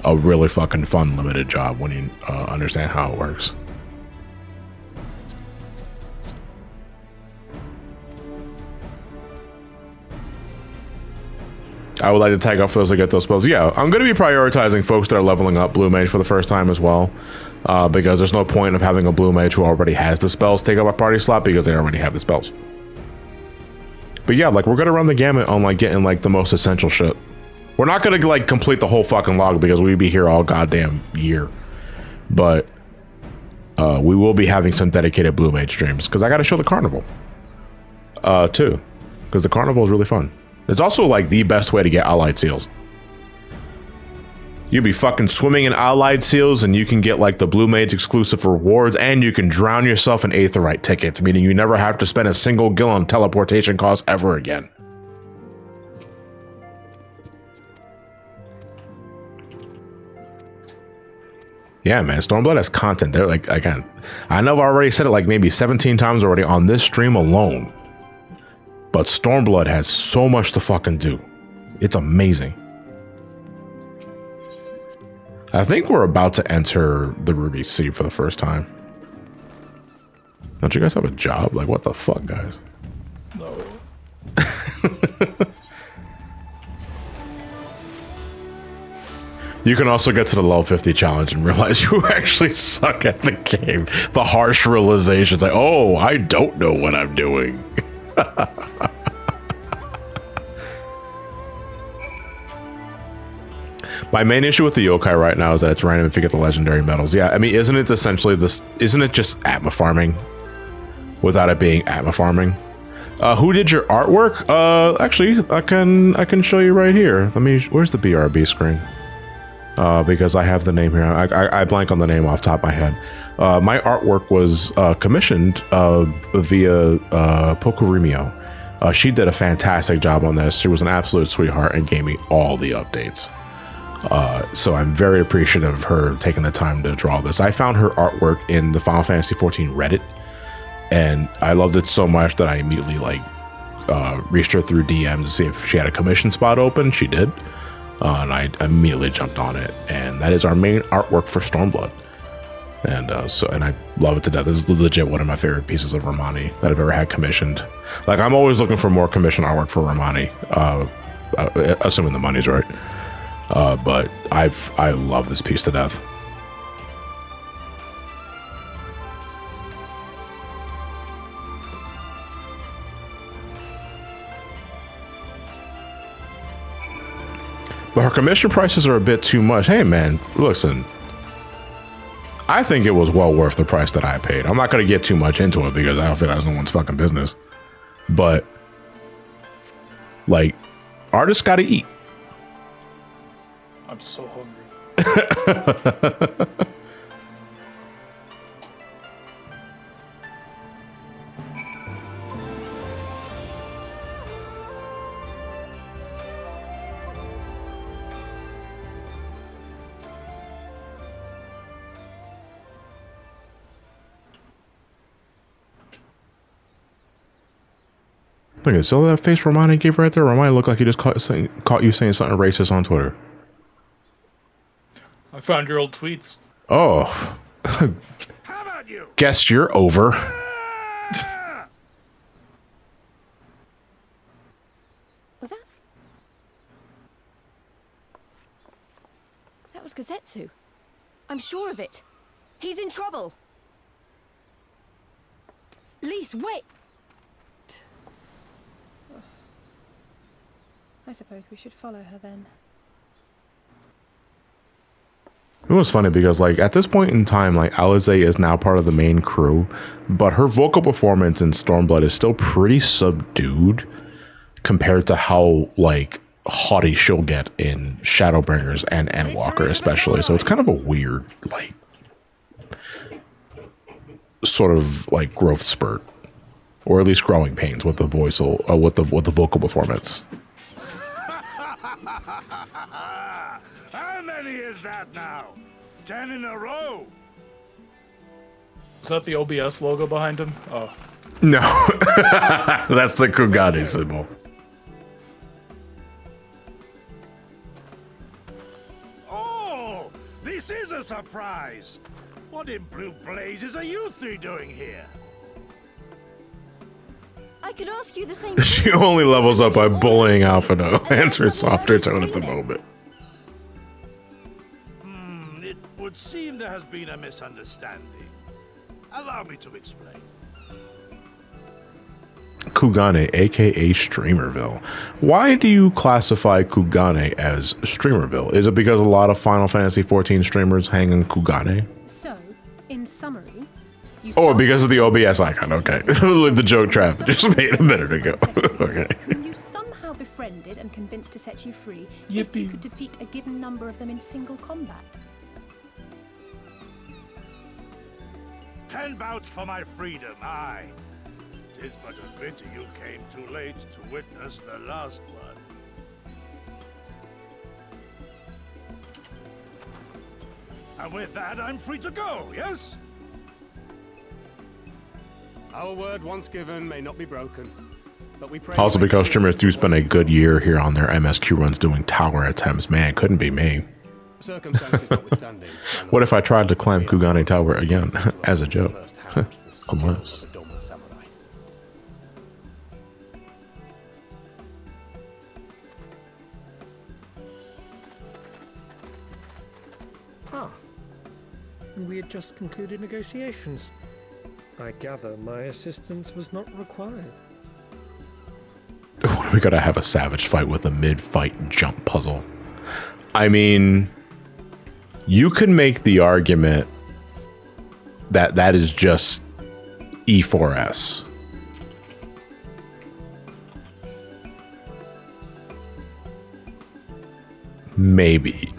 a really fucking fun limited job when you understand how it works. I would like to tag off those to get those spells. Yeah, I'm going to be prioritizing folks that are leveling up Blue Mage for the first time as well. Because there's no point of having a Blue Mage who already has the spells take up a party slot because they already have the spells. But yeah, like we're going to run the gamut on like getting like the most essential shit. We're not going to like complete the whole fucking log because we'd be here all goddamn year. But we will be having some dedicated Blue Mage streams because I got to show the carnival too. Because the carnival is really fun. It's also like the best way to get allied seals. You'll be fucking swimming in allied seals and you can get like the Blue Mage exclusive rewards and you can drown yourself in Aetheryte tickets, meaning you never have to spend a single gil on teleportation costs ever again. Yeah, man, Stormblood has content. They're like, again, I know I've already said it like maybe 17 times already on this stream alone. But Stormblood has so much to fucking do. It's amazing. I think we're about to enter the Ruby Sea for the first time. Don't you guys have a job? Like, what the fuck, guys? No. You can also get to the level 50 challenge and realize you actually suck at the game. The harsh realizations like, oh, I don't know what I'm doing. My main issue with the yokai right now is that it's random if you get the legendary medals. Yeah, I mean, isn't it essentially this? Isn't it just atma farming? without it being Atma farming. Who did your artwork? Actually, I can show you right here. Where's the BRB screen? Because I have the name here. I blank on the name off the top of my head. My artwork was commissioned via Pokerimio. She did a fantastic job on this. She was an absolute sweetheart and gave me all the updates. So I'm very appreciative of her taking the time to draw this. I found her artwork in the Final Fantasy XIV Reddit, and I loved it so much that I immediately reached her through DM to see if she had a commission spot open. She did, and I immediately jumped on it. And that is our main artwork for Stormblood. And I love it to death. This is legit one of my favorite pieces of Ramani that I've ever had commissioned. Like, I'm always looking for more commissioned artwork for Ramani, assuming the money's right. But I love this piece to death. But her commission prices are a bit too much. Hey man, listen. I think it was well worth the price that I paid. I'm not going to get too much into it because I don't feel that's no one's fucking business. But, like, artists got to eat. I'm so hungry. Look at so that face Ramani gave right there. Ramani looked like he just caught you saying something racist on Twitter. I found your old tweets. Oh. How about you? Guess you're over. Was that? That was Gazetsu. I'm sure of it. He's in trouble. Lise, wait! I suppose we should follow her then. It was funny because, like, at this point in time, like, Alize is now part of the main crew, but her vocal performance in Stormblood is still pretty subdued compared to how, like, haughty she'll get in Shadowbringers and Endwalker especially. So it's kind of a weird, like, sort of, like, growth spurt, or at least growing pains with the voice, with the vocal performance. How many is that now? 10 in a row? Is that the OBS logo behind him? Oh. No. That's the Kugane symbol. Oh, this is a surprise. What in blue blazes are you three doing here? I could ask you the same. She only levels up by bullying Alphino. Answer softer tone at the moment. It would seem there has been a misunderstanding. Allow me to explain. Kugane, aka Streamerville. Why do you classify Kugane as Streamerville? Is it because a lot of Final Fantasy XIV streamers hang on Kugane? So, in summary, Oh, because of the OBS icon. Okay. Like the joke Trav just made a minute ago. Okay. Whom you somehow befriended and convinced to set you free if you could defeat a given number of them in single combat. 10 bouts for my freedom, aye. 'Tis but a pity you came too late to witness the last one. And with that, I'm free to go, yes? Our word once given may not be broken, but we pray. Also, because streamers do spend a good year here on their MSQ runs doing tower attempts, man, it couldn't be me. Circumstances notwithstanding. What if I tried to climb Kugane Tower again as a joke? Unless. Ah, and we had just concluded negotiations. I gather my assistance was not required. We gotta have a savage fight with a mid-fight jump puzzle. I mean, you can make the argument that that is just E4S. Maybe.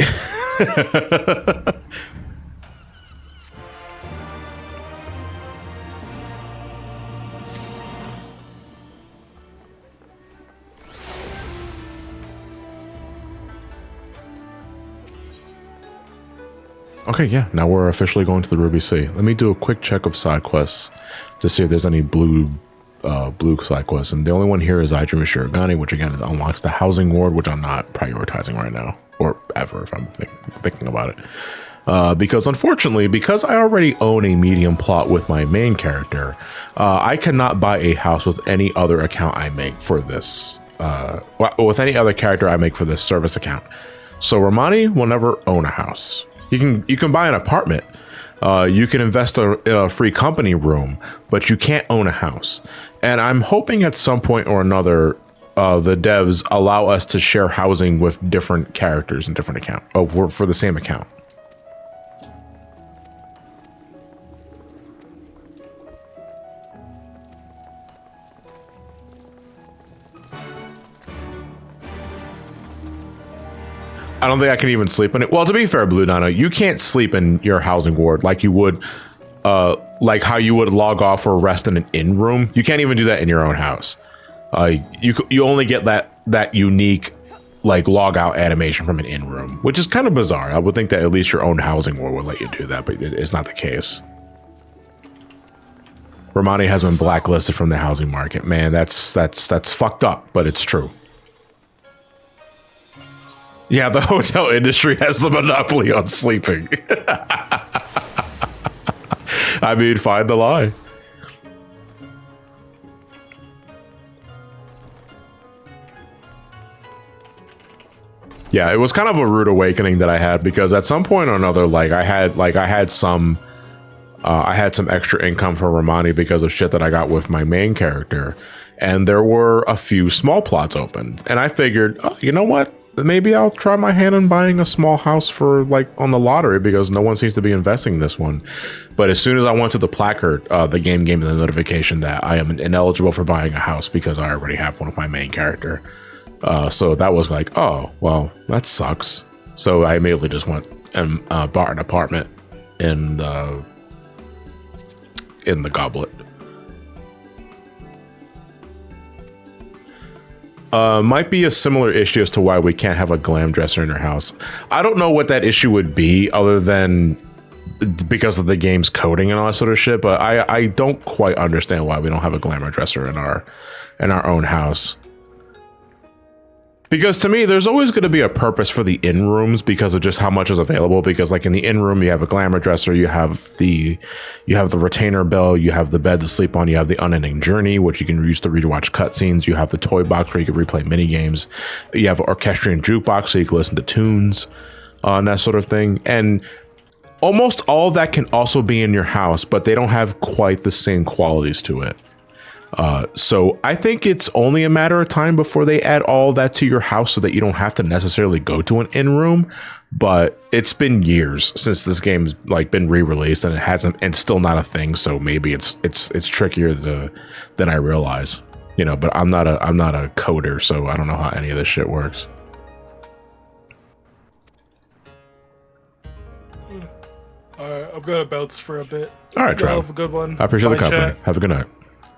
Okay, yeah, now we're officially going to the Ruby Sea. Let me do a quick check of side quests to see if there's any blue side quests. And the only one here is Idra Mishiragani, which again unlocks the housing ward, which I'm not prioritizing right now, or ever if I'm thinking about it. Because unfortunately, because I already own a medium plot with my main character, I cannot buy a house with any other account I make for this, with any other character I make for this service account. So Ramani will never own a house. You can buy an apartment, you can invest in a free company room, but you can't own a house. And I'm hoping at some point or another, the devs allow us to share housing with different characters in different accounts, for the same account. I don't think I can even sleep in it. Well, to be fair, Blue Dino, you can't sleep in your housing ward like you would, like how you would log off or rest in an inn room. You can't even do that in your own house. You only get that unique, like, log out animation from an inn room, which is kind of bizarre. I would think that at least your own housing ward would let you do that, but it's not the case. Ramani has been blacklisted from the housing market. Man, that's fucked up, but it's true. Yeah, the hotel industry has the monopoly on sleeping. I mean, find the lie. Yeah, it was kind of a rude awakening that I had, because at some point or another, I had some extra income from Ramani because of shit that I got with my main character, and there were a few small plots opened, and I figured, oh, you know what? Maybe I'll try my hand in buying a small house for, like, on the lottery, because no one seems to be investing in this one. But as soon as I went to the placard, the game gave me the notification that I am ineligible for buying a house because I already have one of my main character. So that was like, oh, well, that sucks. So I immediately just went and bought an apartment in the Goblet. Might be a similar issue as to why we can't have a glam dresser in our house. I don't know what that issue would be, other than because of the game's coding and all that sort of shit, but I don't quite understand why we don't have a glamour dresser in our own house. Because to me, there's always going to be a purpose for the inn rooms because of just how much is available. Because like in the inn room, you have a glamour dresser, you have the retainer bell, you have the bed to sleep on, you have the unending journey, which you can use to rewatch cutscenes, you have the toy box where you can replay mini games, you have an orchestrion jukebox so you can listen to tunes, and that sort of thing. And almost all that can also be in your house, but they don't have quite the same qualities to it. So I think it's only a matter of time before they add all that to your house so that you don't have to necessarily go to an inn room. But it's been years since this game's like been re-released, and it hasn't, and still not a thing. So maybe it's trickier than I realize, you know. But I'm not a coder, so I don't know how any of this shit works. All right, I'm gonna bounce for a bit. All right, Trav. Have a good one. I appreciate the company. Chat. Have a good night.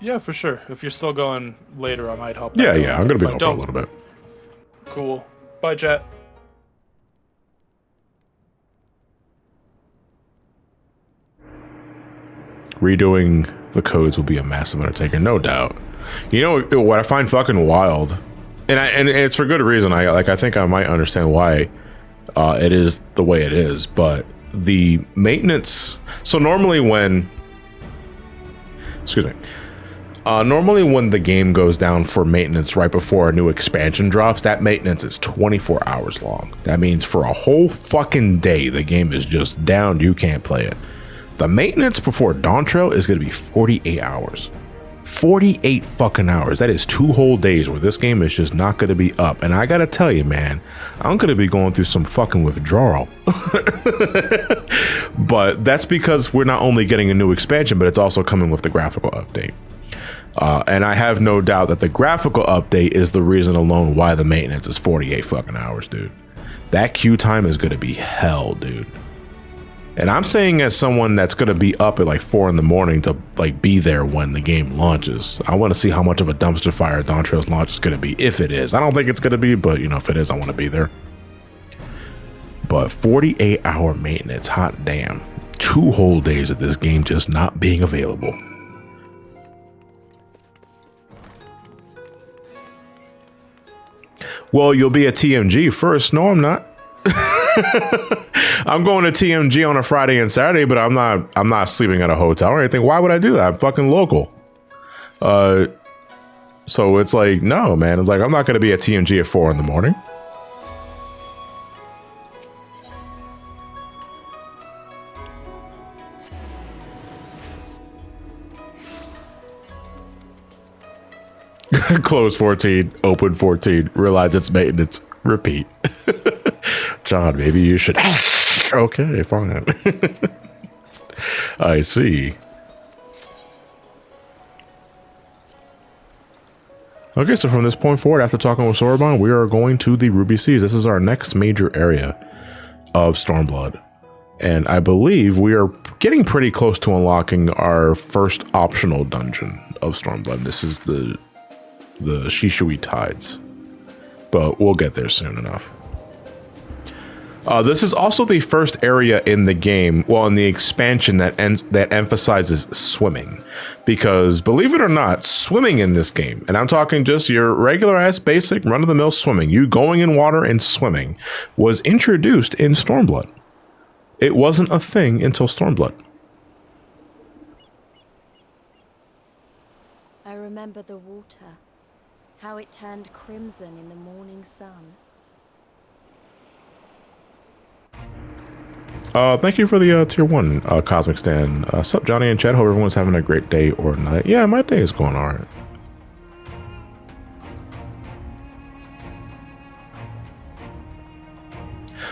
Yeah, for sure. If you're still going later, I might help. Yeah, I'm gonna be on for a little bit. Cool. Bye, chat. Redoing the codes will be a massive undertaking, no doubt. You know what I find fucking wild, and it's for good reason. I think I might understand why it is the way it is, but the maintenance. So normally when the game goes down for maintenance right before a new expansion drops, that maintenance is 24 hours long. That means for a whole fucking day, the game is just down. You can't play it. The maintenance before Dawntrail is going to be 48 hours. 48 fucking hours. That is 2 whole days where this game is just not going to be up. And I got to tell you, man, I'm going to be going through some fucking withdrawal. But that's because we're not only getting a new expansion, but it's also coming with the graphical update. And I have no doubt that the graphical update is the reason alone why the maintenance is 48 fucking hours, dude. That queue time is going to be hell, dude. And I'm saying as someone that's going to be up at like 4 in the morning to like be there when the game launches. I want to see how much of a dumpster fire Dawntrail's launch is going to be, if it is. I don't think it's going to be, but you know, if it is, I want to be there. But 48-hour maintenance, hot damn. 2 whole days of this game just not being available. Well, you'll be at TMG first. No, I'm not. I'm going to TMG on a Friday and Saturday, but I'm not sleeping at a hotel or anything. Why would I do that? I'm fucking local. So it's like, no, man. It's like, I'm not going to be at TMG at 4 in the morning. Close 14, open 14, realize it's maintenance, repeat. John, maybe you should. Okay, fine. I see. Okay, so from this point forward, after talking with Sorbonne, we are going to the Ruby Seas. This is our next major area of Stormblood. And I believe we are getting pretty close to unlocking our first optional dungeon of Stormblood. This is the Shishui Tides. But we'll get there soon enough. This is also the first area in the game, well, in the expansion that emphasizes swimming. Because, believe it or not, swimming in this game, and I'm talking just your regular-ass, basic, run-of-the-mill swimming, you going in water and swimming, was introduced in Stormblood. It wasn't a thing until Stormblood. I remember the water, how it turned crimson in the morning sun. Thank you for the tier 1 Cosmic Stand. Sup, Johnny and Chad? Hope everyone's having a great day or night. Yeah, my day is going alright.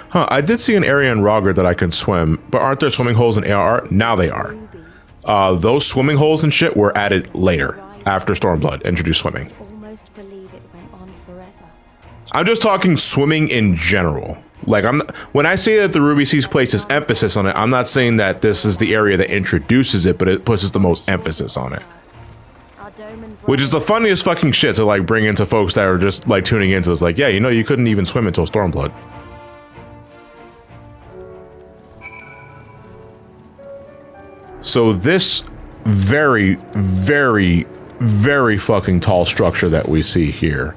Huh, I did see an area in Rogger that I can swim, but aren't there swimming holes in ARR? Now they are. Those swimming holes and shit were added later, after Stormblood introduced swimming. Almost believe it went on forever. I'm just talking swimming in general. Like, when I say that the Ruby Seas places emphasis on it, I'm not saying that this is the area that introduces it, but it places the most emphasis on it. Which is the funniest fucking shit to like bring into folks that are just like tuning into this. Like, yeah, you know, you couldn't even swim until Stormblood. So this very, very, very fucking tall structure that we see here,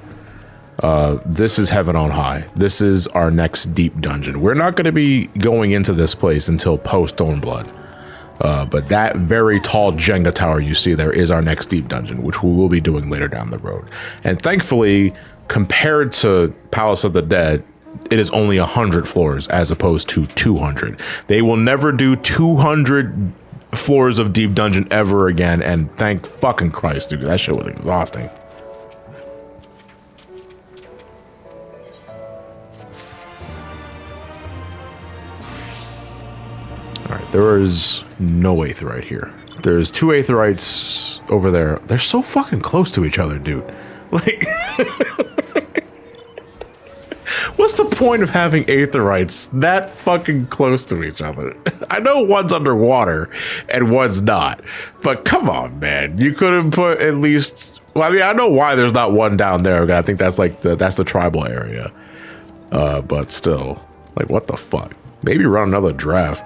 this is heaven on high. This is our next deep dungeon. We're not going to be going into this place until post Stormblood. But that very tall Jenga tower you see there is our next deep dungeon, which we will be doing later down the road. And thankfully, compared to Palace of the Dead, it is only 100 floors as opposed to 200. They will never do 200 floors of deep dungeon ever again, and thank fucking Christ, dude. That shit was exhausting. Alright, there is no aetheryte here. There's 2 aetherytes over there. They're so fucking close to each other, dude. Like, what's the point of having aetherytes that fucking close to each other? I know one's underwater and one's not, but come on, man. You couldn't put at least... Well, I mean, I know why there's not one down there. I think that's like that's the tribal area. But still, like, what the fuck? Maybe run another draft.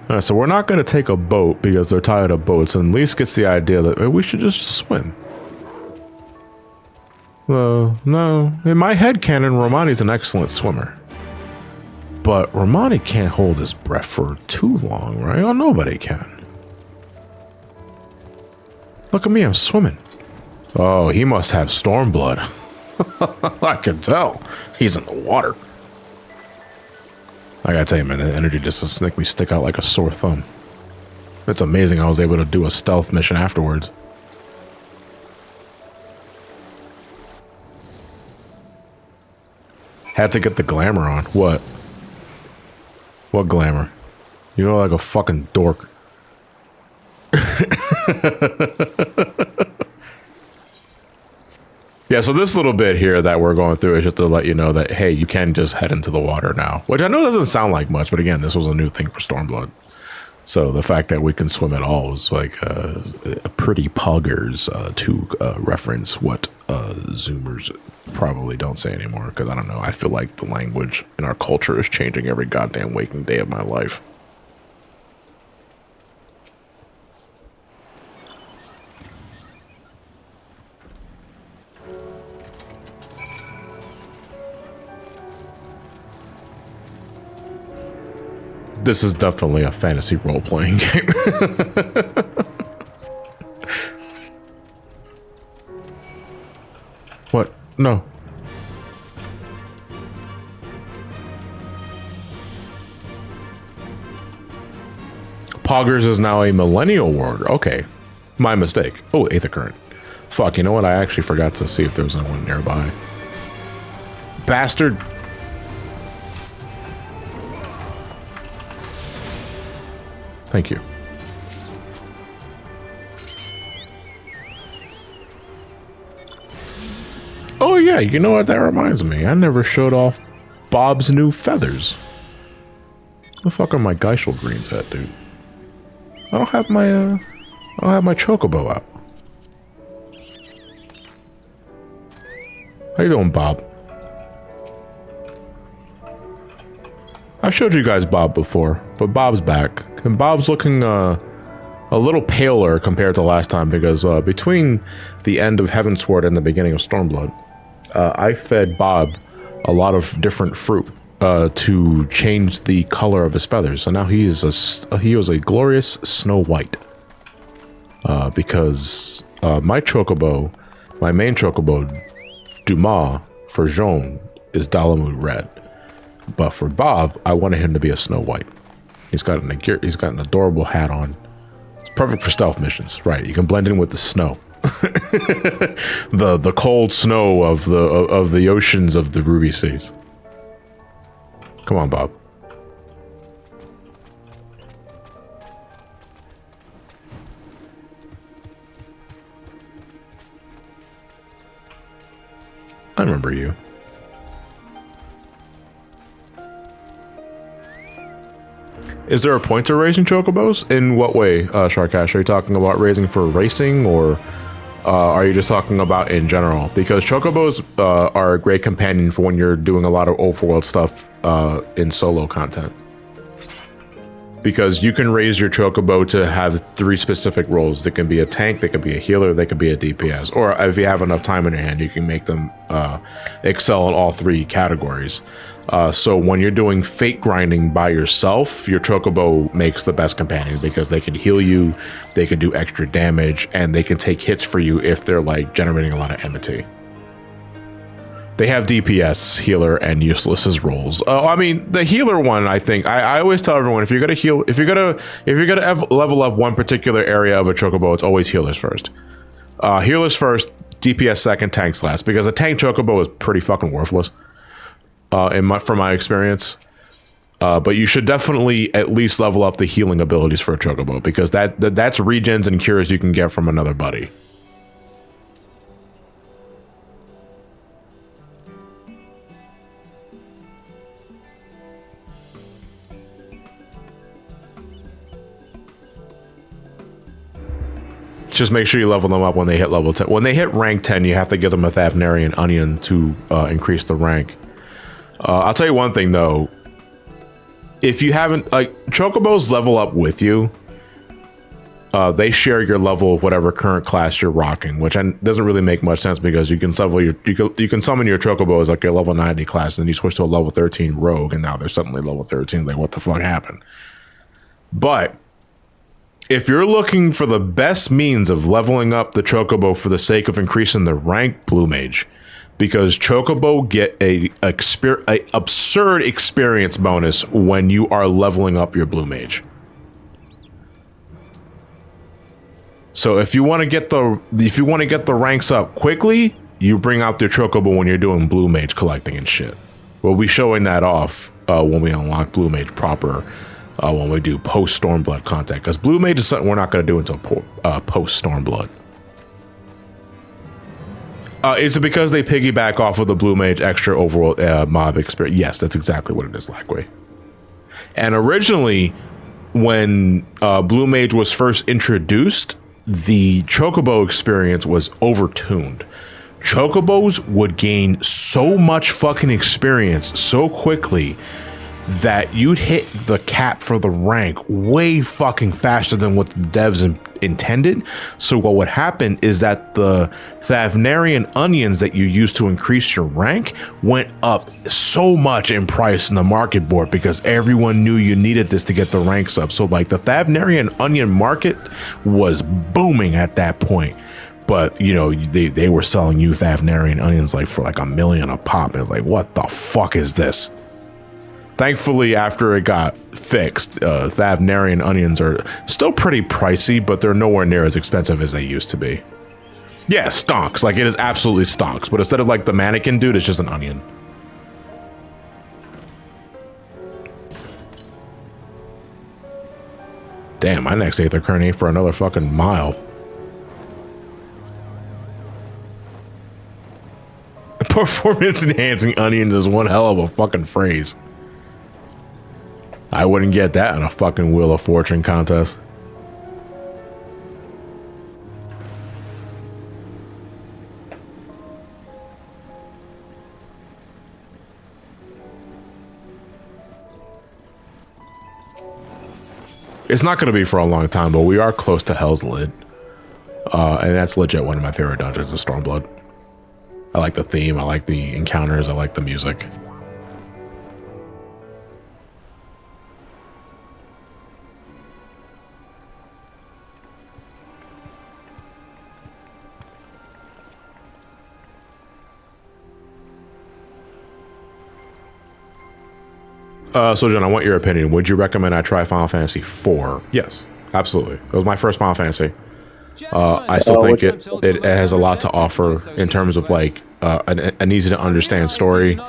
Alright, so we're not going to take a boat because they're tired of boats, and Lise gets the idea that we should just swim. No, in my headcanon, Ramani's an excellent swimmer. But Ramani can't hold his breath for too long, right? Oh, nobody can. Look at me, I'm swimming. Oh, he must have Stormblood. I can tell. He's in the water. I gotta tell you, man, the energy just make me stick out like a sore thumb. It's amazing I was able to do a stealth mission afterwards. Had to get the glamour on. What? What glamour? You look like a fucking dork. Yeah, so this little bit here that we're going through is just to let you know that, hey, you can just head into the water now. Which I know doesn't sound like much, but again, this was a new thing for Stormblood. So the fact that we can swim at all is like pretty poggers to reference what Zoomers probably don't say anymore. Because I don't know, I feel like the language in our culture is changing every goddamn waking day of my life. This is definitely a fantasy role-playing game. What? No. Poggers is now a millennial word. Okay. My mistake. Oh, Aether Current. Fuck, you know what? I actually forgot to see if there was anyone nearby. Bastard. Thank you. Oh yeah, you know what that reminds me? I never showed off Bob's new feathers. Where the fuck are my Geishel greens at, dude? I don't have my chocobo out. How you doing, Bob? I've showed you guys Bob before, but Bob's back. And Bob's looking a little paler compared to last time because between the end of Heavensward and the beginning of Stormblood, I fed Bob a lot of different fruit to change the color of his feathers. So now he was a glorious snow white. Because my chocobo, my main chocobo, Dumas, for Jaune, is Dalamud red. But for Bob, I wanted him to be a snow white. He's got an adorable hat on. It's perfect for stealth missions, right? You can blend in with the snow, the cold snow of the oceans of the Ruby Seas. Come on, Bob. I remember you. Is there a point to raising chocobos? In what way, Sharkash? Are you talking about raising for racing, or are you just talking about in general? Because chocobos are a great companion for when you're doing a lot of overworld stuff in solo content. Because you can raise your chocobo to have 3 specific roles. They can be a tank, they can be a healer, they can be a DPS. Or if you have enough time in your hand, you can make them excel in all 3 categories. So when you're doing fate grinding by yourself, your chocobo makes the best companion because they can heal you, they can do extra damage, and they can take hits for you if they're like generating a lot of enmity. They have DPS, healer, and useless as roles. I mean, the healer one, I think I always tell everyone if you're gonna heal, if you're gonna level up one particular area of a chocobo, it's always healers first. Healers first, DPS second, tanks last, because a tank chocobo is pretty fucking worthless. From my experience, but you should definitely at least level up the healing abilities for a chocobo because that's regens and cures you can get from another buddy. Just make sure you level them up when they hit level 10. When they hit rank 10, you have to give them a Thavnarian onion to increase the rank. I'll tell you one thing though, if you haven't, like, chocobos level up with you, they share your level of whatever current class you're rocking, which doesn't really make much sense because you can summon your chocobo as like your level 90 class, and then you switch to a level 13 rogue, and now they're suddenly level 13. Like, what the fuck happened? But If you're looking for the best means of leveling up the Chocobo for the sake of increasing the rank, Blue Mage, because Chocobo get a absurd experience bonus when you are leveling up your Blue Mage. So if you want to get the ranks up quickly, you bring out the Chocobo when you're doing Blue Mage collecting and shit. We'll be showing that off when we unlock Blue Mage proper, when we do post Stormblood content, because Blue Mage is something we're not going to do until post Stormblood. Is it because they piggyback off of the Blue Mage extra overall mob experience? Yes, that's exactly what it is, Lackway. And originally, when Blue Mage was first introduced, the Chocobo experience was overtuned. Chocobos would gain so much fucking experience so quickly that you'd hit the cap for the rank way fucking faster than what the devs intended. So what would happen is that the Thavnarian onions that you used to increase your rank went up so much in price in the market board because everyone knew you needed this to get the ranks up. So like the Thavnarian onion market was booming at that point. But, you know, they were selling you Thavnarian onions like for like $1 million a pop. And like, what the fuck is this? Thankfully, after it got fixed, Thavnarian onions are still pretty pricey, but they're nowhere near as expensive as they used to be. Yeah, stonks. Like, it is absolutely stonks. But instead of like the mannequin dude, it's just an onion. Damn, my next Aether Current ain't for another fucking mile. Performance enhancing onions is one hell of a fucking phrase. I wouldn't get that in a fucking Wheel of Fortune contest. It's not going to be for a long time, but we are close to Hell's Lid. And that's legit one of my favorite dungeons of Stormblood. I like the theme, I like the encounters, I like the music. So John, I want your opinion. Would you recommend I try Final Fantasy IV? Yes, absolutely. It was my first Final Fantasy. I still think it has a lot to offer in terms of like an easy to understand story,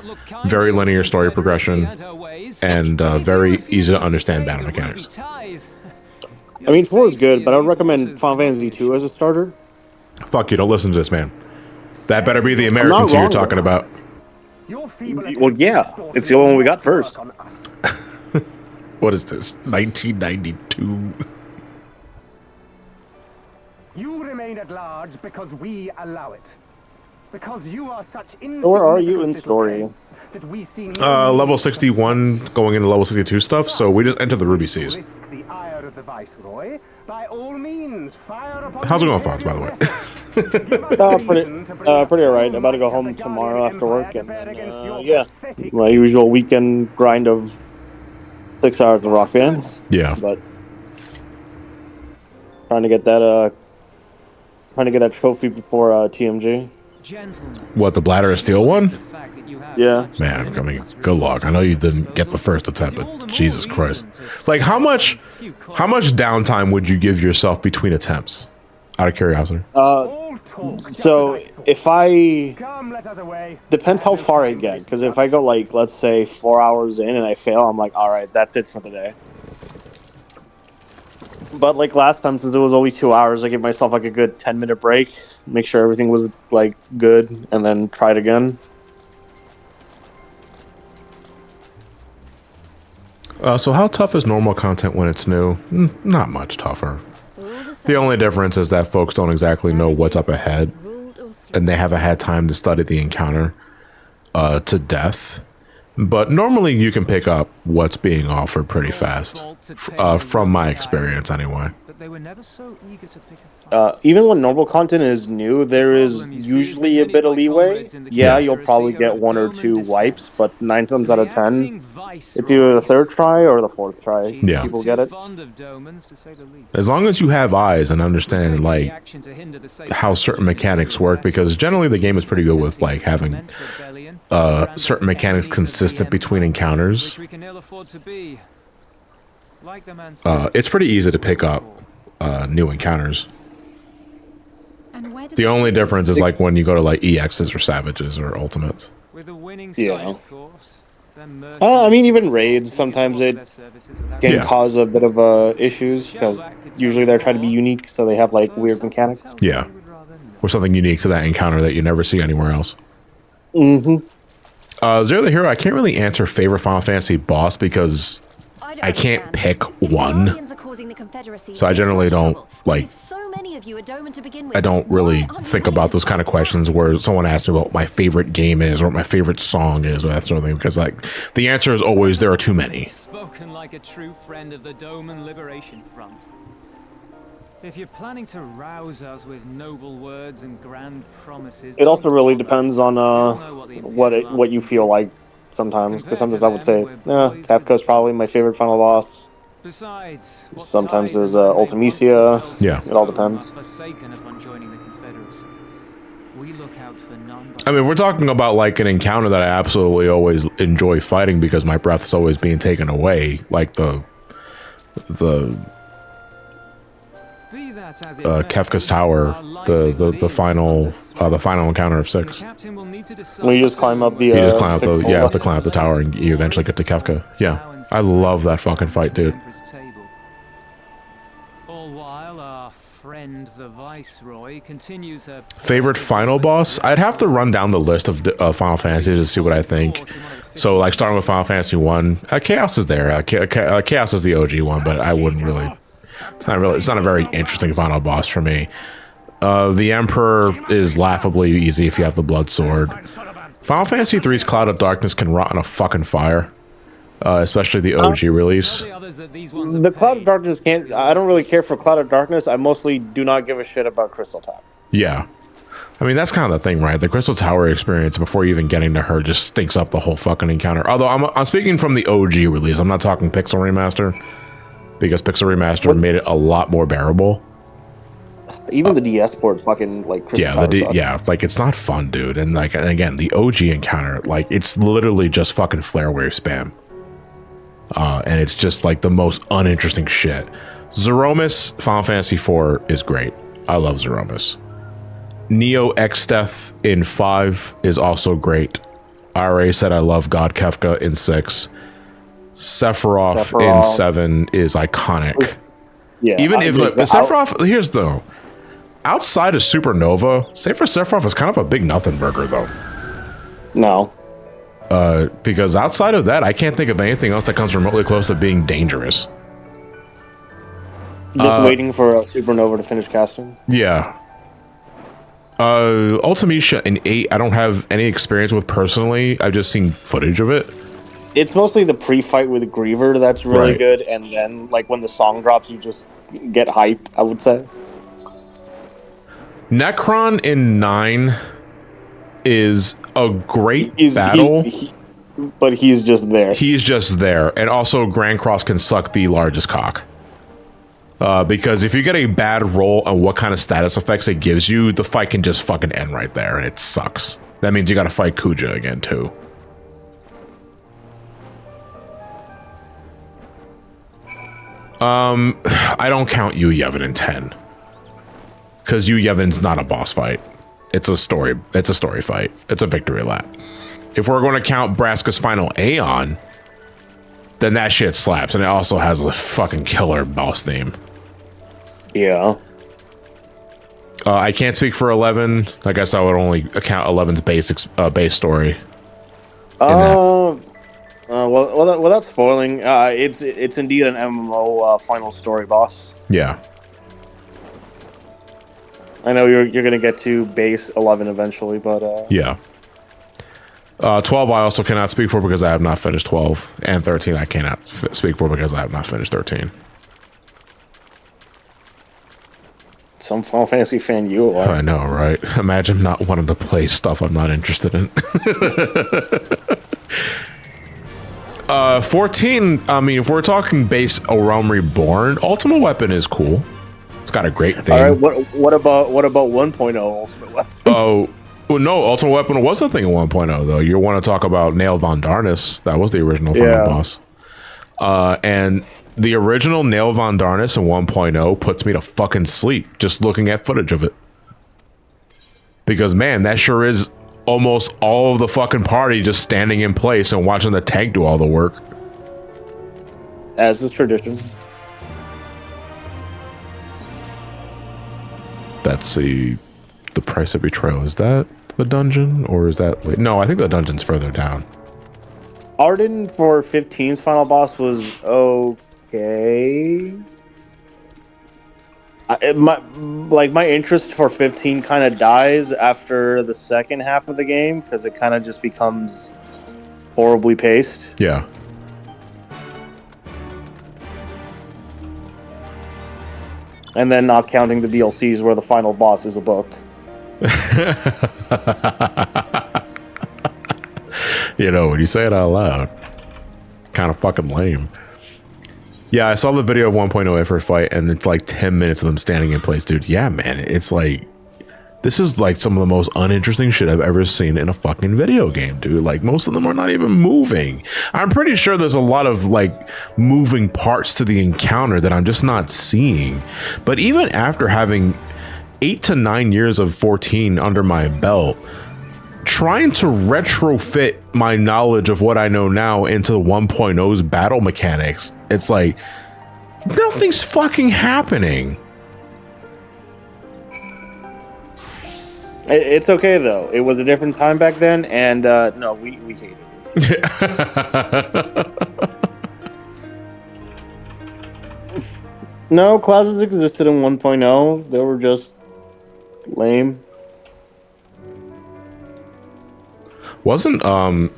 very linear story progression, and very easy to understand battle mechanics. I mean, 4 is good, but I would recommend Final Fantasy 2 as a starter. Fuck you, don't listen to this man. That better be the American 2 you're talking about. Well, yeah, it's the only one we got first. What is this? 1992. You remain at large because we allow it. Because you are such where are you in story? Level 61 going into level 62 stuff, so we just entered the Ruby Seas. How's it going, Fox, by the way? Pretty alright. I'm about to go home tomorrow after work, and yeah, my usual weekend grind of 6 hours of Rock Band. Yeah, but trying to get that trophy before TMG. What, the Bladder of Steel one? Yeah. Man, I mean, good luck. I know you didn't get the first attempt, but Jesus Christ. Like, how much downtime would you give yourself between attempts? Out of curiosity. So if I depends how far I get, because if I go like, let's say 4 hours in and I fail, I'm like, all right, that's it for the day. But like last time, since it was only 2 hours, I gave myself like a good 10-minute break, make sure everything was like good, and then try it again. So how tough is normal content when it's new? Not much tougher. The only difference is that folks don't exactly know what's up ahead, and they haven't had time to study the encounter to death. But normally you can pick up what's being offered pretty fast, from my experience anyway. But they were never so eager to pick a fight. Even when normal content is new, there is usually a bit of leeway. Yeah, you'll probably get 1 or 2 wipes, but 9 times out of 10, it's either the 3rd try or the 4th try. Yeah. People get it. As long as you have eyes and understand, like, how certain mechanics work, because generally the game is pretty good with, like, having certain mechanics consistent between encounters. It's pretty easy to pick up new encounters. The only difference is like when you go to like EXs or Savages or Ultimates. Yeah. I mean, even raids, sometimes it can cause a bit of issues, because usually they're trying to be unique, so they have like weird mechanics. Yeah. Or something unique to that encounter that you never see anywhere else. Mm-hmm. Zero the Hero, I can't really answer favorite Final Fantasy boss because I can't pick one. So I generally don't, like, I don't really think about those kind of questions where someone asks me what my favorite game is or what my favorite song is or that sort of thing, because, like, the answer is always there are too many. Spoken like a true friend of the Doman Liberation Front. If you're planning to rouse us with noble words and grand promises, it also really depends on what you feel like sometimes, because sometimes I would say, Kafka's probably my favorite final boss. Besides, sometimes there's Ultimecia. Yeah. It all depends. I mean, we're talking about like an encounter that I absolutely always enjoy fighting because my breath is always being taken away, like the Kefka's Tower, the final encounter of 6. When you just climb up the you just climb up the have to climb up the tower and you eventually get to Kefka. Yeah, I love that fucking fight, dude. All while our friend the Viceroy continues her favorite final boss. I'd have to run down the list of Final Fantasy to see what I think. So, like, starting with Final Fantasy 1, Chaos is there. Chaos is the OG one, but I wouldn't really. It's not a very interesting final boss for me. The Emperor is laughably easy if you have the Blood Sword. Final Fantasy 3's Cloud of Darkness can rot in a fucking fire. Especially the OG release. The Cloud of Darkness can't... I don't really care for Cloud of Darkness. I mostly do not give a shit about Crystal Tower. Yeah. I mean, that's kind of the thing, right? The Crystal Tower experience, before even getting to her, just stinks up the whole fucking encounter. Although, I'm speaking from the OG release. I'm not talking Pixel Remaster. Because Pixel Remaster made it a lot more bearable. Even the DS port fucking, like, Crystal Tower like, it's not fun, dude. And, like, and again, the OG encounter, like, it's literally just fucking flare wave spam. And it's just, like, the most uninteresting shit. Zeromus, Final Fantasy IV is great. I love Zeromus. Neo X-Death in 5 is also great. I already said I love God Kefka in 6. Sephiroth in 7 is iconic. Yeah, even if Sephiroth, here's though, outside of Supernova, say for Sephiroth is kind of a big nothing burger though. No. Because outside of that, I can't think of anything else that comes remotely close to being dangerous. Just waiting for Supernova to finish casting. Yeah. Ultimecia in 8, I don't have any experience with personally. I've just seen footage of it. It's mostly the pre-fight with Griever that's really good, and then, like, when the song drops, you just get hyped, I would say. Necron in 9 is a great battle. But he's just there. He's just there. And also, Grand Cross can suck the largest cock. Because if you get a bad roll on what kind of status effects it gives you, the fight can just fucking end right there, and it sucks. That means you gotta fight Kuja again, too. I don't count Yu Yevon in 10. Because Yu Yevon's not a boss fight. It's a story fight. It's a victory lap. If we're going to count Braska's final Aeon, then that shit slaps, and it also has a fucking killer boss theme. Yeah. I can't speak for 11. I guess I would only count 11's base story. Without spoiling, it's indeed an MMO final story boss. Yeah. I know you're gonna get to base 11 eventually, but yeah. 12 I also cannot speak for because I have not finished 12, and 13 I cannot speak for because I have not finished 13. Some Final Fantasy fan you are. I know, right? Imagine not wanting to play stuff I'm not interested in. 14, I mean, if we're talking base A Realm Reborn, Ultimate Weapon is cool. It's got a great theme. All right, what about 1.0 Ultimate Weapon? Oh, well, no, Ultimate Weapon was a thing in 1.0, though. You want to talk about Nail Von Darnus. That was the original final boss. And the original Nail Von Darnus in 1.0 puts me to fucking sleep just looking at footage of it. Because, man, that sure is almost all of the fucking party just standing in place and watching the tank do all the work. As is tradition. That's the price of betrayal. Is that the dungeon, or is that late? No, I think the dungeon's further down. Arden for 15's final boss was okay. My interest for 15 kind of dies after the second half of the game because it kind of just becomes horribly paced. Yeah. And then not counting the DLCs where the final boss is a book. You know, when you say it out loud, kind of fucking lame. Yeah, I saw the video of 1.0 first fight, and it's like 10 minutes of them standing in place, dude. Yeah, man, it's like, this is like some of the most uninteresting shit I've ever seen in a fucking video game, dude. Like, most of them are not even moving. I'm pretty sure there's a lot of like moving parts to the encounter that I'm just not seeing. But even after having 8 to 9 years of 14 under my belt, trying to retrofit my knowledge of what I know now into 1.0's battle mechanics, it's like, nothing's fucking happening. It's okay, though. It was a different time back then, and no, we hate it. No, classes existed in 1.0. They were just lame. Wasn't,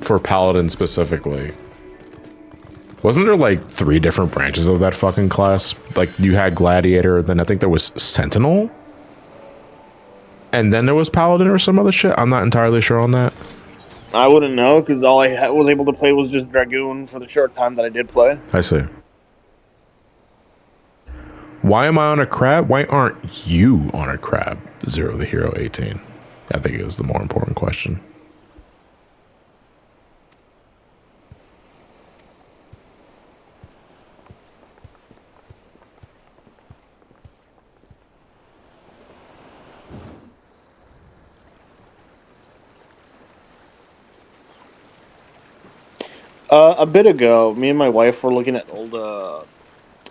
for Paladin specifically, wasn't there like 3 different branches of that fucking class? Like, you had Gladiator, then I think there was Sentinel, and then there was Paladin or some other shit? I'm not entirely sure on that. I wouldn't know, because all I was able to play was just Dragoon for the short time that I did play. I see. Why am I on a crab? Why aren't you on a crab? Zero the Hero 18. I think is the more important question. A bit ago, me and my wife were looking at old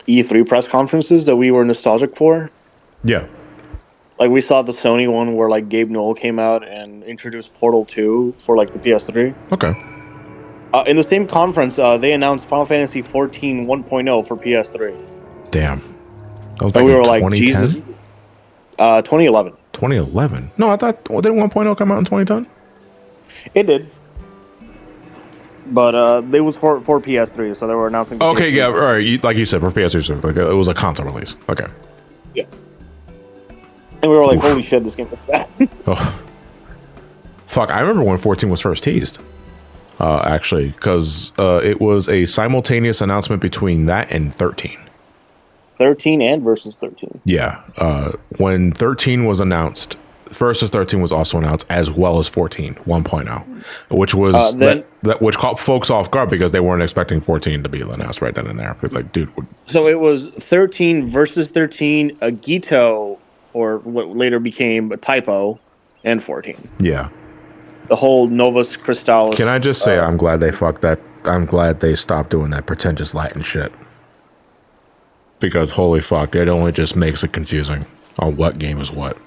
E3 press conferences that we were nostalgic for. Yeah. Like, we saw the Sony one where, like, Gabe Newell came out and introduced Portal 2 for, like, the PS3. Okay. In the same conference, they announced Final Fantasy 14 1.0 for PS3. Damn. That was back in 2010? Jesus. 2011. 2011? No, I thought, well, didn't 1.0 come out in 2010? It did. But it was for PS3, so they were announcing. Okay, PS3. yeah, all right. Like you said, for PS3, like, it was a console release. Okay. Yeah. And we were like, holy shit, this game was bad. Oh. Fuck, I remember when 14 was first teased. Actually, because it was a simultaneous announcement between that and 13. 13 and Versus 13. Yeah. When 13 was announced, Versus 13 was also announced, as well as 14 1.0, which was which caught folks off guard because they weren't expecting 14 to be announced right then and there. It's like, dude. So it was 13 Versus 13, a Gito, or what later became a Typo, and 14. Yeah. The whole Novus Crystallis. Can I just say, I'm glad they fucked that. I'm glad they stopped doing that pretentious Latin shit. Because holy fuck, it only just makes it confusing on what game is what.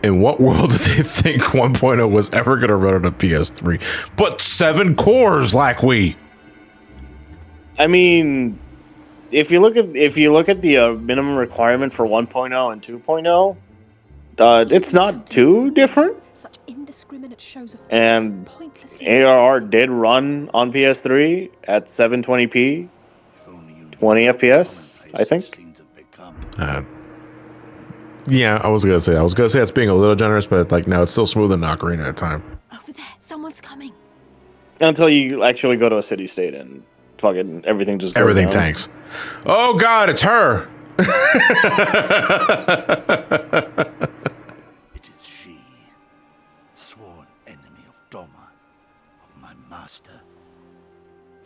In what world did they think 1.0 was ever going to run on a PS3? But 7 cores, like we. I mean, if you look at the minimum requirement for 1.0 and 2.0, it's not too different. Such indiscriminate shows of force, And pointlessly ARR did run on PS3 at 720p, 20 FPS, I think. Yeah, I was gonna say it's being a little generous, but like no, it's still smoother than Ocarina at the time. Over there, someone's coming. Until you actually go to a city state and fucking everything just goes Everything down. tanks. Oh God, it's her. It is she, sworn enemy of Doma, of my master,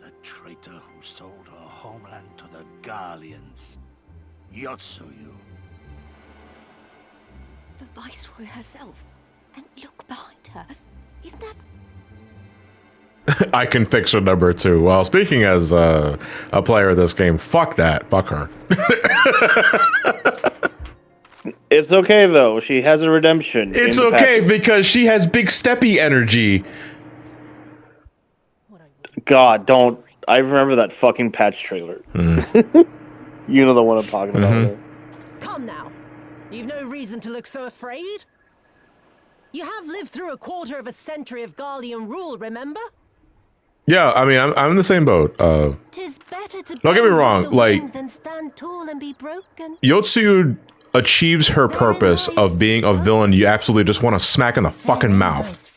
the traitor who sold her homeland to the Garleans, Yotsuyu. The Viceroy herself. And look behind her. Isn't that... I can fix her number too. Well, speaking as a player of this game, fuck that. Fuck her. It's okay though. She has a redemption. It's okay because she has big steppy energy. God, don't. I remember that fucking patch trailer. You know the one I'm talking about. Come now. You've no reason to look so afraid. You have lived through a quarter of a century of Garlean rule, remember? Yeah, I mean, I'm in the same boat. Don't get me wrong, like, than stand tall and be broken. Yotsuyu achieves her purpose of being a villain you absolutely just want to smack in the fucking mouth.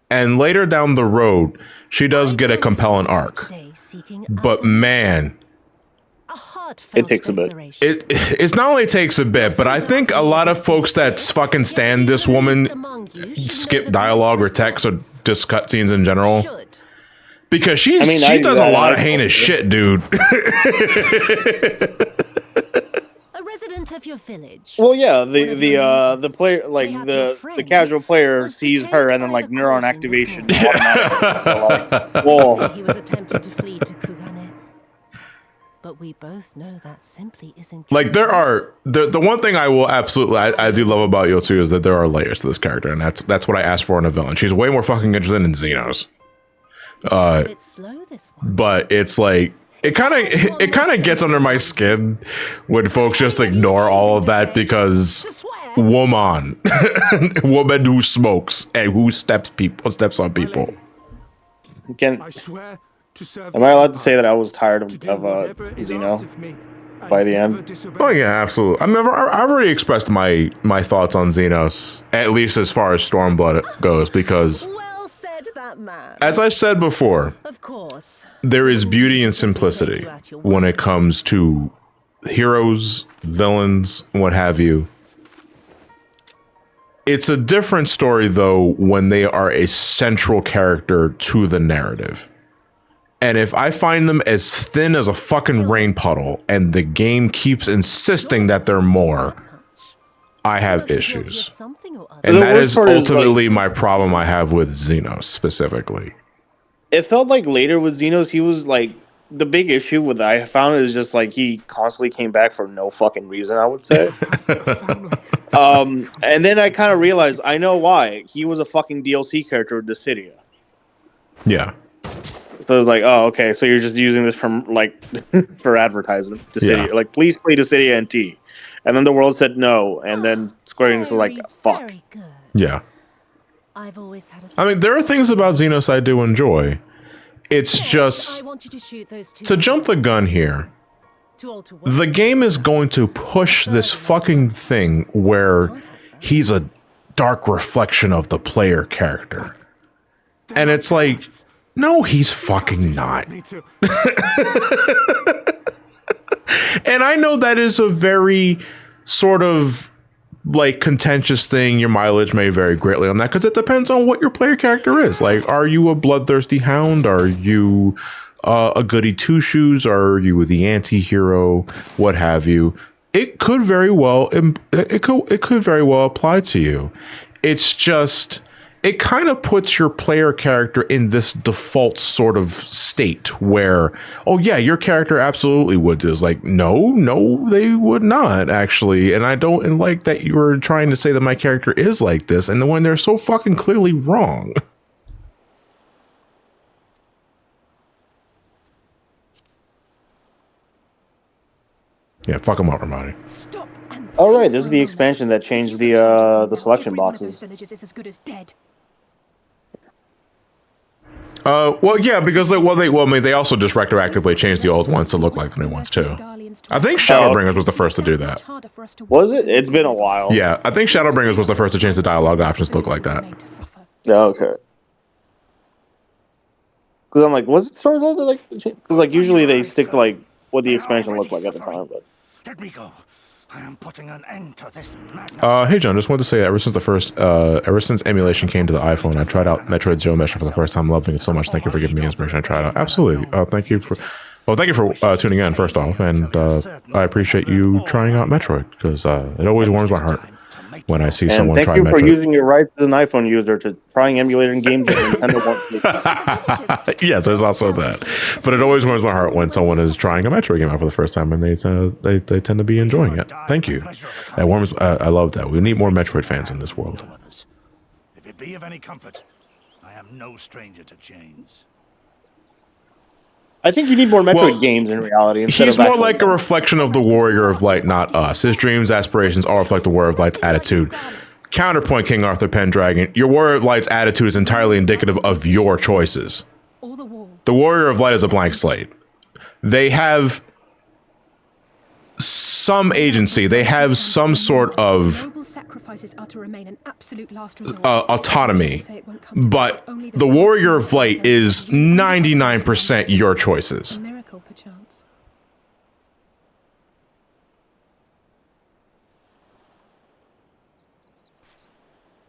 And later down the road, she does get a compelling arc. But man, it takes a bit. It's not only takes a bit, but I think a lot of folks that fucking stand this woman skip dialogue or text or just cutscenes in general. Because she does a lot of heinous shit, dude. A resident of your village. Well, yeah, the player, like the casual player sees her and then like neuron activation. Like, whoa. He was attempting to flee to Kugane. But we both know that simply isn't. Like there are the one thing I will absolutely I do love about Yotsuyu is that there are layers to this character, and that's what I asked for in a villain. She's way more fucking interesting than Xenos. But it's like it kind of gets under my skin when folks just ignore all of that because woman who smokes and who steps on people. Am I allowed to say that I was tired of Xeno by the end? Oh yeah, absolutely. I mean, I've already expressed my thoughts on Xenos, at least as far as Stormblood goes, because as I said before, there is beauty and simplicity when it comes to heroes, villains, what have you. It's a different story, though, when they are a central character to the narrative. And if I find them as thin as a fucking rain puddle and the game keeps insisting that they're more, I have issues. And that is ultimately my problem I have with Xenos specifically. It felt like later with Xenos, he was like, the big issue with I found is just like he constantly came back for no fucking reason, I would say. And then I kind of realized, I know why. He was a fucking DLC character with Dissidia. Yeah. So it's like, oh, okay, so you're just using this from like for advertisement. Dissidia. Yeah. Like, please play Dissidia NT. And then the world said no, and then Square Enix was like, fuck. Yeah. I've always had I mean, there are things about Xenos I do enjoy. It's just, to jump the gun here, the game is going to push this fucking thing where he's a dark reflection of the player character. And it's like, no, he's fucking not. And I know that is a very sort of like contentious thing. Your mileage may vary greatly on that because it depends on what your player character is. Like, are you a bloodthirsty hound? Are you a goody two shoes? Are you the anti-hero? What have you? It could very well it could very well apply to you. It's just, it kind of puts your player character in this default sort of state where, oh yeah, your character absolutely would do. It's like, no, they would not actually. And I don't like that you were trying to say that my character is like this, and when they're so fucking clearly wrong. Yeah, fuck him up, Ramani. Stop and Oh right, this is the expansion that changed the selection boxes. Villagers is as good as dead. Well, yeah, because I mean, they also just retroactively changed the old ones to look like the new ones too. I think Shadowbringers was the first to do that. Was it? It's been a while. Yeah, I think Shadowbringers was the first to change the dialogue options to look like that. Yeah, okay. Because I'm like, was it Stormblood that like? Because like usually they stick to like what the expansion looked like at the time, but. Let me go. I am putting an end to this madness. Hey John, just wanted to say, ever since emulation came to the iPhone, I tried out Metroid Zero Mission for the first time, loving it so much. Thank you for giving me inspiration. I tried it out. Absolutely. Thank you for tuning in first off, and I appreciate you trying out Metroid because it always warms my heart when I see someone try Metroid. Thank you for using your rights as an iPhone user to trying emulating games that Nintendo wants. Yes, there's also that. But it always warms my heart when someone is trying a Metroid game out for the first time and they tend to be enjoying it. Thank you. That warms. I love that. We need more Metroid fans in this world. If it be of any comfort, I am no stranger to chains. I think you need more Metroid games in reality. He's more like a reflection of the Warrior of Light, not us. His dreams, aspirations all reflect the Warrior of Light's attitude. Counterpoint, King Arthur Pendragon. Your Warrior of Light's attitude is entirely indicative of your choices. The Warrior of Light is a blank slate. They have some agency. They have some sort of autonomy. But the Warrior of Light is 99% your choices.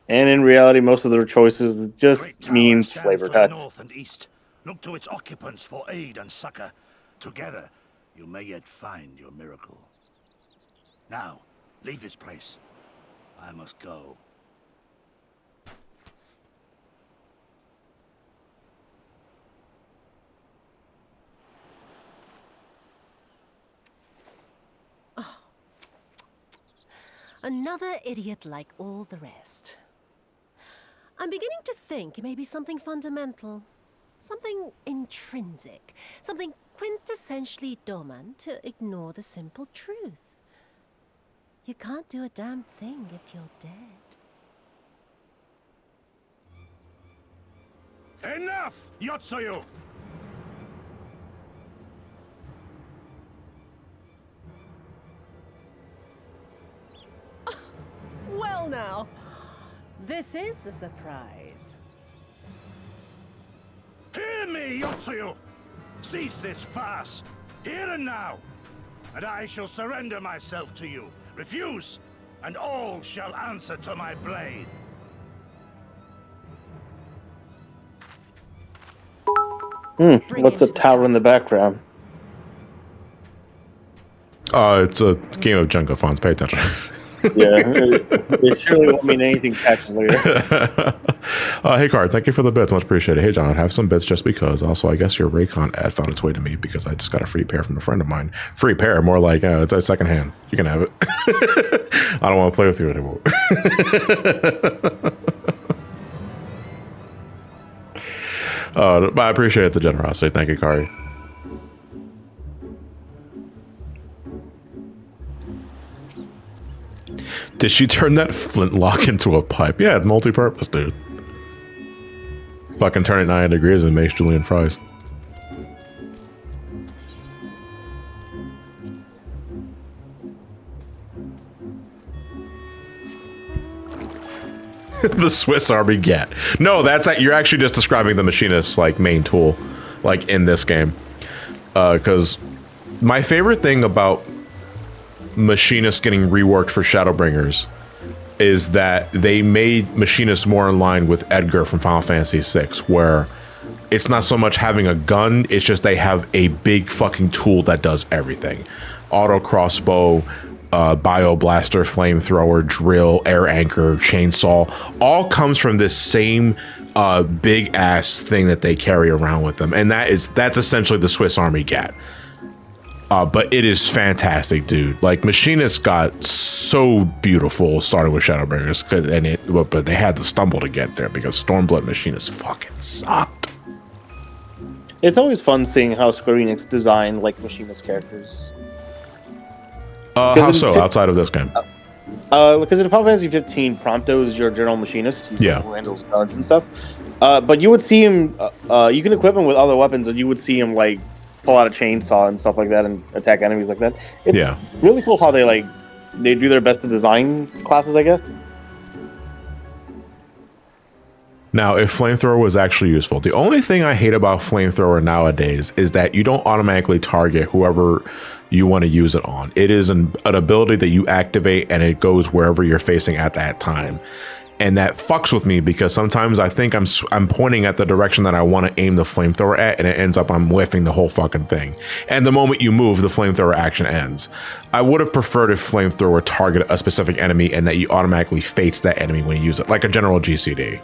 And in reality, most of their choices just means flavor text. North and east. Look to its occupants for aid and succor. Together, you may yet find your miracle. Now, leave this place. I must go. Oh. Another idiot like all the rest. I'm beginning to think it may be something fundamental. Something intrinsic. Something quintessentially Doman to ignore the simple truth. You can't do a damn thing if you're dead. Enough, Yotsuyu! Well now, this is a surprise. Hear me, Yotsuyu! Cease this farce, here and now, and I shall surrender myself to you. Refuse, and all shall answer to my blade. What's a tower in the background? It's a game of Jenga funds. Pay attention. Yeah, it surely won't mean anything catches later. Hey, Card, thank you for the bits. Much appreciated. Hey, John, have some bits just because. Also, I guess your Raycon ad found its way to me because I just got a free pair from a friend of mine. Free pair, more like it's a second hand. You can have it. I don't want to play with you anymore. I appreciate the generosity. Thank you, Kari. Did she turn that flintlock into a pipe? Yeah, multi-purpose, dude. Fucking turn it 90 degrees and makes Julian fries. The Swiss Army Gat. No, you're actually just describing the machinist's like main tool, like in this game. Because my favorite thing about Machinist getting reworked for Shadowbringers is that they made Machinist more in line with Edgar from Final Fantasy VI, where it's not so much having a gun, it's just they have a big fucking tool that does everything. Auto crossbow, bio blaster, flamethrower, drill, air anchor, chainsaw, all comes from this same big ass thing that they carry around with them, and that's essentially the Swiss Army Gat. But it is fantastic, dude. Like, Machinist got so beautiful starting with Shadowbringers, but they had to stumble to get there because Stormblood Machinist fucking sucked. It's always fun seeing how Square Enix designed like Machinist characters. How so? Outside of this game, Because in Final Fantasy 15, Prompto is your general machinist. Who handles guns and stuff. But you would see him. You can equip him with other weapons, and you would see him like pull out a chainsaw and stuff like that, and attack enemies like that. It's really cool how they do their best to design classes, I guess. Now, if Flamethrower was actually useful, the only thing I hate about Flamethrower nowadays is that you don't automatically target whoever you want to use it on. It is an ability that you activate and it goes wherever you're facing at that time. And that fucks with me because sometimes I think I'm pointing at the direction that I want to aim the Flamethrower at, and it ends up I'm whiffing the whole fucking thing. And the moment you move, the Flamethrower action ends. I would have preferred if Flamethrower targeted a specific enemy and that you automatically face that enemy when you use it, like a general GCD.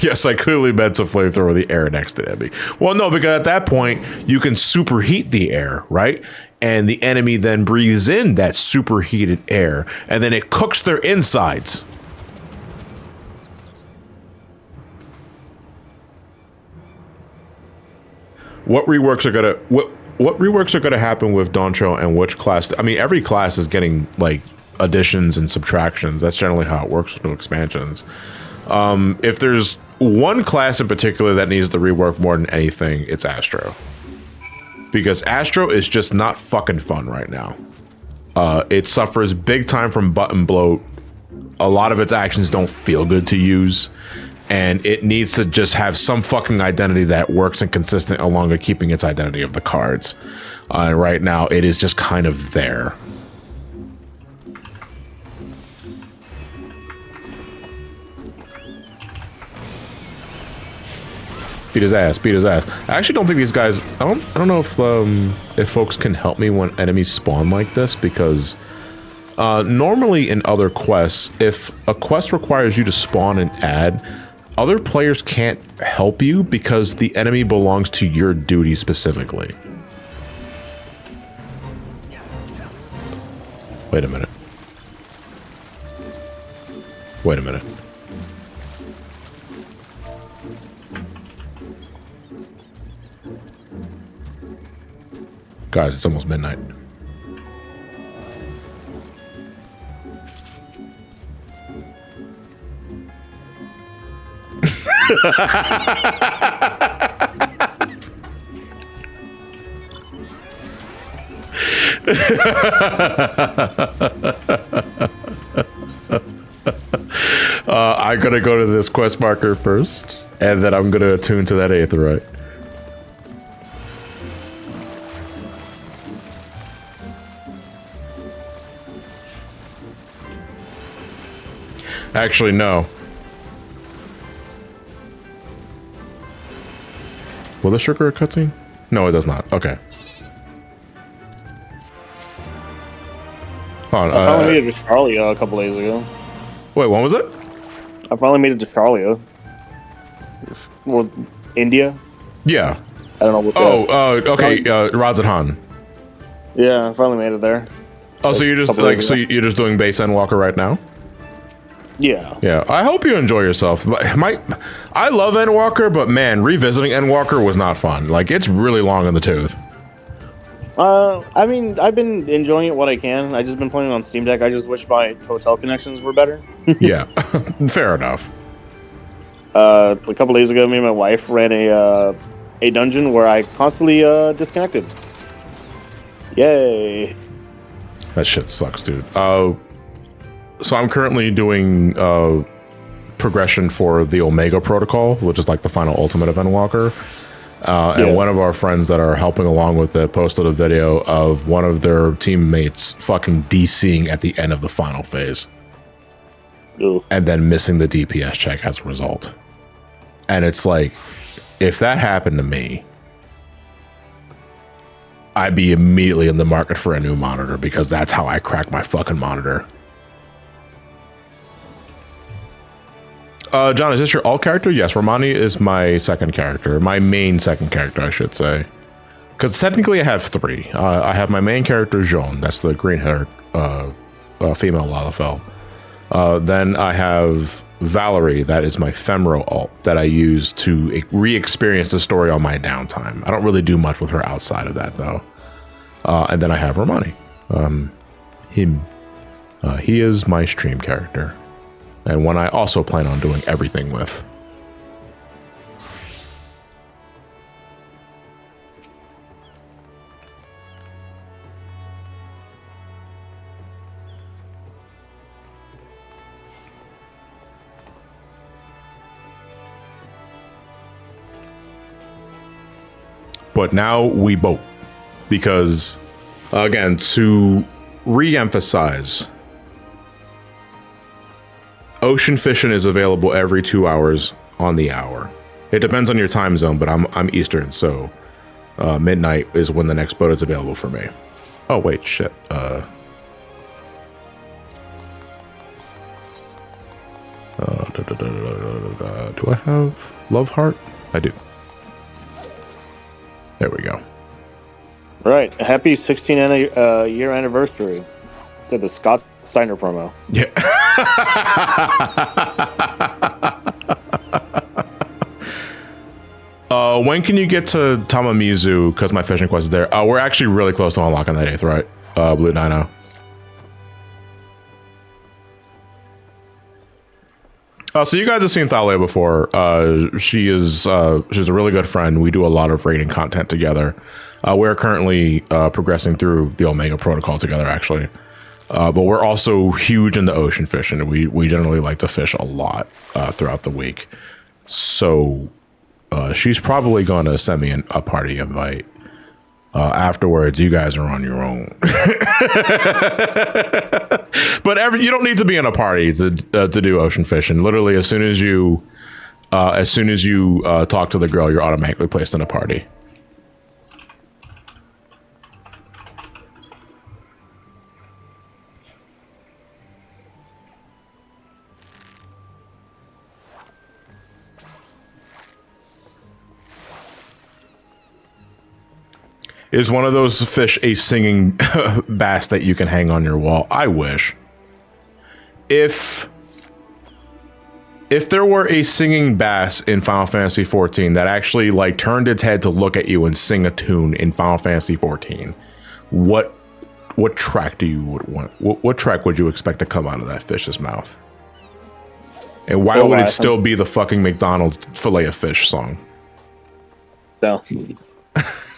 Yes, I clearly meant to Flamethrower the air next to the enemy. Well, no, because at that point, you can superheat the air, right? And the enemy then breathes in that superheated air, and then it cooks their insides. What reworks are gonna happen with Dawntrail and which class? I mean, every class is getting like additions and subtractions. That's generally how it works with new expansions. If there's one class in particular that needs the rework more than anything, it's Astro. Because Astro is just not fucking fun right now. It suffers big time from button bloat. A lot of its actions don't feel good to use. And it needs to just have some fucking identity that works and consistent along with keeping its identity of the cards. Right now, it is just kind of there. Beat his ass, beat his ass. I actually don't think these guys, I don't know if folks can help me when enemies spawn like this, because normally in other quests, if a quest requires you to spawn and add, other players can't help you because the enemy belongs to your duty specifically. Wait a minute. Wait a minute. Guys, it's almost midnight. I'm gonna go to this quest marker first, and then I'm gonna attune to that aetheryte. Actually, no. Will this trigger a cutscene? No, it does not. Okay. Hold on. I finally made it to Charlia a couple days ago. Wait, when was it? I finally made it to Charlia. Well, India? Yeah. I don't know what okay. Razadhan. Yeah, I finally made it there. Oh, so you're just like, you're just doing base Endwalker right now? Yeah. Yeah, I hope you enjoy yourself. But I love Endwalker, but man, revisiting Endwalker was not fun. Like, it's really long in the tooth. I mean, I've been enjoying it what I can. I just been playing on Steam Deck. I just wish my hotel connections were better. Yeah, fair enough. A couple days ago, me and my wife ran a dungeon where I constantly disconnected. Yay! That shit sucks, dude. So I'm currently doing progression for the Omega Protocol, which is like the final ultimate of Endwalker. And one of our friends that are helping along with it posted a video of one of their teammates fucking DCing at the end of the final phase. Ooh. And then missing the DPS check as a result. And it's like, if that happened to me, I'd be immediately in the market for a new monitor, because that's how I crack my fucking monitor. John, is this your alt character? Yes, Ramani is my second character. My main second character, I should say. Because technically I have three. I have my main character, Jean. That's the green-haired female Lalafell. Then I have Valerie, that is my femoral alt that I use to re-experience the story on my downtime. I don't really do much with her outside of that, though. And then I have Ramani. He is my stream character, and one I also plan on doing everything with. But now we boat, because, again, to re-emphasize, ocean fishing is available every 2 hours on the hour. It depends on your time zone, but I'm Eastern, so midnight is when the next boat is available for me. Oh wait, shit. Do I have Love Heart? I do. There we go. Right. Happy 16th year anniversary. Did the Scott Steiner promo. Yeah. When can you get to Tamamizu? Because my fishing quest is there. We're actually really close to unlocking that 8th, right? Blue Dino. So you guys have seen Thalia before. She's a really good friend. We do a lot of raiding content together. We're currently progressing through the Omega Protocol together, actually. But we're also huge into ocean fishing. We generally like to fish a lot throughout the week. So she's probably going to send me a party invite. Afterwards, you guys are on your own. But you don't need to be in a party to do ocean fishing. Literally, as soon as you talk to the girl, you're automatically placed in a party. Is one of those fish a singing bass that you can hang on your wall? I wish. If there were a singing bass in Final Fantasy XIV that actually like turned its head to look at you and sing a tune in Final Fantasy XIV, what track do you want? What track would you expect to come out of that fish's mouth? And why would it still be the fucking McDonald's fillet of fish song? No.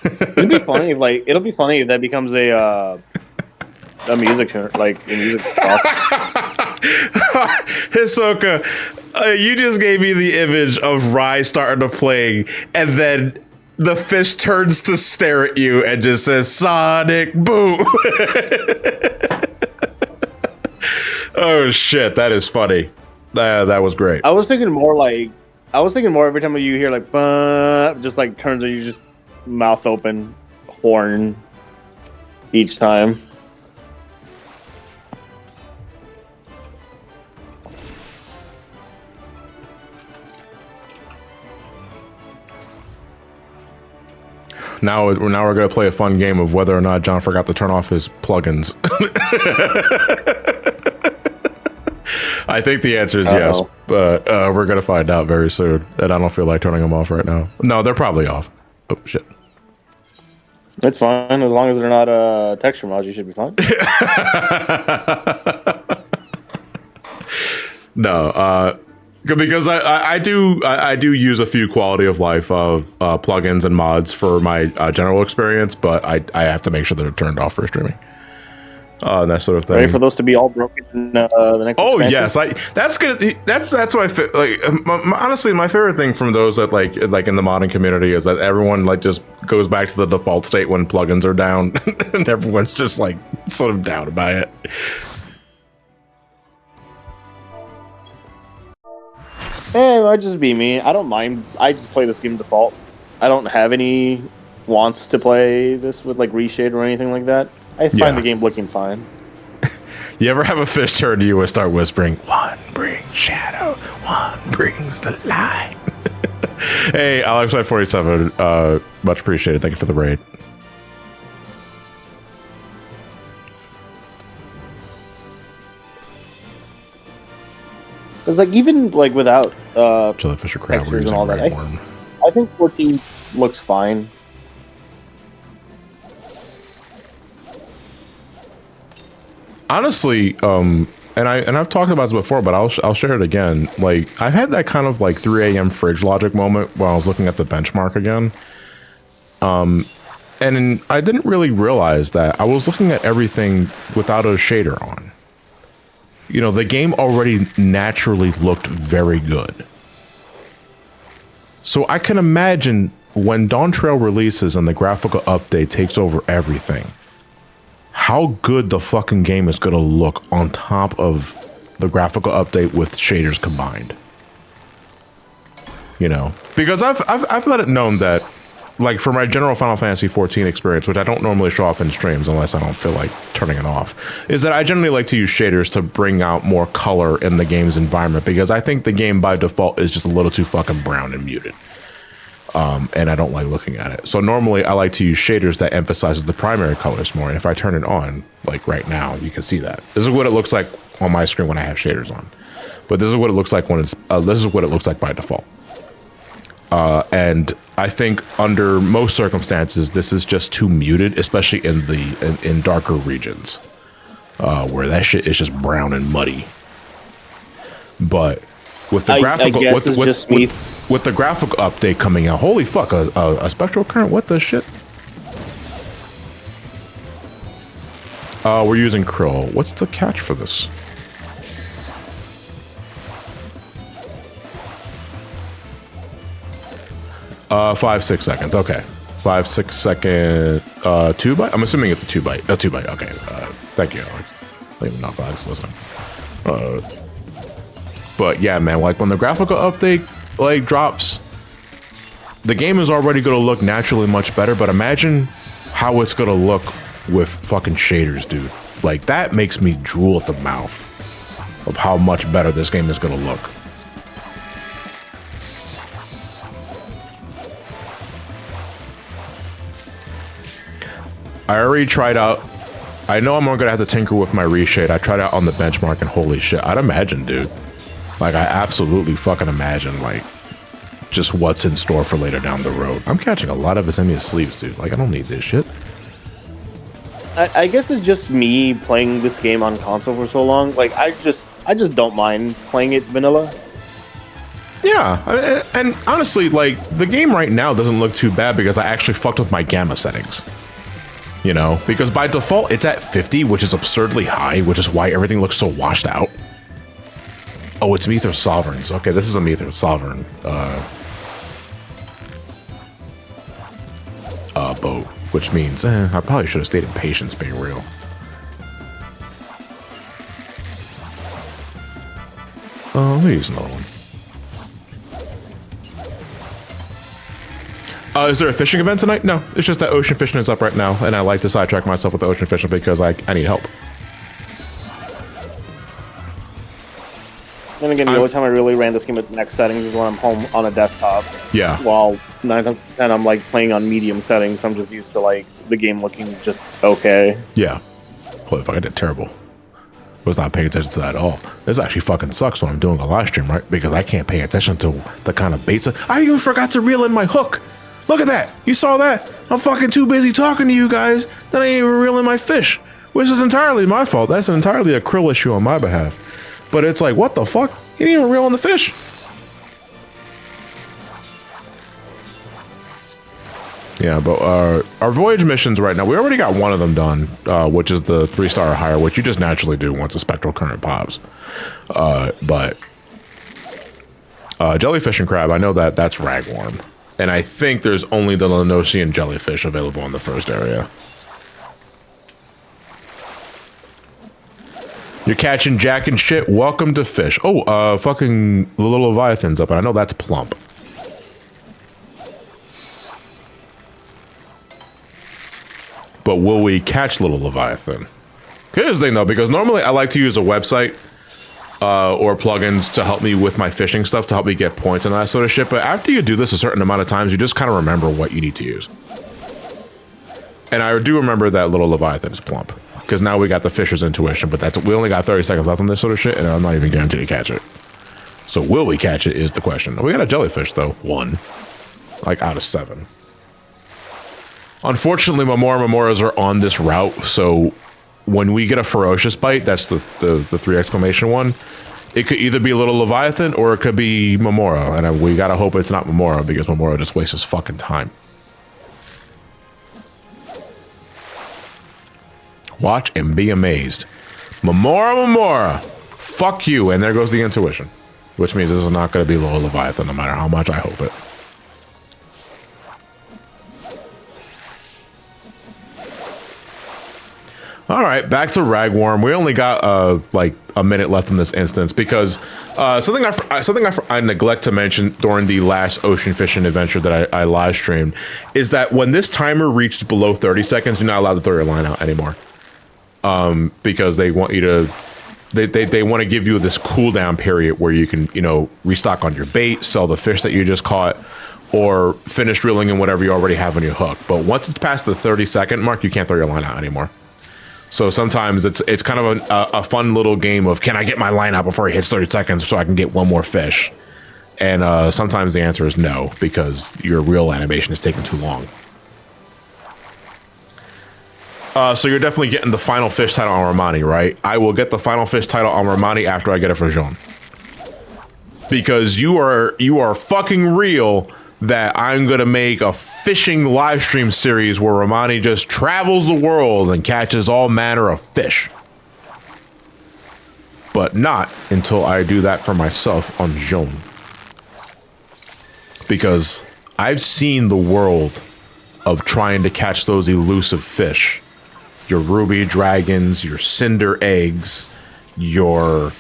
It'll be funny if that becomes a music like a music Hisoka, you just gave me the image of Rai starting to play, and then the fish turns to stare at you and just says Sonic Boom. Oh shit, that is funny. That was great. I was thinking more every time you hear like just like turns and you just mouth open, horn each time. Now we're gonna play a fun game of whether or not John forgot to turn off his plugins. I think the answer is yes, but we're gonna find out very soon, and I don't feel like turning them off right now. No, they're probably off. Oh shit. It's fine as long as they're not texture mods. You should be fine. No, because I do use a few quality of life of plugins and mods for my general experience, but I have to make sure that they're turned off for streaming. And that sort of thing. Ready for those to be all broken in the next expansion? Yes, that's good. That's what honestly, my favorite thing from those that like in the modding community is that everyone like just goes back to the default state when plugins are down, and everyone's just like sort of down about it. It might just be me. I don't mind. I just play this game default. I don't have any wants to play this with like reshade or anything like that. I find the game looking fine. You ever have a fish turn to you and start whispering, "One brings shadow, one brings the light"? Hey, Alex547, much appreciated. Thank you for the raid. Because like even like without jellyfish or crab textures and all that, I think 14 looks fine. Honestly, and I've talked about this before, but I'll share it again. Like I've had that kind of like 3 a.m. fridge logic moment while I was looking at the benchmark again. And I didn't really realize that I was looking at everything without a shader on. You know, the game already naturally looked very good. So I can imagine when Dawntrail releases and the graphical update takes over everything, how good the fucking game is gonna look on top of the graphical update with shaders combined. You know, because I've let it known that, like for my general Final Fantasy 14 experience, which I don't normally show off in streams unless I don't feel like turning it off, is that I generally like to use shaders to bring out more color in the game's environment, because I think the game by default is just a little too fucking brown and muted. And I don't like looking at it. So normally I like to use shaders that emphasizes the primary colors more. And if I turn it on, like right now, you can see that. This is what it looks like on my screen when I have shaders on. But this is what it looks like when it's, this is what it looks like by default. And I think under most circumstances, this is just too muted, especially in darker regions, where that shit is just brown and muddy. But with the graphical, with the graphical update coming out, holy fuck, a spectral current, what the shit? We're using Krill. What's the catch for this? Uh, 5-6 seconds. Okay, 5-6 second. 2 byte. I'm assuming it's a 2 byte. 2 byte. Okay. Thank you. Leave not flags. Listen. But yeah, man. Like when the graphical update like drops, the game is already gonna look naturally much better. But imagine how it's gonna look with fucking shaders, dude. Like that makes me drool at the mouth of how much better this game is gonna look. I already tried out, I know I'm gonna have to tinker with my reshade. I tried out on the benchmark and holy shit, I'd imagine, dude. Like I absolutely fucking imagine like just what's in store for later down the road. I'm catching a lot of Visemia's sleeves, dude. Like I don't need this shit. I guess it's just me playing this game on console for so long. Like I just don't mind playing it vanilla. Yeah, and honestly, like the game right now doesn't look too bad because I actually fucked with my gamma settings. You know, because by default it's at 50, which is absurdly high, which is why everything looks so washed out. Oh, it's Mythos Sovereigns. Okay, this is a Mythos Sovereign boat, which means I probably should have stayed in patience, being real. Let me use another one. Is there a fishing event tonight? No, it's just that ocean fishing is up right now, and I like to sidetrack myself with the ocean fishing because I need help. Then again, the only time I really ran this game at max settings is when I'm home on a desktop. Yeah. While 9 times out of 10 I'm like playing on medium settings, so I'm just used to like the game looking just okay. Yeah. Holy fuck, I did terrible. Was not paying attention to that at all. This actually fucking sucks when I'm doing a live stream, right? Because I can't pay attention to the kind of baits. I even forgot to reel in my hook. Look at that. You saw that? I'm fucking too busy talking to you guys that I ain't even reeling my fish, which is entirely my fault. That's entirely a Krill issue on my behalf. But it's like, what the fuck? You didn't even reel on the fish. Yeah, but our voyage missions right now, we already got one of them done, which is the 3-star or higher, which you just naturally do once a spectral current pops. But jellyfish and crab, I know that that's ragworm. And I think there's only the Lenosian jellyfish available in the first area. You're catching jack and shit. Welcome to fish. Oh, fucking the little Leviathan's up, and I know that's plump. But will we catch little Leviathan? Here's the thing though, because normally I like to use a website or plugins to help me with my fishing stuff, to help me get points and that sort of shit. But after you do this a certain amount of times, you just kind of remember what you need to use. And I do remember that little Leviathan is plump, because now we got the fisher's intuition, but we only got 30 seconds left on this sort of shit, and I'm not even guaranteed to catch it. So will we catch it is the question. We got a jellyfish though, 1, like out of 7. Unfortunately, Momoras are on this route, so when we get a ferocious bite, that's the 3 exclamation one, it could either be a little Leviathan or it could be Momora, and we gotta hope it's not Momora because Momora just wastes his fucking time. Watch and be amazed. Momora, fuck you, and there goes the intuition. Which means this is not going to be low Leviathan, no matter how much I hope it. All right, back to Ragworm. We only got like a minute left in this instance because something I neglect to mention during the last ocean fishing adventure that I live streamed is that when this timer reaches below 30 seconds, you're not allowed to throw your line out anymore. Because they want you to. They want to give you this cooldown period where you can, you know, restock on your bait, sell the fish that you just caught, or finish reeling in whatever you already have on your hook. But once it's past the 30-second mark, you can't throw your line out anymore. So sometimes it's kind of a fun little game of, can I get my line out before it hits 30 seconds so I can get one more fish? And sometimes the answer is no, because your reel animation is taking too long. So you're definitely getting the final fish title on Ramani, right? I will get the final fish title on Ramani after I get it for Jean. Because you are fucking real that I'm going to make a fishing live stream series where Ramani just travels the world and catches all manner of fish. But not until I do that for myself on Jean. Because I've seen the world of trying to catch those elusive fish. Your ruby dragons, your cinder eggs, the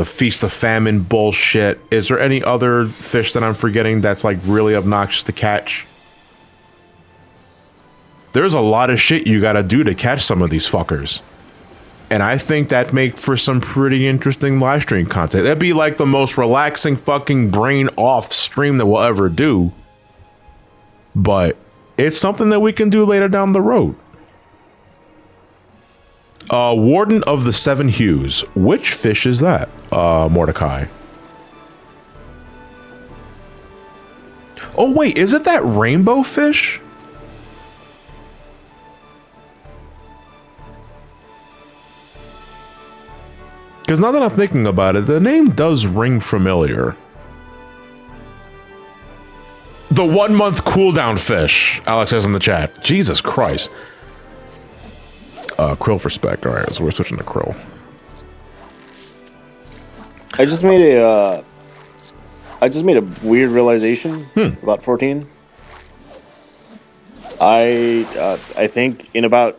feast of famine bullshit. Is there any other fish that I'm forgetting that's like really obnoxious to catch? There's a lot of shit you gotta do to catch some of these fuckers. And I think that make for some pretty interesting live stream content. That'd be like the most relaxing fucking brain off stream that we'll ever do. But it's something that we can do later down the road. Warden of the Seven Hues. Which fish is that, Mordecai? Oh, wait, is it that rainbow fish? Because now that I'm thinking about it, the name does ring familiar. The 1 month cooldown fish, Alex says in the chat. Jesus Christ. Krill for spec. All right, so we're switching to Krill. I just made a weird realization about 14. I think in about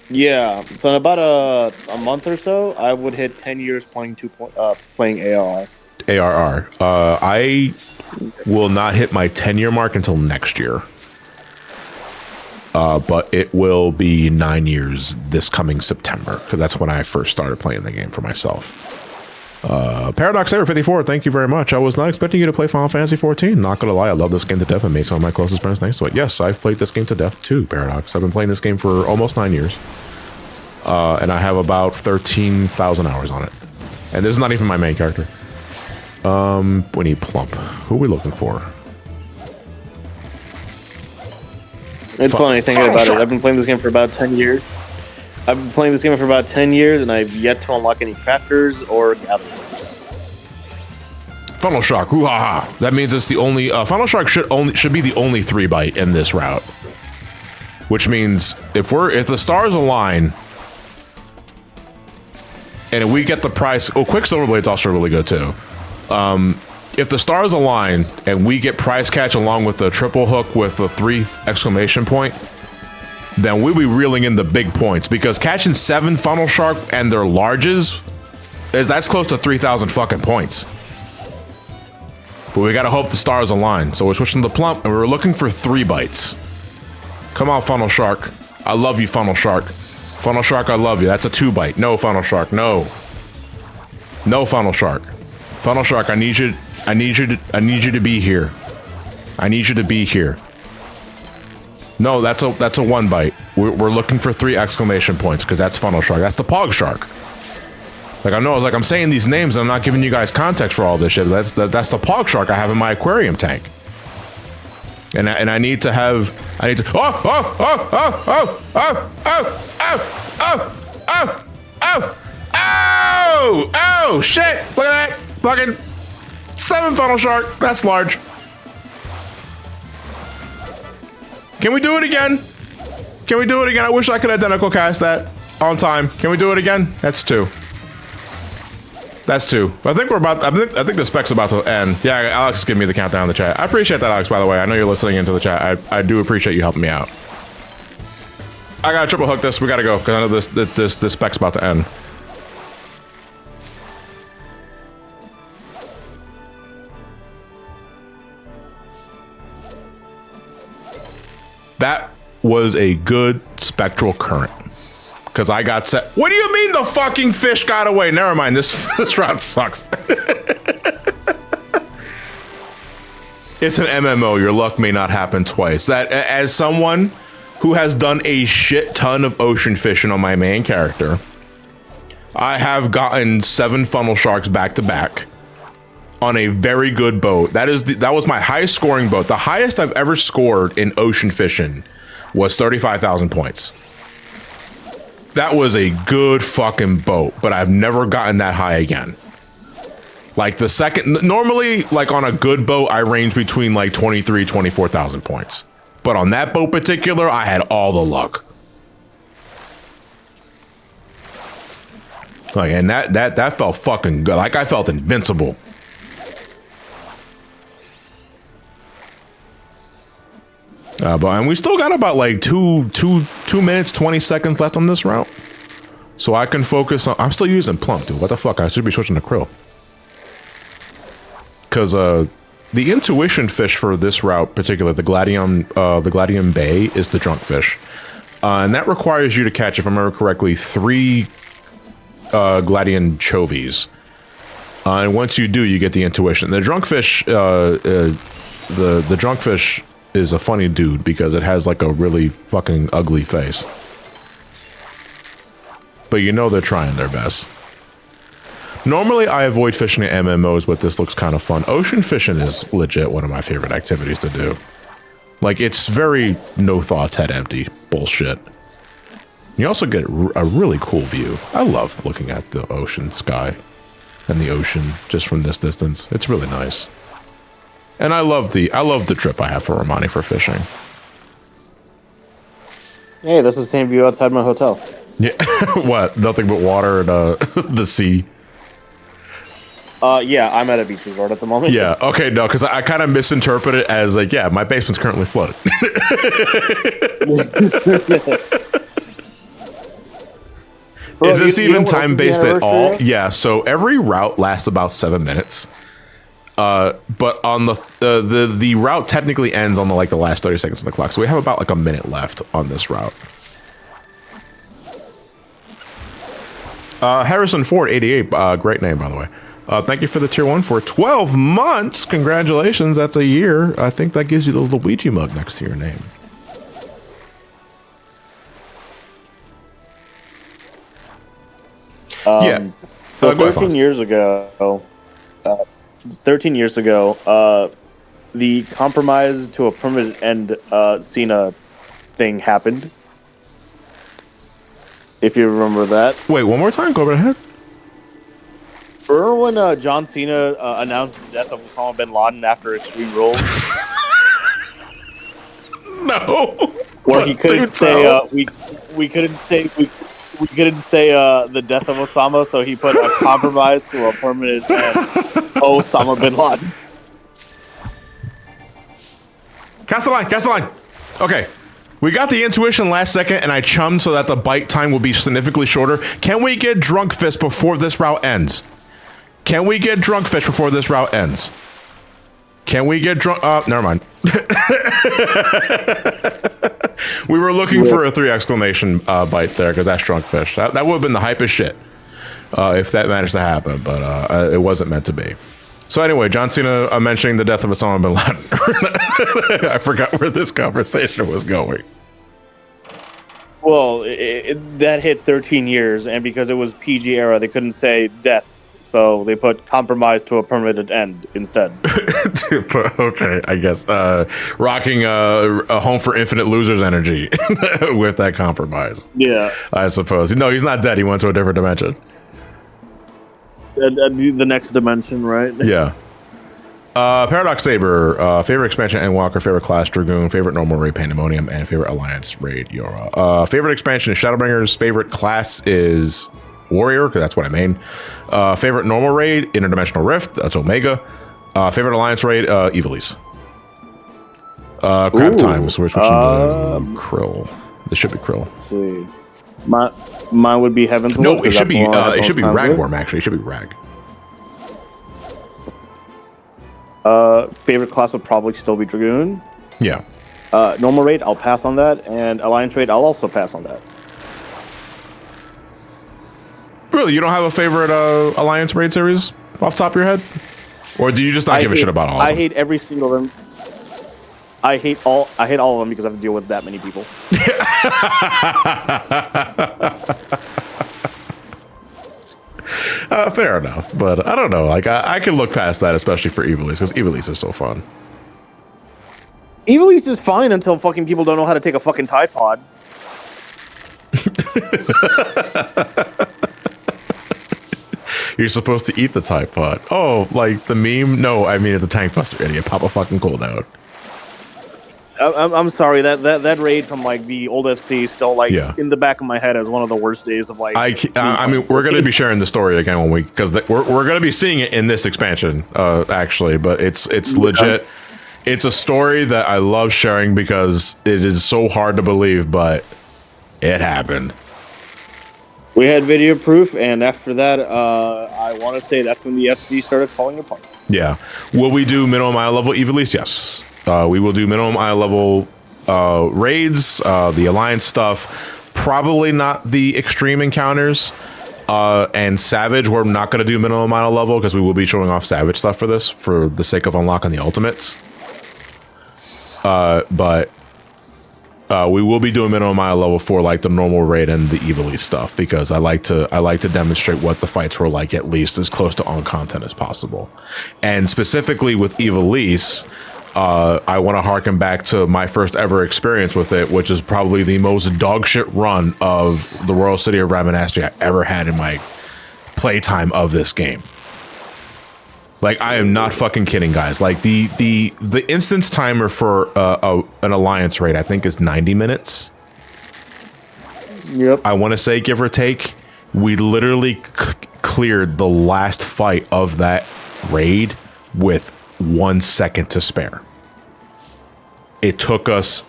a month or so, I would hit 10 years playing ARR. ARR. I will not hit my 10-year mark until next year. But it will be 9 years this coming September, because that's when I first started playing the game for myself. Paradox Ever 54, thank you very much. I was not expecting you to play Final Fantasy 14. Not gonna lie, I love this game to death and made some of my closest friends thanks to it. Yes, I've played this game to death too, Paradox. I've been playing this game for almost 9 years. And I have about 13,000 hours on it. And this is not even my main character. We need Plump. Who are we looking for? It's funny thinking about it. I've been playing this game for about 10 years. And I've yet to unlock any crafters or gatherers. Funnel Shark, hoo-ha-ha. That means it's the only... Funnel Shark should be the only 3-bite in this route. Which means if the stars align... And if we get the price... Oh, Quicksilver Blade's also really good, too. If the stars align and we get price catch along with the triple hook with the 3 exclamation point, then we'll be reeling in the big points. Because catching 7 Funnel Shark and their larges, that's close to 3,000 fucking points. But we gotta hope the stars align. So we're switching to Plump, and we're looking for 3 bites. Come on, Funnel Shark. I love you, Funnel Shark. Funnel Shark, I love you. That's a 2-bite. No, Funnel Shark, no. No, Funnel Shark. Funnel Shark, I need you to be here. I need you to be here. No, that's a 1-bite. We're looking for 3 exclamation points because that's Funnel Shark. That's the Pog Shark. Like I know, I was like, I'm saying these names and I'm not giving you guys context for all this shit. That's the pog shark I have in my aquarium tank. And I need to have, oh, shit. Look at that. Fucking 7 funnel shark. That's large. Can we do it again? Can we do it again? I wish I could identical cast that on time. Can we do it again? That's 2. That's 2. I think we're about. I think the spec's about to end. Yeah, Alex is giving me the countdown in the chat. I appreciate that, Alex. By the way, I know you're listening into the chat. I do appreciate you helping me out. I gotta triple hook this. We gotta go because I know this spec's about to end. That was a good spectral current. Because I got set. What do you mean the fucking fish got away? Never mind. This route sucks. It's an MMO. Your luck may not happen twice. That, as someone who has done a shit ton of ocean fishing on my main character, I have gotten 7 funnel sharks back to back on a very good boat. That was my highest scoring boat. The highest I've ever scored in ocean fishing was 35,000 points. That was a good fucking boat, but I've never gotten that high again. Like the second, normally like on a good boat, I range between like 23, 24,000 points. But on that boat particular, I had all the luck. Like, and that felt fucking good. Like I felt invincible. And we still got about like 2 minutes, 20 seconds left on this route. So I can focus on, I'm still using plump, dude. What the fuck? I should be switching to krill. Cause, the intuition fish for this route, particularly the Gladium Bay, is the drunk fish. And that requires you to catch, if I remember correctly, 3 Gladian chovies. And once you do, you get the intuition. The drunk fish, the drunk fish is a funny dude because it has like a really fucking ugly face. But you know they're trying their best. Normally I avoid fishing at MMOs, but this looks kind of fun. Ocean fishing is legit one of my favorite activities to do. Like it's very no thoughts, head empty bullshit. You also get a really cool view. I love looking at the ocean sky and the ocean just from this distance. It's really nice. And I love the trip I have for Ramani for fishing. Hey, this is the same view outside my hotel. Yeah, what? Nothing but water and the sea. Yeah, I'm at a beach resort at the moment. Yeah, okay, no, because I kind of misinterpret it as like, yeah, my basement's currently flooded. Bro, is this even time-based at all? Yeah, so every route lasts about 7 minutes. But on the route technically ends on the last 30 seconds of the clock, so we have about like a minute left on this route. Harrison Ford 88, great name by the way. Thank you for the tier 1 for 12 months. Congratulations, that's a year. I think that gives you the Luigi mug next to your name. So 13 years ago, the compromise to a permanent end Cena thing happened. If you remember that. Wait, one more time? Go right ahead. Remember when John Cena announced the death of Osama bin Laden after Extreme Rules? No. Where he couldn't say we couldn't say the death of Osama, so he put a compromise to a permanent end. Osama bin Laden. Cast the line. Okay. We got the intuition last second, and I chummed so that the bite time will be significantly shorter. Can we get drunk fish before this route ends? Can we get drunk fish before this route ends? Can we get drunk? Never mind. We were looking for a 3 exclamation bite there, because that's drunk fish. That would have been the hype as shit if that managed to happen, but it wasn't meant to be. So anyway, John Cena mentioning the death of Osama bin Laden. I forgot where this conversation was going. Well, that hit 13 years, and because it was PG era, they couldn't say death, so they put compromise to a permanent end instead. Okay, I guess rocking a home for infinite losers energy with that compromise. Yeah, I suppose. No, he's not dead. He went to a different dimension. The next dimension, right? Yeah. Paradox Saber, favorite expansion Endwalker, favorite class Dragoon, favorite normal raid Pandemonium, and favorite alliance raid Yora. Favorite expansion is Shadowbringers, favorite class is Warrior, because that's what I main. Favorite normal raid, Interdimensional Rift, that's Omega. Favorite alliance raid, Evilise. Crab time, so we're switching to Krill. This should be Krill. Let's see. Mine would be Heaven's No, Will, it should be Ragworm, actually. It should be Rag. Favorite class would probably still be Dragoon. Yeah. Normal raid, I'll pass on that, and alliance raid, I'll also pass on that. Really, you don't have a favorite alliance raid series off the top of your head, or do you just not give a shit about all of them? I hate every single of them. I hate all of them because I have to deal with that many people. Fair enough, but I don't know. Like I can look past that, especially for Evilise, because Evilise is so fun. Evilise is fine until fucking people don't know how to take a fucking Tide Pod. You're supposed to eat the Tide Pod. Oh, like the meme? No, I mean the Tank Buster, idiot. Pop a fucking cooldown. I'm sorry, that raid from like the old FC still like in the back of my head as one of the worst days of like. I mean, we're gonna be sharing the story again when because we're gonna be seeing it in this expansion, actually. But it's legit. It's a story that I love sharing because it is so hard to believe, but it happened. We had video proof, and after that, I want to say that's when the FC started falling apart. Yeah. Will we do minimum eye level Evilise? Yes. We will do minimum eye level raids, the alliance stuff. Probably not the extreme encounters. And Savage, we're not going to do minimum eye level because we will be showing off Savage stuff for this for the sake of unlocking the ultimates. But we will be doing minimum eye level for like the normal raid and the Evilise stuff because I like to demonstrate what the fights were like at least as close to on content as possible. And specifically with Evilise, I want to harken back to my first ever experience with it, which is probably the most dogshit run of the Royal City of Ravenasti I ever had in my playtime of this game. Like, I am not fucking kidding, guys. Like, the instance timer for an alliance raid, I think, is 90 minutes. Yep. I want to say, give or take, we literally cleared the last fight of that raid with 1 second to spare. It took us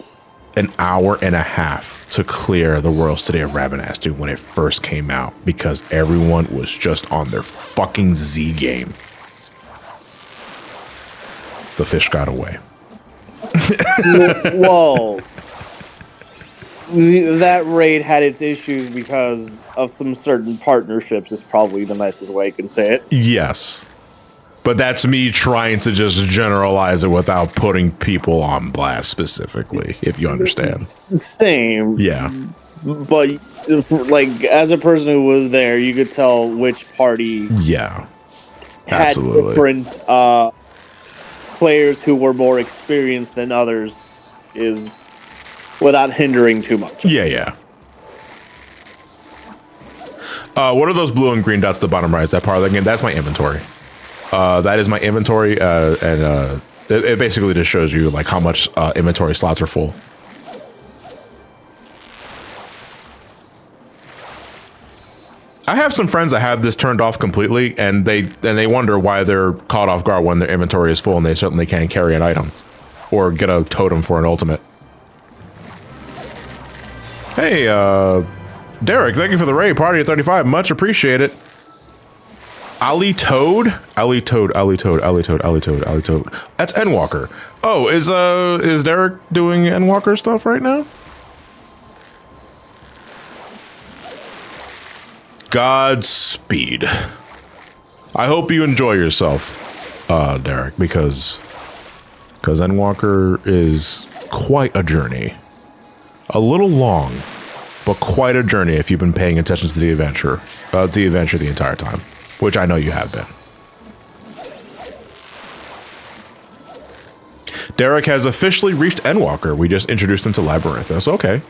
an hour and a half to clear the Royal City of Ravenasti when it first came out because everyone was just on their fucking Z game. The fish got away. Whoa. That raid had its issues because of some certain partnerships is probably the nicest way I can say it. Yes. But that's me trying to just generalize it without putting people on blast specifically, if you understand. Same. Yeah. But, like, as a person who was there, you could tell which party had different players who were more experienced than others is without hindering too much. Yeah. What are those blue and green dots at the bottom right? Is that part of the game? That's my inventory. That is my inventory, and it basically just shows you like how much inventory slots are full. I have some friends that have this turned off completely, and they wonder why they're caught off guard when their inventory is full, and they certainly can't carry an item or get a totem for an ultimate. Hey, Derek, thank you for the raid. Party at 35, much appreciated. Ali Toad. That's Endwalker. Oh, is Derek doing Endwalker stuff right now? Godspeed. I hope you enjoy yourself, Derek, because Endwalker is quite a journey. A little long, but quite a journey if you've been paying attention to the adventure the entire time, which I know you have been. Derek has officially reached Endwalker. We just introduced him to Labyrinthus. Okay.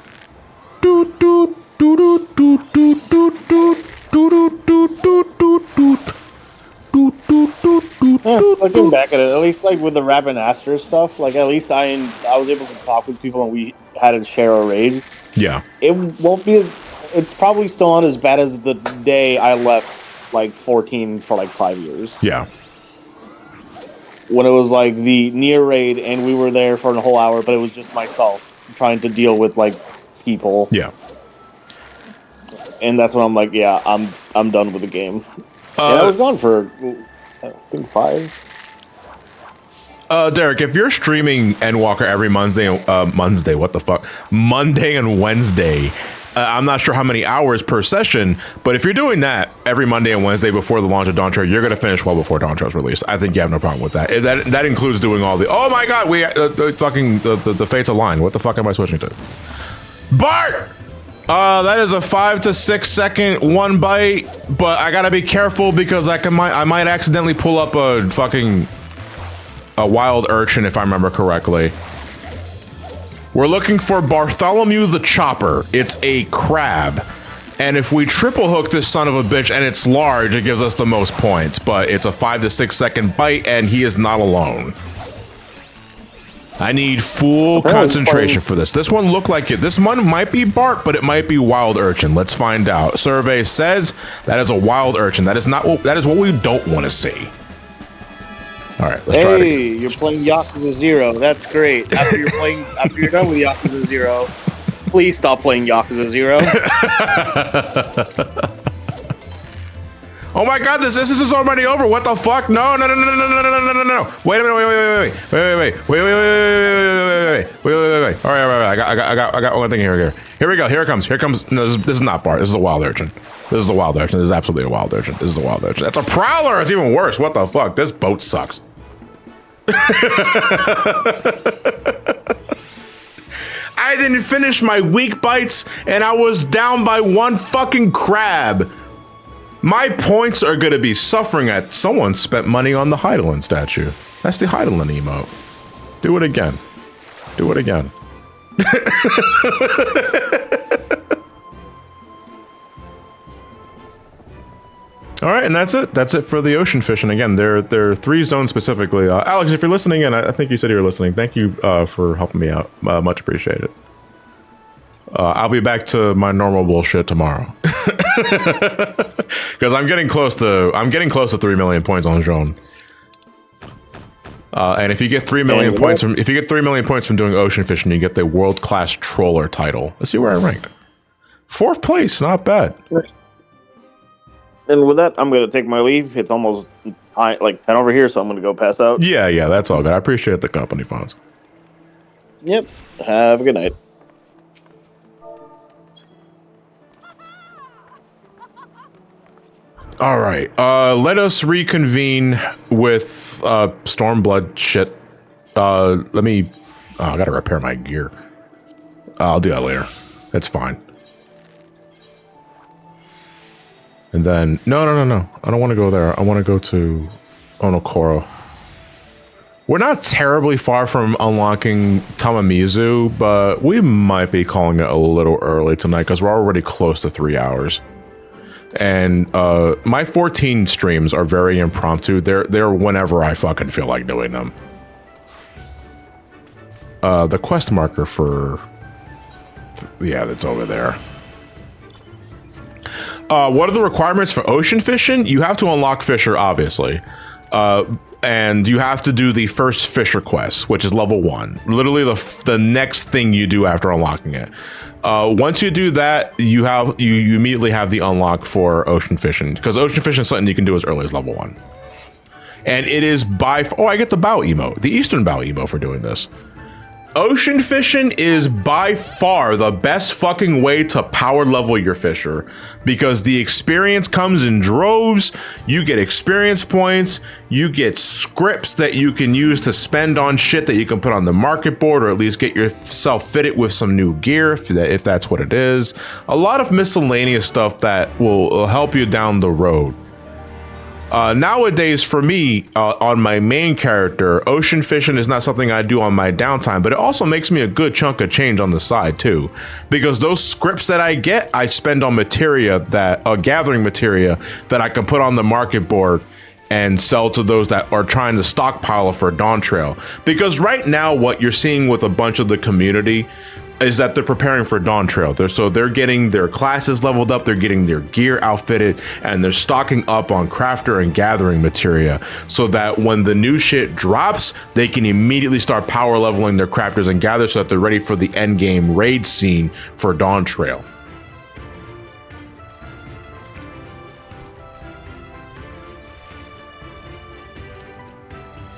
Looking back at it, at least like with the Rabbit Aster stuff, like at least I was able to talk with people and we had to share a rage. Yeah. It won't be. It's probably still not as bad as the day I left like 14 for like 5 years. Yeah. When it was like the near raid and we were there for a whole hour, but it was just myself trying to deal with like people. Yeah. And that's when I'm like, yeah, I'm done with the game. And I was gone for I think 5. Derek, if you're streaming Endwalker every Monday and Wednesday, I'm not sure how many hours per session, but if you're doing that every Monday and Wednesday before the launch of Dawntrail, you're going to finish well before Dawntrail's released. I think you have no problem with that. That includes doing all the, oh my god, the fates align. What the fuck am I switching to? Bart! That is a 5 to 6 second one bite, but I gotta be careful because I might accidentally pull up a wild urchin if I remember correctly. We're looking for Bartholomew the Chopper. It's a crab. And if we triple hook this son of a bitch and it's large, it gives us the most points, but it's a 5 to 6 second bite and he is not alone. I need full concentration for this. This one looked like it. This one might be Bart, but it might be wild urchin. Let's find out. Survey says that is a wild urchin. That is what we don't want to see. All right, let's try it again. Hey, you're playing Yakuza 0. That's great. After you're done with Yakuza 0, please stop playing Yakuza 0. Oh my god, this is already over. What the fuck? No. Wait a minute, wait. All right. I got one thing here. Here we go. Here it comes. No, this is not Bart. This is a wild urchin. This is a wild urchin. This is absolutely a wild urchin. This is a wild urchin. That's a prowler. It's even worse. What the fuck? This boat sucks. I didn't finish my weak bites and I was down by one fucking crab. My points are gonna be suffering at someone spent money on the Heidelin statue. That's the Heidelin emote. Do it again. Do it again. All right, and that's it. That's it for the ocean fishing. Again, there are 3 zones specifically. Alex, if you're listening, and I think you said you were listening, thank you for helping me out. Much appreciated. I'll be back to my normal bullshit tomorrow. Because I'm getting close to 3 million points on Drone. And if you get 3 million points from doing ocean fishing, you get the world-class troller title. Let's see where I ranked. 4th place, not bad. And with that, I'm going to take my leave. It's almost like 10 over here, so I'm going to go pass out. Yeah, that's all good. I appreciate the company, Fonz. Yep. Have a good night. All right. Let us reconvene with Stormblood shit. I gotta repair my gear. I'll do that later. It's fine. And then no. I don't want to go there. I want to go to Onokoro. We're not terribly far from unlocking Tamamizu, but we might be calling it a little early tonight because we're already close to 3 hours. And my 14 streams are very impromptu. They're whenever I fucking feel like doing them. The quest marker for... Yeah, that's over there. What are the requirements for ocean fishing? You have to unlock Fisher, obviously. And you have to do the first Fisher quest, which is level 1. Literally the next thing you do after unlocking it. Once you do that, you immediately have the unlock for ocean fishing, because ocean fishing is something you can do as early as level 1. And it is I get the bow emote, the Eastern bow emote for doing this. Ocean fishing is by far the best fucking way to power level your fisher, because the experience comes in droves. You get experience points, you get scripts that you can use to spend on shit that you can put on the market board, or at least get yourself fitted with some new gear if that's what it is. A lot of miscellaneous stuff that will help you down the road. Nowadays, for me, on my main character, ocean fishing is not something I do on my downtime, but it also makes me a good chunk of change on the side too, because those scripts that I get, I spend on materia that gathering materia that I can put on the market board and sell to those that are trying to stockpile for Dawntrail. Because right now, what you're seeing with a bunch of the community is that they're preparing for Dawntrail. They're getting their classes leveled up, they're getting their gear outfitted, and they're stocking up on crafter and gathering materia so that when the new shit drops, they can immediately start power leveling their crafters and gatherers so that they're ready for the end game raid scene for Dawntrail.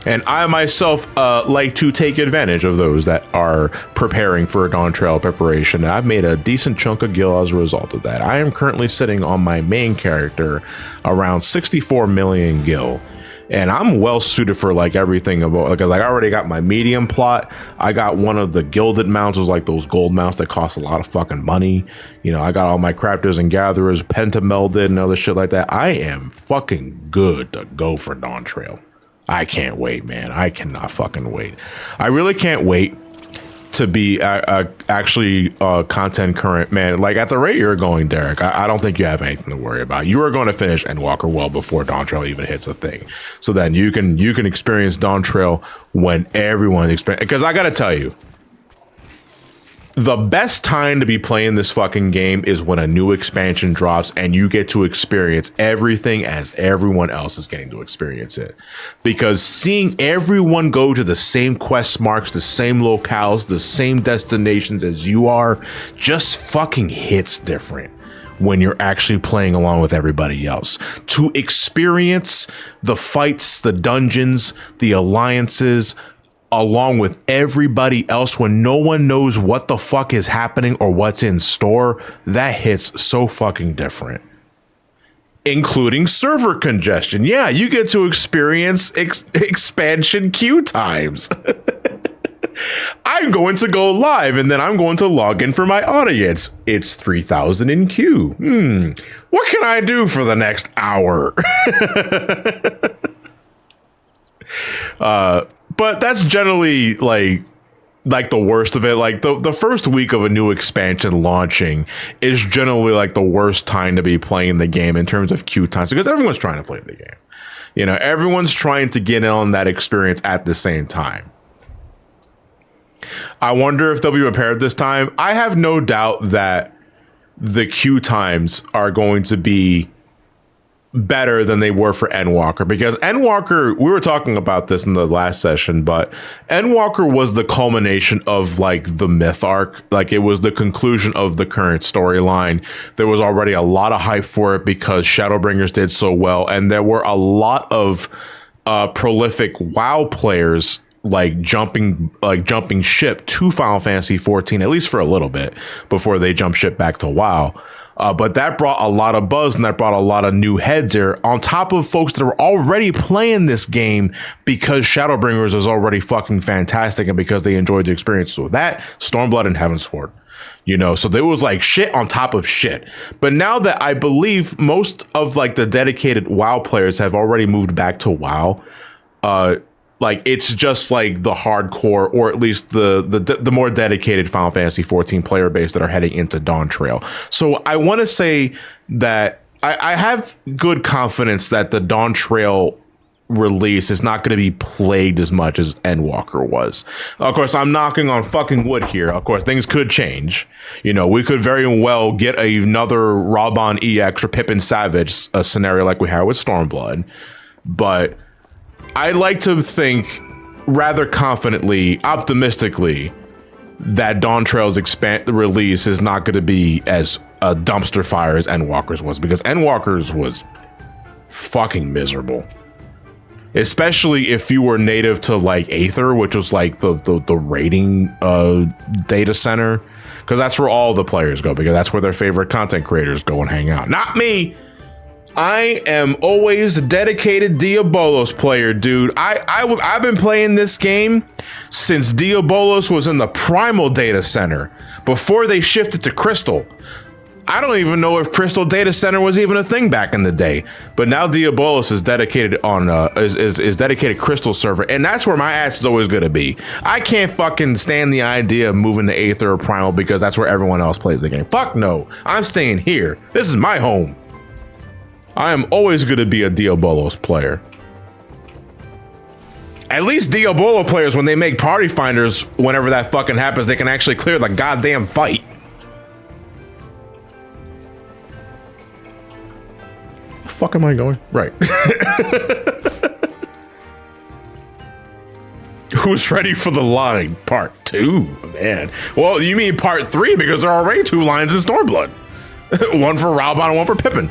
And I myself like to take advantage of those that are preparing for a Dawntrail preparation. And I've made a decent chunk of gil as a result of that. I am currently sitting on my main character around 64 million gil. And I'm well suited for like everything about, like I already got my medium plot. I got one of the gilded mounts, like those gold mounts that cost a lot of fucking money. You know, I got all my crafters and gatherers pentamelded and other shit like that. I am fucking good to go for Dawntrail. I can't wait, man. I cannot fucking wait. I really can't wait to be actually content current, man. Like at the rate you're going, Derek, I don't think you have anything to worry about. You are going to finish Endwalker well before Dawntrail even hits a thing. So then you can experience Dawntrail when everyone experience. Because I gotta tell you, the best time to be playing this fucking game is when a new expansion drops and you get to experience everything as everyone else is getting to experience it. Because seeing everyone go to the same quest marks, the same locales, the same destinations as you are, just fucking hits different when you're actually playing along with everybody else. To experience the fights, the dungeons, the alliances, along with everybody else when no one knows what the fuck is happening or what's in store, that hits so fucking different. Including server congestion. Yeah, you get to experience expansion queue times. I'm going to go live and then I'm going to log in for my audience. It's 3,000 in queue. What can I do for the next hour? But that's generally like the worst of it. Like the first week of a new expansion launching is generally like the worst time to be playing the game in terms of queue times, because everyone's trying to play the game. You know, everyone's trying to get in on that experience at the same time. I wonder if they'll be prepared this time. I have no doubt that the queue times are going to be better than they were for Endwalker, because Endwalker, we were talking about this in the last session, but Endwalker was the culmination of like the myth arc. Like it was the conclusion of the current storyline. There was already a lot of hype for it because Shadowbringers did so well, and there were a lot of prolific WoW players like jumping ship to Final Fantasy XIV, at least for a little bit before they jump ship back to WoW. But that brought a lot of buzz and that brought a lot of new heads there on top of folks that were already playing this game because Shadowbringers is already fucking fantastic and because they enjoyed the experience with that, Stormblood and Heavensward. You know, so there was like shit on top of shit. But now that I believe most of like the dedicated WoW players have already moved back to WoW, like it's just like the hardcore, or at least the more dedicated Final Fantasy XIV player base that are heading into Dawntrail. So I want to say that I have good confidence that the Dawntrail release is not going to be plagued as much as Endwalker was. Of course, I'm knocking on fucking wood here. Of course, things could change. You know, we could very well get another Raubon EX or Pippin Savage, a scenario like we had with Stormblood, but I like to think rather confidently, optimistically, that Dawntrail's release is not going to be as a dumpster fire as Endwalker's was, because Endwalker's was fucking miserable. especially if you were native to like Aether, which was like the rating data center, because that's where all the players go, because that's where their favorite content creators go and hang out. Not me. I am always a dedicated Diabolos player, dude. I've been playing this game since Diabolos was in the Primal data center, before they shifted to Crystal. I don't even know if Crystal Data Center was even a thing back in the day, but now Diabolos is dedicated on is dedicated Crystal server, and that's where my ass is always gonna be. I can't fucking stand the idea of moving to Aether or Primal because that's where everyone else plays the game. Fuck no, I'm staying here. This is my home. I am always gonna be a Diabolos player. At least Diabolo players, when they make party finders, whenever that fucking happens, they can actually clear the goddamn fight. Fuck am I going? Right. Who's ready for the line? Part 2, man. Well, you mean part 3 because there are already 2 lines in Stormblood. One for Raubon and one for Pippin.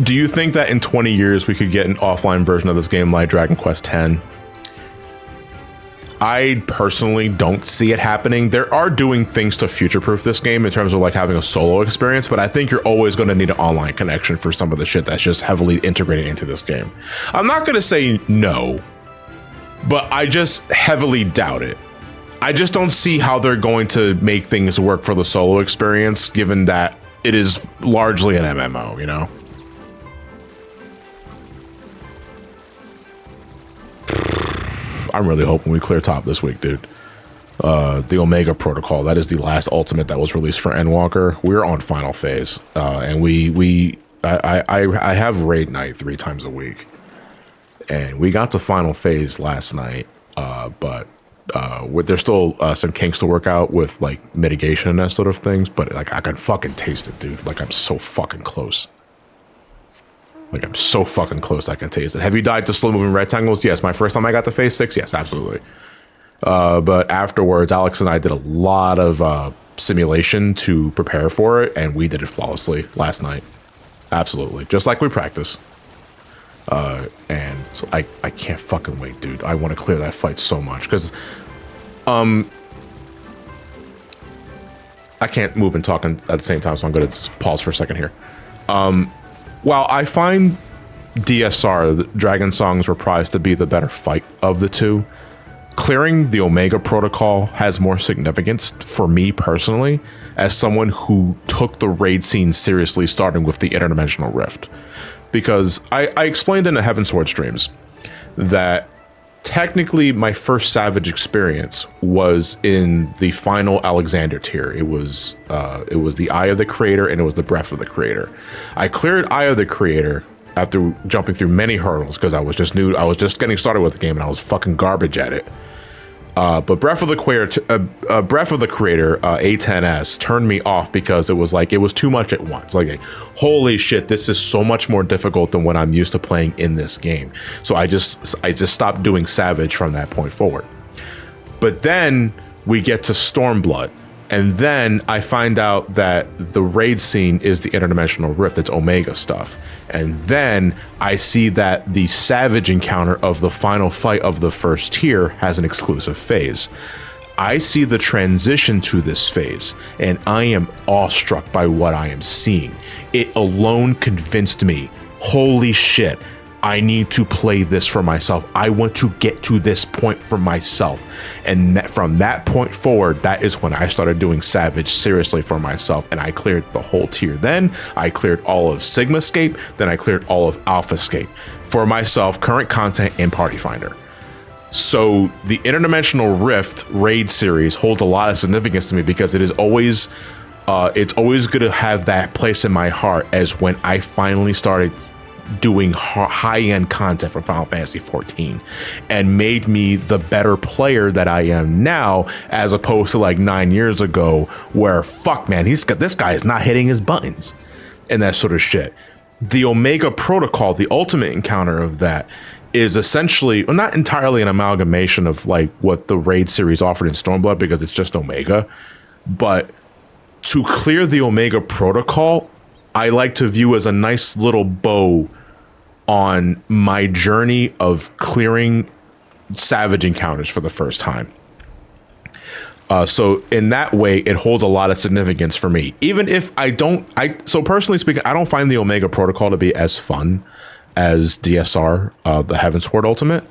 Do you think that in 20 years we could get an offline version of this game like Dragon Quest X? I personally don't see it happening. There are doing things to future-proof this game in terms of like having a solo experience, but I think you're always going to need an online connection for some of the shit that's just heavily integrated into this game. I'm not going to say no, but I just heavily doubt it. I just don't see how they're going to make things work for the solo experience, given that it is largely an MMO, you know? I'm really hoping we clear top this week, dude. The Omega Protocol, that is the last ultimate that was released for Endwalker. We're on final phase, and I have raid night 3 times a week, and we got to final phase last night, but there's still some kinks to work out with like mitigation and that sort of things, but like I can fucking taste it, dude. Like I'm so fucking close. Like, I'm so fucking close, I can taste it. Have you died to slow-moving rectangles? Yes. My first time I got to phase 6? Yes, absolutely. But afterwards, Alex and I did a lot of simulation to prepare for it, and we did it flawlessly last night. Absolutely. Just like we practice. And so I can't fucking wait, dude. I want to clear that fight so much, because... I can't move and talk at the same time, so I'm going to just pause for a second here. While I find DSR, the Dragon Song's Reprise, to be the better fight of the two, clearing the Omega Protocol has more significance for me personally, as someone who took the raid scene seriously starting with the Interdimensional Rift. Because I explained in the Heavensward streams that technically my first Savage experience was in the final Alexander tier. It was the Eye of the Creator and it was the Breath of the Creator. I cleared Eye of the Creator after jumping through many hurdles because I was just new. I was just getting started with the game and I was fucking garbage at it. But Breath of the Creator, A10S turned me off because it was like, it was too much at once. Like, holy shit, this is so much more difficult than what I'm used to playing in this game. So I just stopped doing Savage from that point forward. But then we get to Stormblood. And then I find out that the raid scene is the Interdimensional Rift. It's Omega stuff. And then I see that the Savage encounter of the final fight of the first tier has an exclusive phase. I see the transition to this phase, and I am awestruck by what I am seeing. It alone convinced me, holy shit, I need to play this for myself. I want to get to this point for myself. And from that point forward, that is when I started doing Savage seriously for myself. And I cleared the whole tier then. I cleared all of Sigmascape. Then I cleared all of Alphascape for myself, current content, and Party Finder. So the Interdimensional Rift raid series holds a lot of significance to me because it's always going to have that place in my heart as when I finally started doing high-end content for Final Fantasy XIV and made me the better player that I am now, as opposed to like 9 years ago where, fuck man, this guy is not hitting his buttons and that sort of shit. The Omega Protocol, the ultimate encounter of that, is essentially, well, not entirely an amalgamation of like what the raid series offered in Stormblood, because it's just Omega, but to clear the Omega protocol, I like to view as a nice little bow on my journey of clearing Savage encounters for the first time. So in that way, it holds a lot of significance for me. Even if so personally speaking, I don't find the Omega Protocol to be as fun as DSR, the Heavensward Ultimate,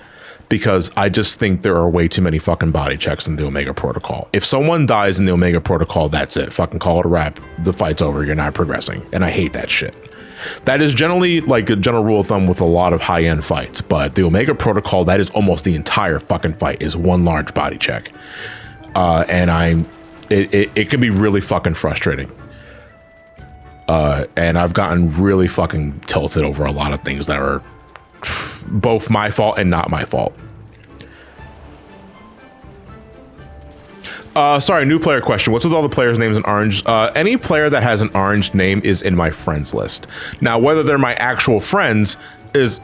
because I just think there are way too many fucking body checks in the Omega Protocol. If someone dies in the Omega Protocol, that's it. Fucking call it a wrap. The fight's over. You're not progressing. And I hate that shit. That is generally like a general rule of thumb with a lot of high-end fights, but the Omega Protocol, that is almost the entire fucking fight, is one large body check. And it can be really fucking frustrating. And I've gotten really fucking tilted over a lot of things that are both my fault and not my fault. Sorry, new player question. What's with all the players' names in orange? Any player that has an orange name is in my friends list. Now, whether they're my actual friends is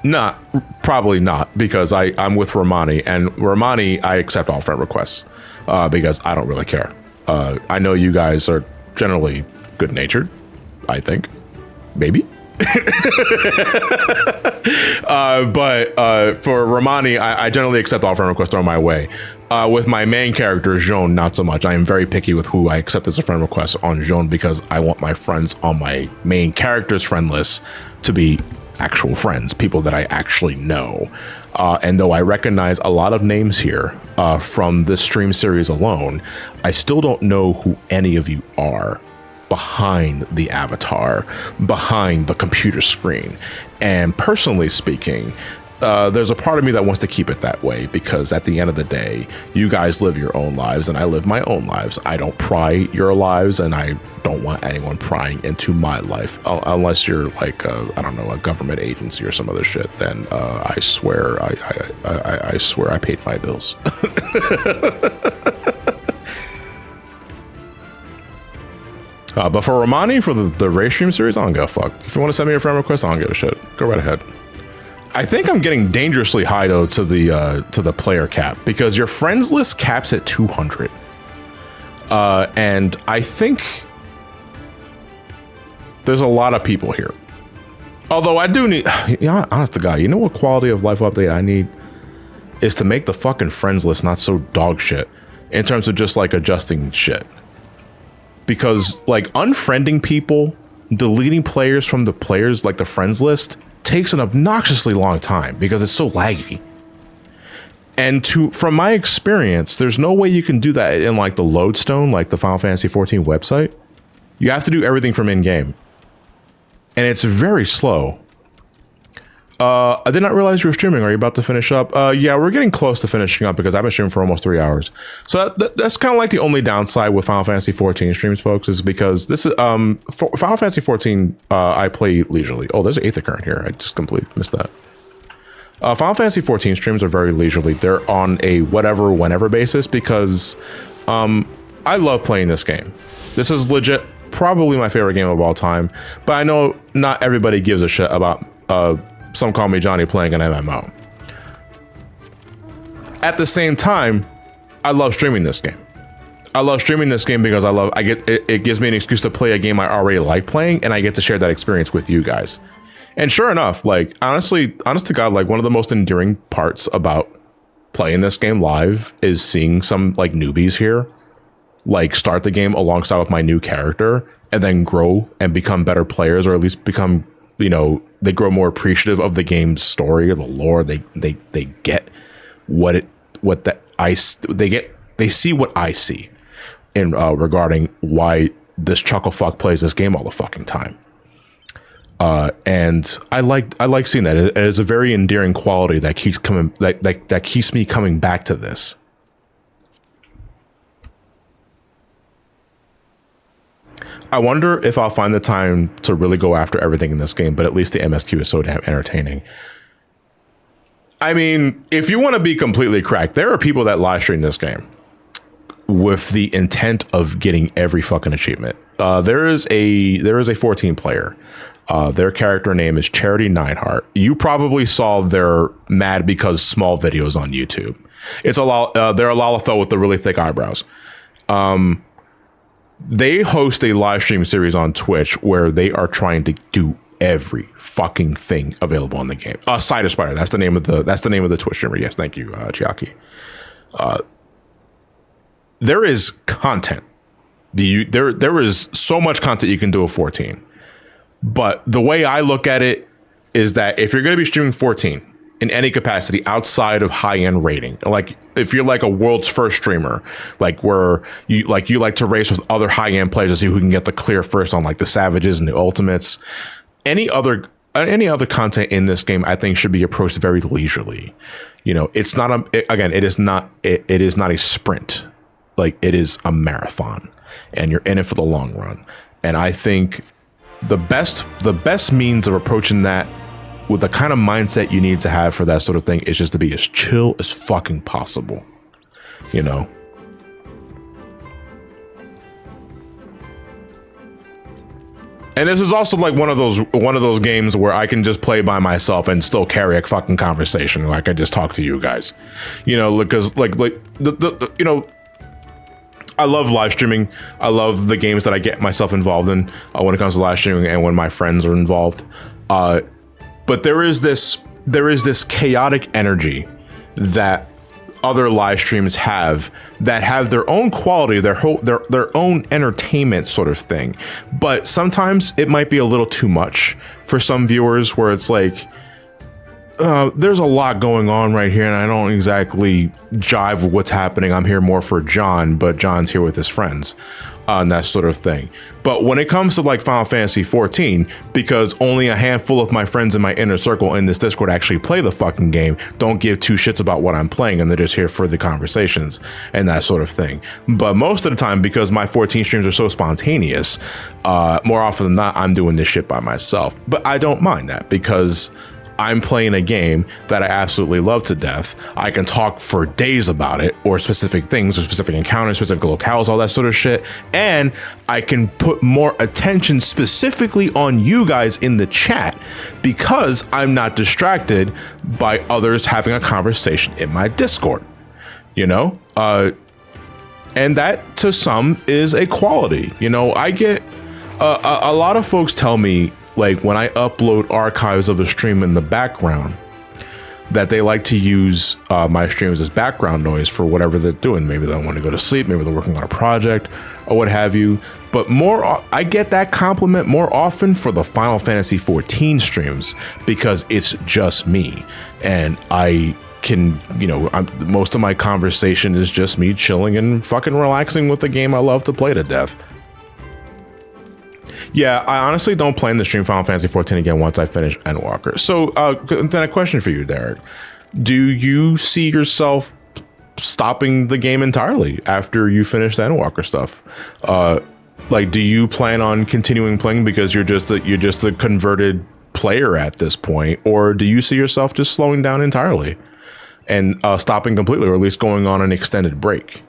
probably not, because I'm with Ramani, and Ramani, I accept all friend requests. Because I don't really care. I know you guys are generally good-natured, I think. Maybe? But for Ramani, I generally accept all friend requests on my way. With my main character, Joan, not so much. I am very picky with who I accept as a friend request on Joan, because I want my friends on my main character's friend list to be actual friends, people that I actually know. And though I recognize a lot of names here from this stream series alone, I still don't know who any of you are behind the avatar, behind the computer screen. And personally speaking, there's a part of me that wants to keep it that way, because at the end of the day, you guys live your own lives and I live my own lives. I don't pry your lives, and I don't want anyone prying into my life, unless you're like I don't know, a government agency or some other shit. Then I swear I swear I paid my bills. But for Ramani, for the race stream series, I don't give a fuck. If you want to send me a friend request, I don't give a shit. Go right ahead. I think I'm getting dangerously high though to the player cap, because your friends list caps at 200. And I think there's a lot of people here. Although I do need, honest to God, you know what quality of life update I need is to make the fucking friends list not so dog shit in terms of just like adjusting shit. Because like unfriending people, deleting players from the players, like the friends list, takes an obnoxiously long time because it's so laggy. And from my experience, there's no way you can do that in like the Lodestone, like the Final Fantasy XIV website. You have to do everything from in-game. And it's very slow. I did not realize you were streaming. Are you about to finish up? Yeah, we're getting close to finishing up because I've been streaming for almost 3 hours. So that's kind of like the only downside with Final Fantasy XIV streams, folks, is because this is Final Fantasy XIV. I play leisurely. Oh, there's an Aether Current here. I just completely missed that. Final Fantasy XIV streams are very leisurely. They're on a whatever, whenever basis, because I love playing this game. This is legit, probably my favorite game of all time. But I know not everybody gives a shit about Some Call Me Johnny playing an MMO. At the same time, I love streaming this game. I love streaming this game because it gives me an excuse to play a game I already like playing, and I get to share that experience with you guys. And sure enough, like honest to God, like one of the most endearing parts about playing this game live is seeing some like newbies here like start the game alongside with my new character and then grow and become better players, or at least become, you know, they grow more appreciative of the game's story or the lore. They get they see what I see in regarding why this chucklefuck plays this game all the fucking time. And I like seeing that. It is a very endearing quality that keeps coming, that keeps me coming back to this. I wonder if I'll find the time to really go after everything in this game, but at least the MSQ is so damn entertaining. I mean, if you want to be completely cracked, there are people that live stream this game with the intent of getting every fucking achievement. There is a 14 player Their character name is Charity Nineheart. You probably saw their Mad Because Small videos on YouTube. It's they're a Lalafell with the really thick eyebrows. They host a live stream series on Twitch where they are trying to do every fucking thing available in the game. Cider Spider, that's the name of the Twitch streamer. Yes, thank you, Chiaki. There is content. There is so much content you can do with 14. But the way I look at it is that if you're going to be streaming 14 in any capacity outside of high-end rating, like if you're like a world's first streamer, like where you like to race with other high-end players to see who can get the clear first on like the Savages and the Ultimates, any other content in this game I think should be approached very leisurely. You know, it's not it is not a sprint. Like, it is a marathon, and you're in it for the long run. And I think the best means of approaching that with the kind of mindset you need to have for that sort of thing is just to be as chill as fucking possible, you know? And this is also like one of those games where I can just play by myself and still carry a fucking conversation. Like, I just talk to you guys, you know, because like the you know, I love live streaming. I love the games that I get myself involved in when it comes to live streaming and when my friends are involved. But there is this chaotic energy that other live streams have that have their own quality, their own entertainment sort of thing. But sometimes it might be a little too much for some viewers, where it's like, there's a lot going on right here and I don't exactly jive with what's happening. I'm here more for John, but John's here with his friends, and that sort of thing. But when it comes to like Final Fantasy 14, because only a handful of my friends in my inner circle in this Discord actually play the fucking game, don't give two shits about what I'm playing, and they're just here for the conversations and that sort of thing. But most of the time, because my 14 streams are so spontaneous, more often than not, I'm doing this shit by myself. But I don't mind that, because I'm playing a game that I absolutely love to death. I can talk for days about it, or specific things, or specific encounters, specific locales, all that sort of shit. And I can put more attention specifically on you guys in the chat, because I'm not distracted by others having a conversation in my Discord, you know? And that to some is a quality. You know, I get a lot of folks tell me, like, when I upload archives of a stream in the background, that they like to use my streams as background noise for whatever they're doing. Maybe they want to go to sleep, maybe they're working on a project or what have you. But I get that compliment more often for the Final Fantasy 14 streams, because it's just me. And I can, you know, most of my conversation is just me chilling and fucking relaxing with the game I love to play to death. Yeah, I honestly don't plan to stream Final Fantasy 14 again once I finish Endwalker. So then a question for you, Derek. Do you see yourself stopping the game entirely after you finish the Endwalker stuff? Like, do you plan on continuing playing because you're just a converted player at this point? Or do you see yourself just slowing down entirely and stopping completely, or at least going on an extended break?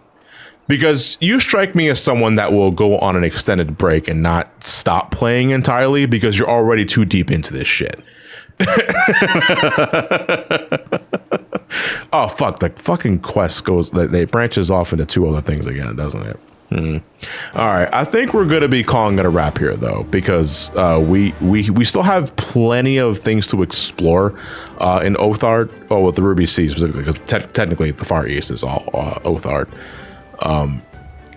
Because you strike me as someone that will go on an extended break and not stop playing entirely, because you're already too deep into this shit. Oh, fuck. The fucking quest they branches off into two other things again, doesn't it? All right. I think we're going to be calling it a wrap here, though, because we still have plenty of things to explore in Oathard. Oh, with the Ruby Sea specifically, because technically the Far East is all Oathard.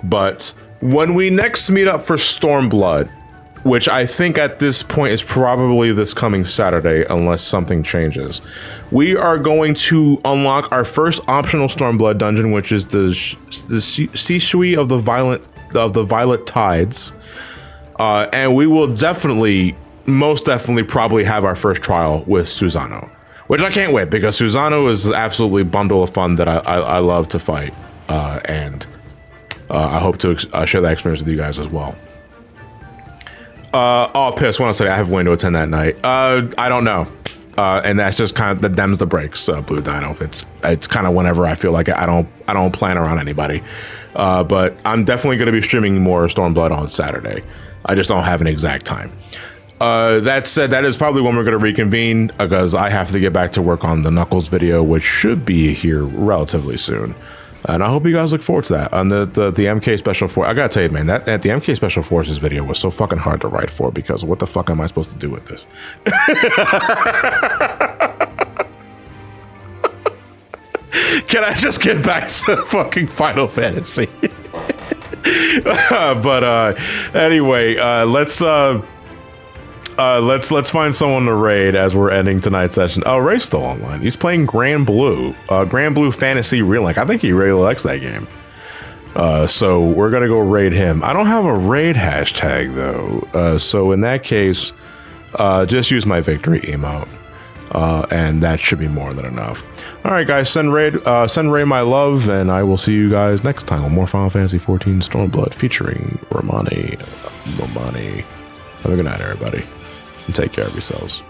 But when we next meet up for Stormblood, which I think at this point is probably this coming Saturday, unless something changes, we are going to unlock our first optional Stormblood dungeon, which is the Shishui of the Violet Tides, and we will most definitely probably have our first trial with Susano, which I can't wait, because Susano is absolutely a bundle of fun that I love to fight. And I hope to share that experience with you guys as well. Oh, piss. When I say I have Wayne to attend that night, I don't know. And that's just kind of that them's the breaks, Blue Dino. It's kind of whenever I feel like it. I don't plan around anybody. But I'm definitely going to be streaming more Stormblood on Saturday. I just don't have an exact time. That said, that is probably when we're going to reconvene because I have to get back to work on the Knuckles video, which should be here relatively soon. And I hope you guys look forward to that. On the MK Special Force, I gotta tell you, man, that the MK Special Forces video was so fucking hard to write for because what the fuck am I supposed to do with this? Can I just get back to fucking Final Fantasy? But anyway, let's find someone to raid as we're ending tonight's session. Oh, Ray's still online. He's playing Grand Blue Fantasy Relink. I think he really likes that game. So we're gonna go raid him. I don't have a raid hashtag though. So in that case, just use my victory emote. And that should be more than enough. All right, guys, send Ray my love, and I will see you guys next time on more Final Fantasy XIV Stormblood featuring Ramani. Have a good night, everybody, and take care of yourselves.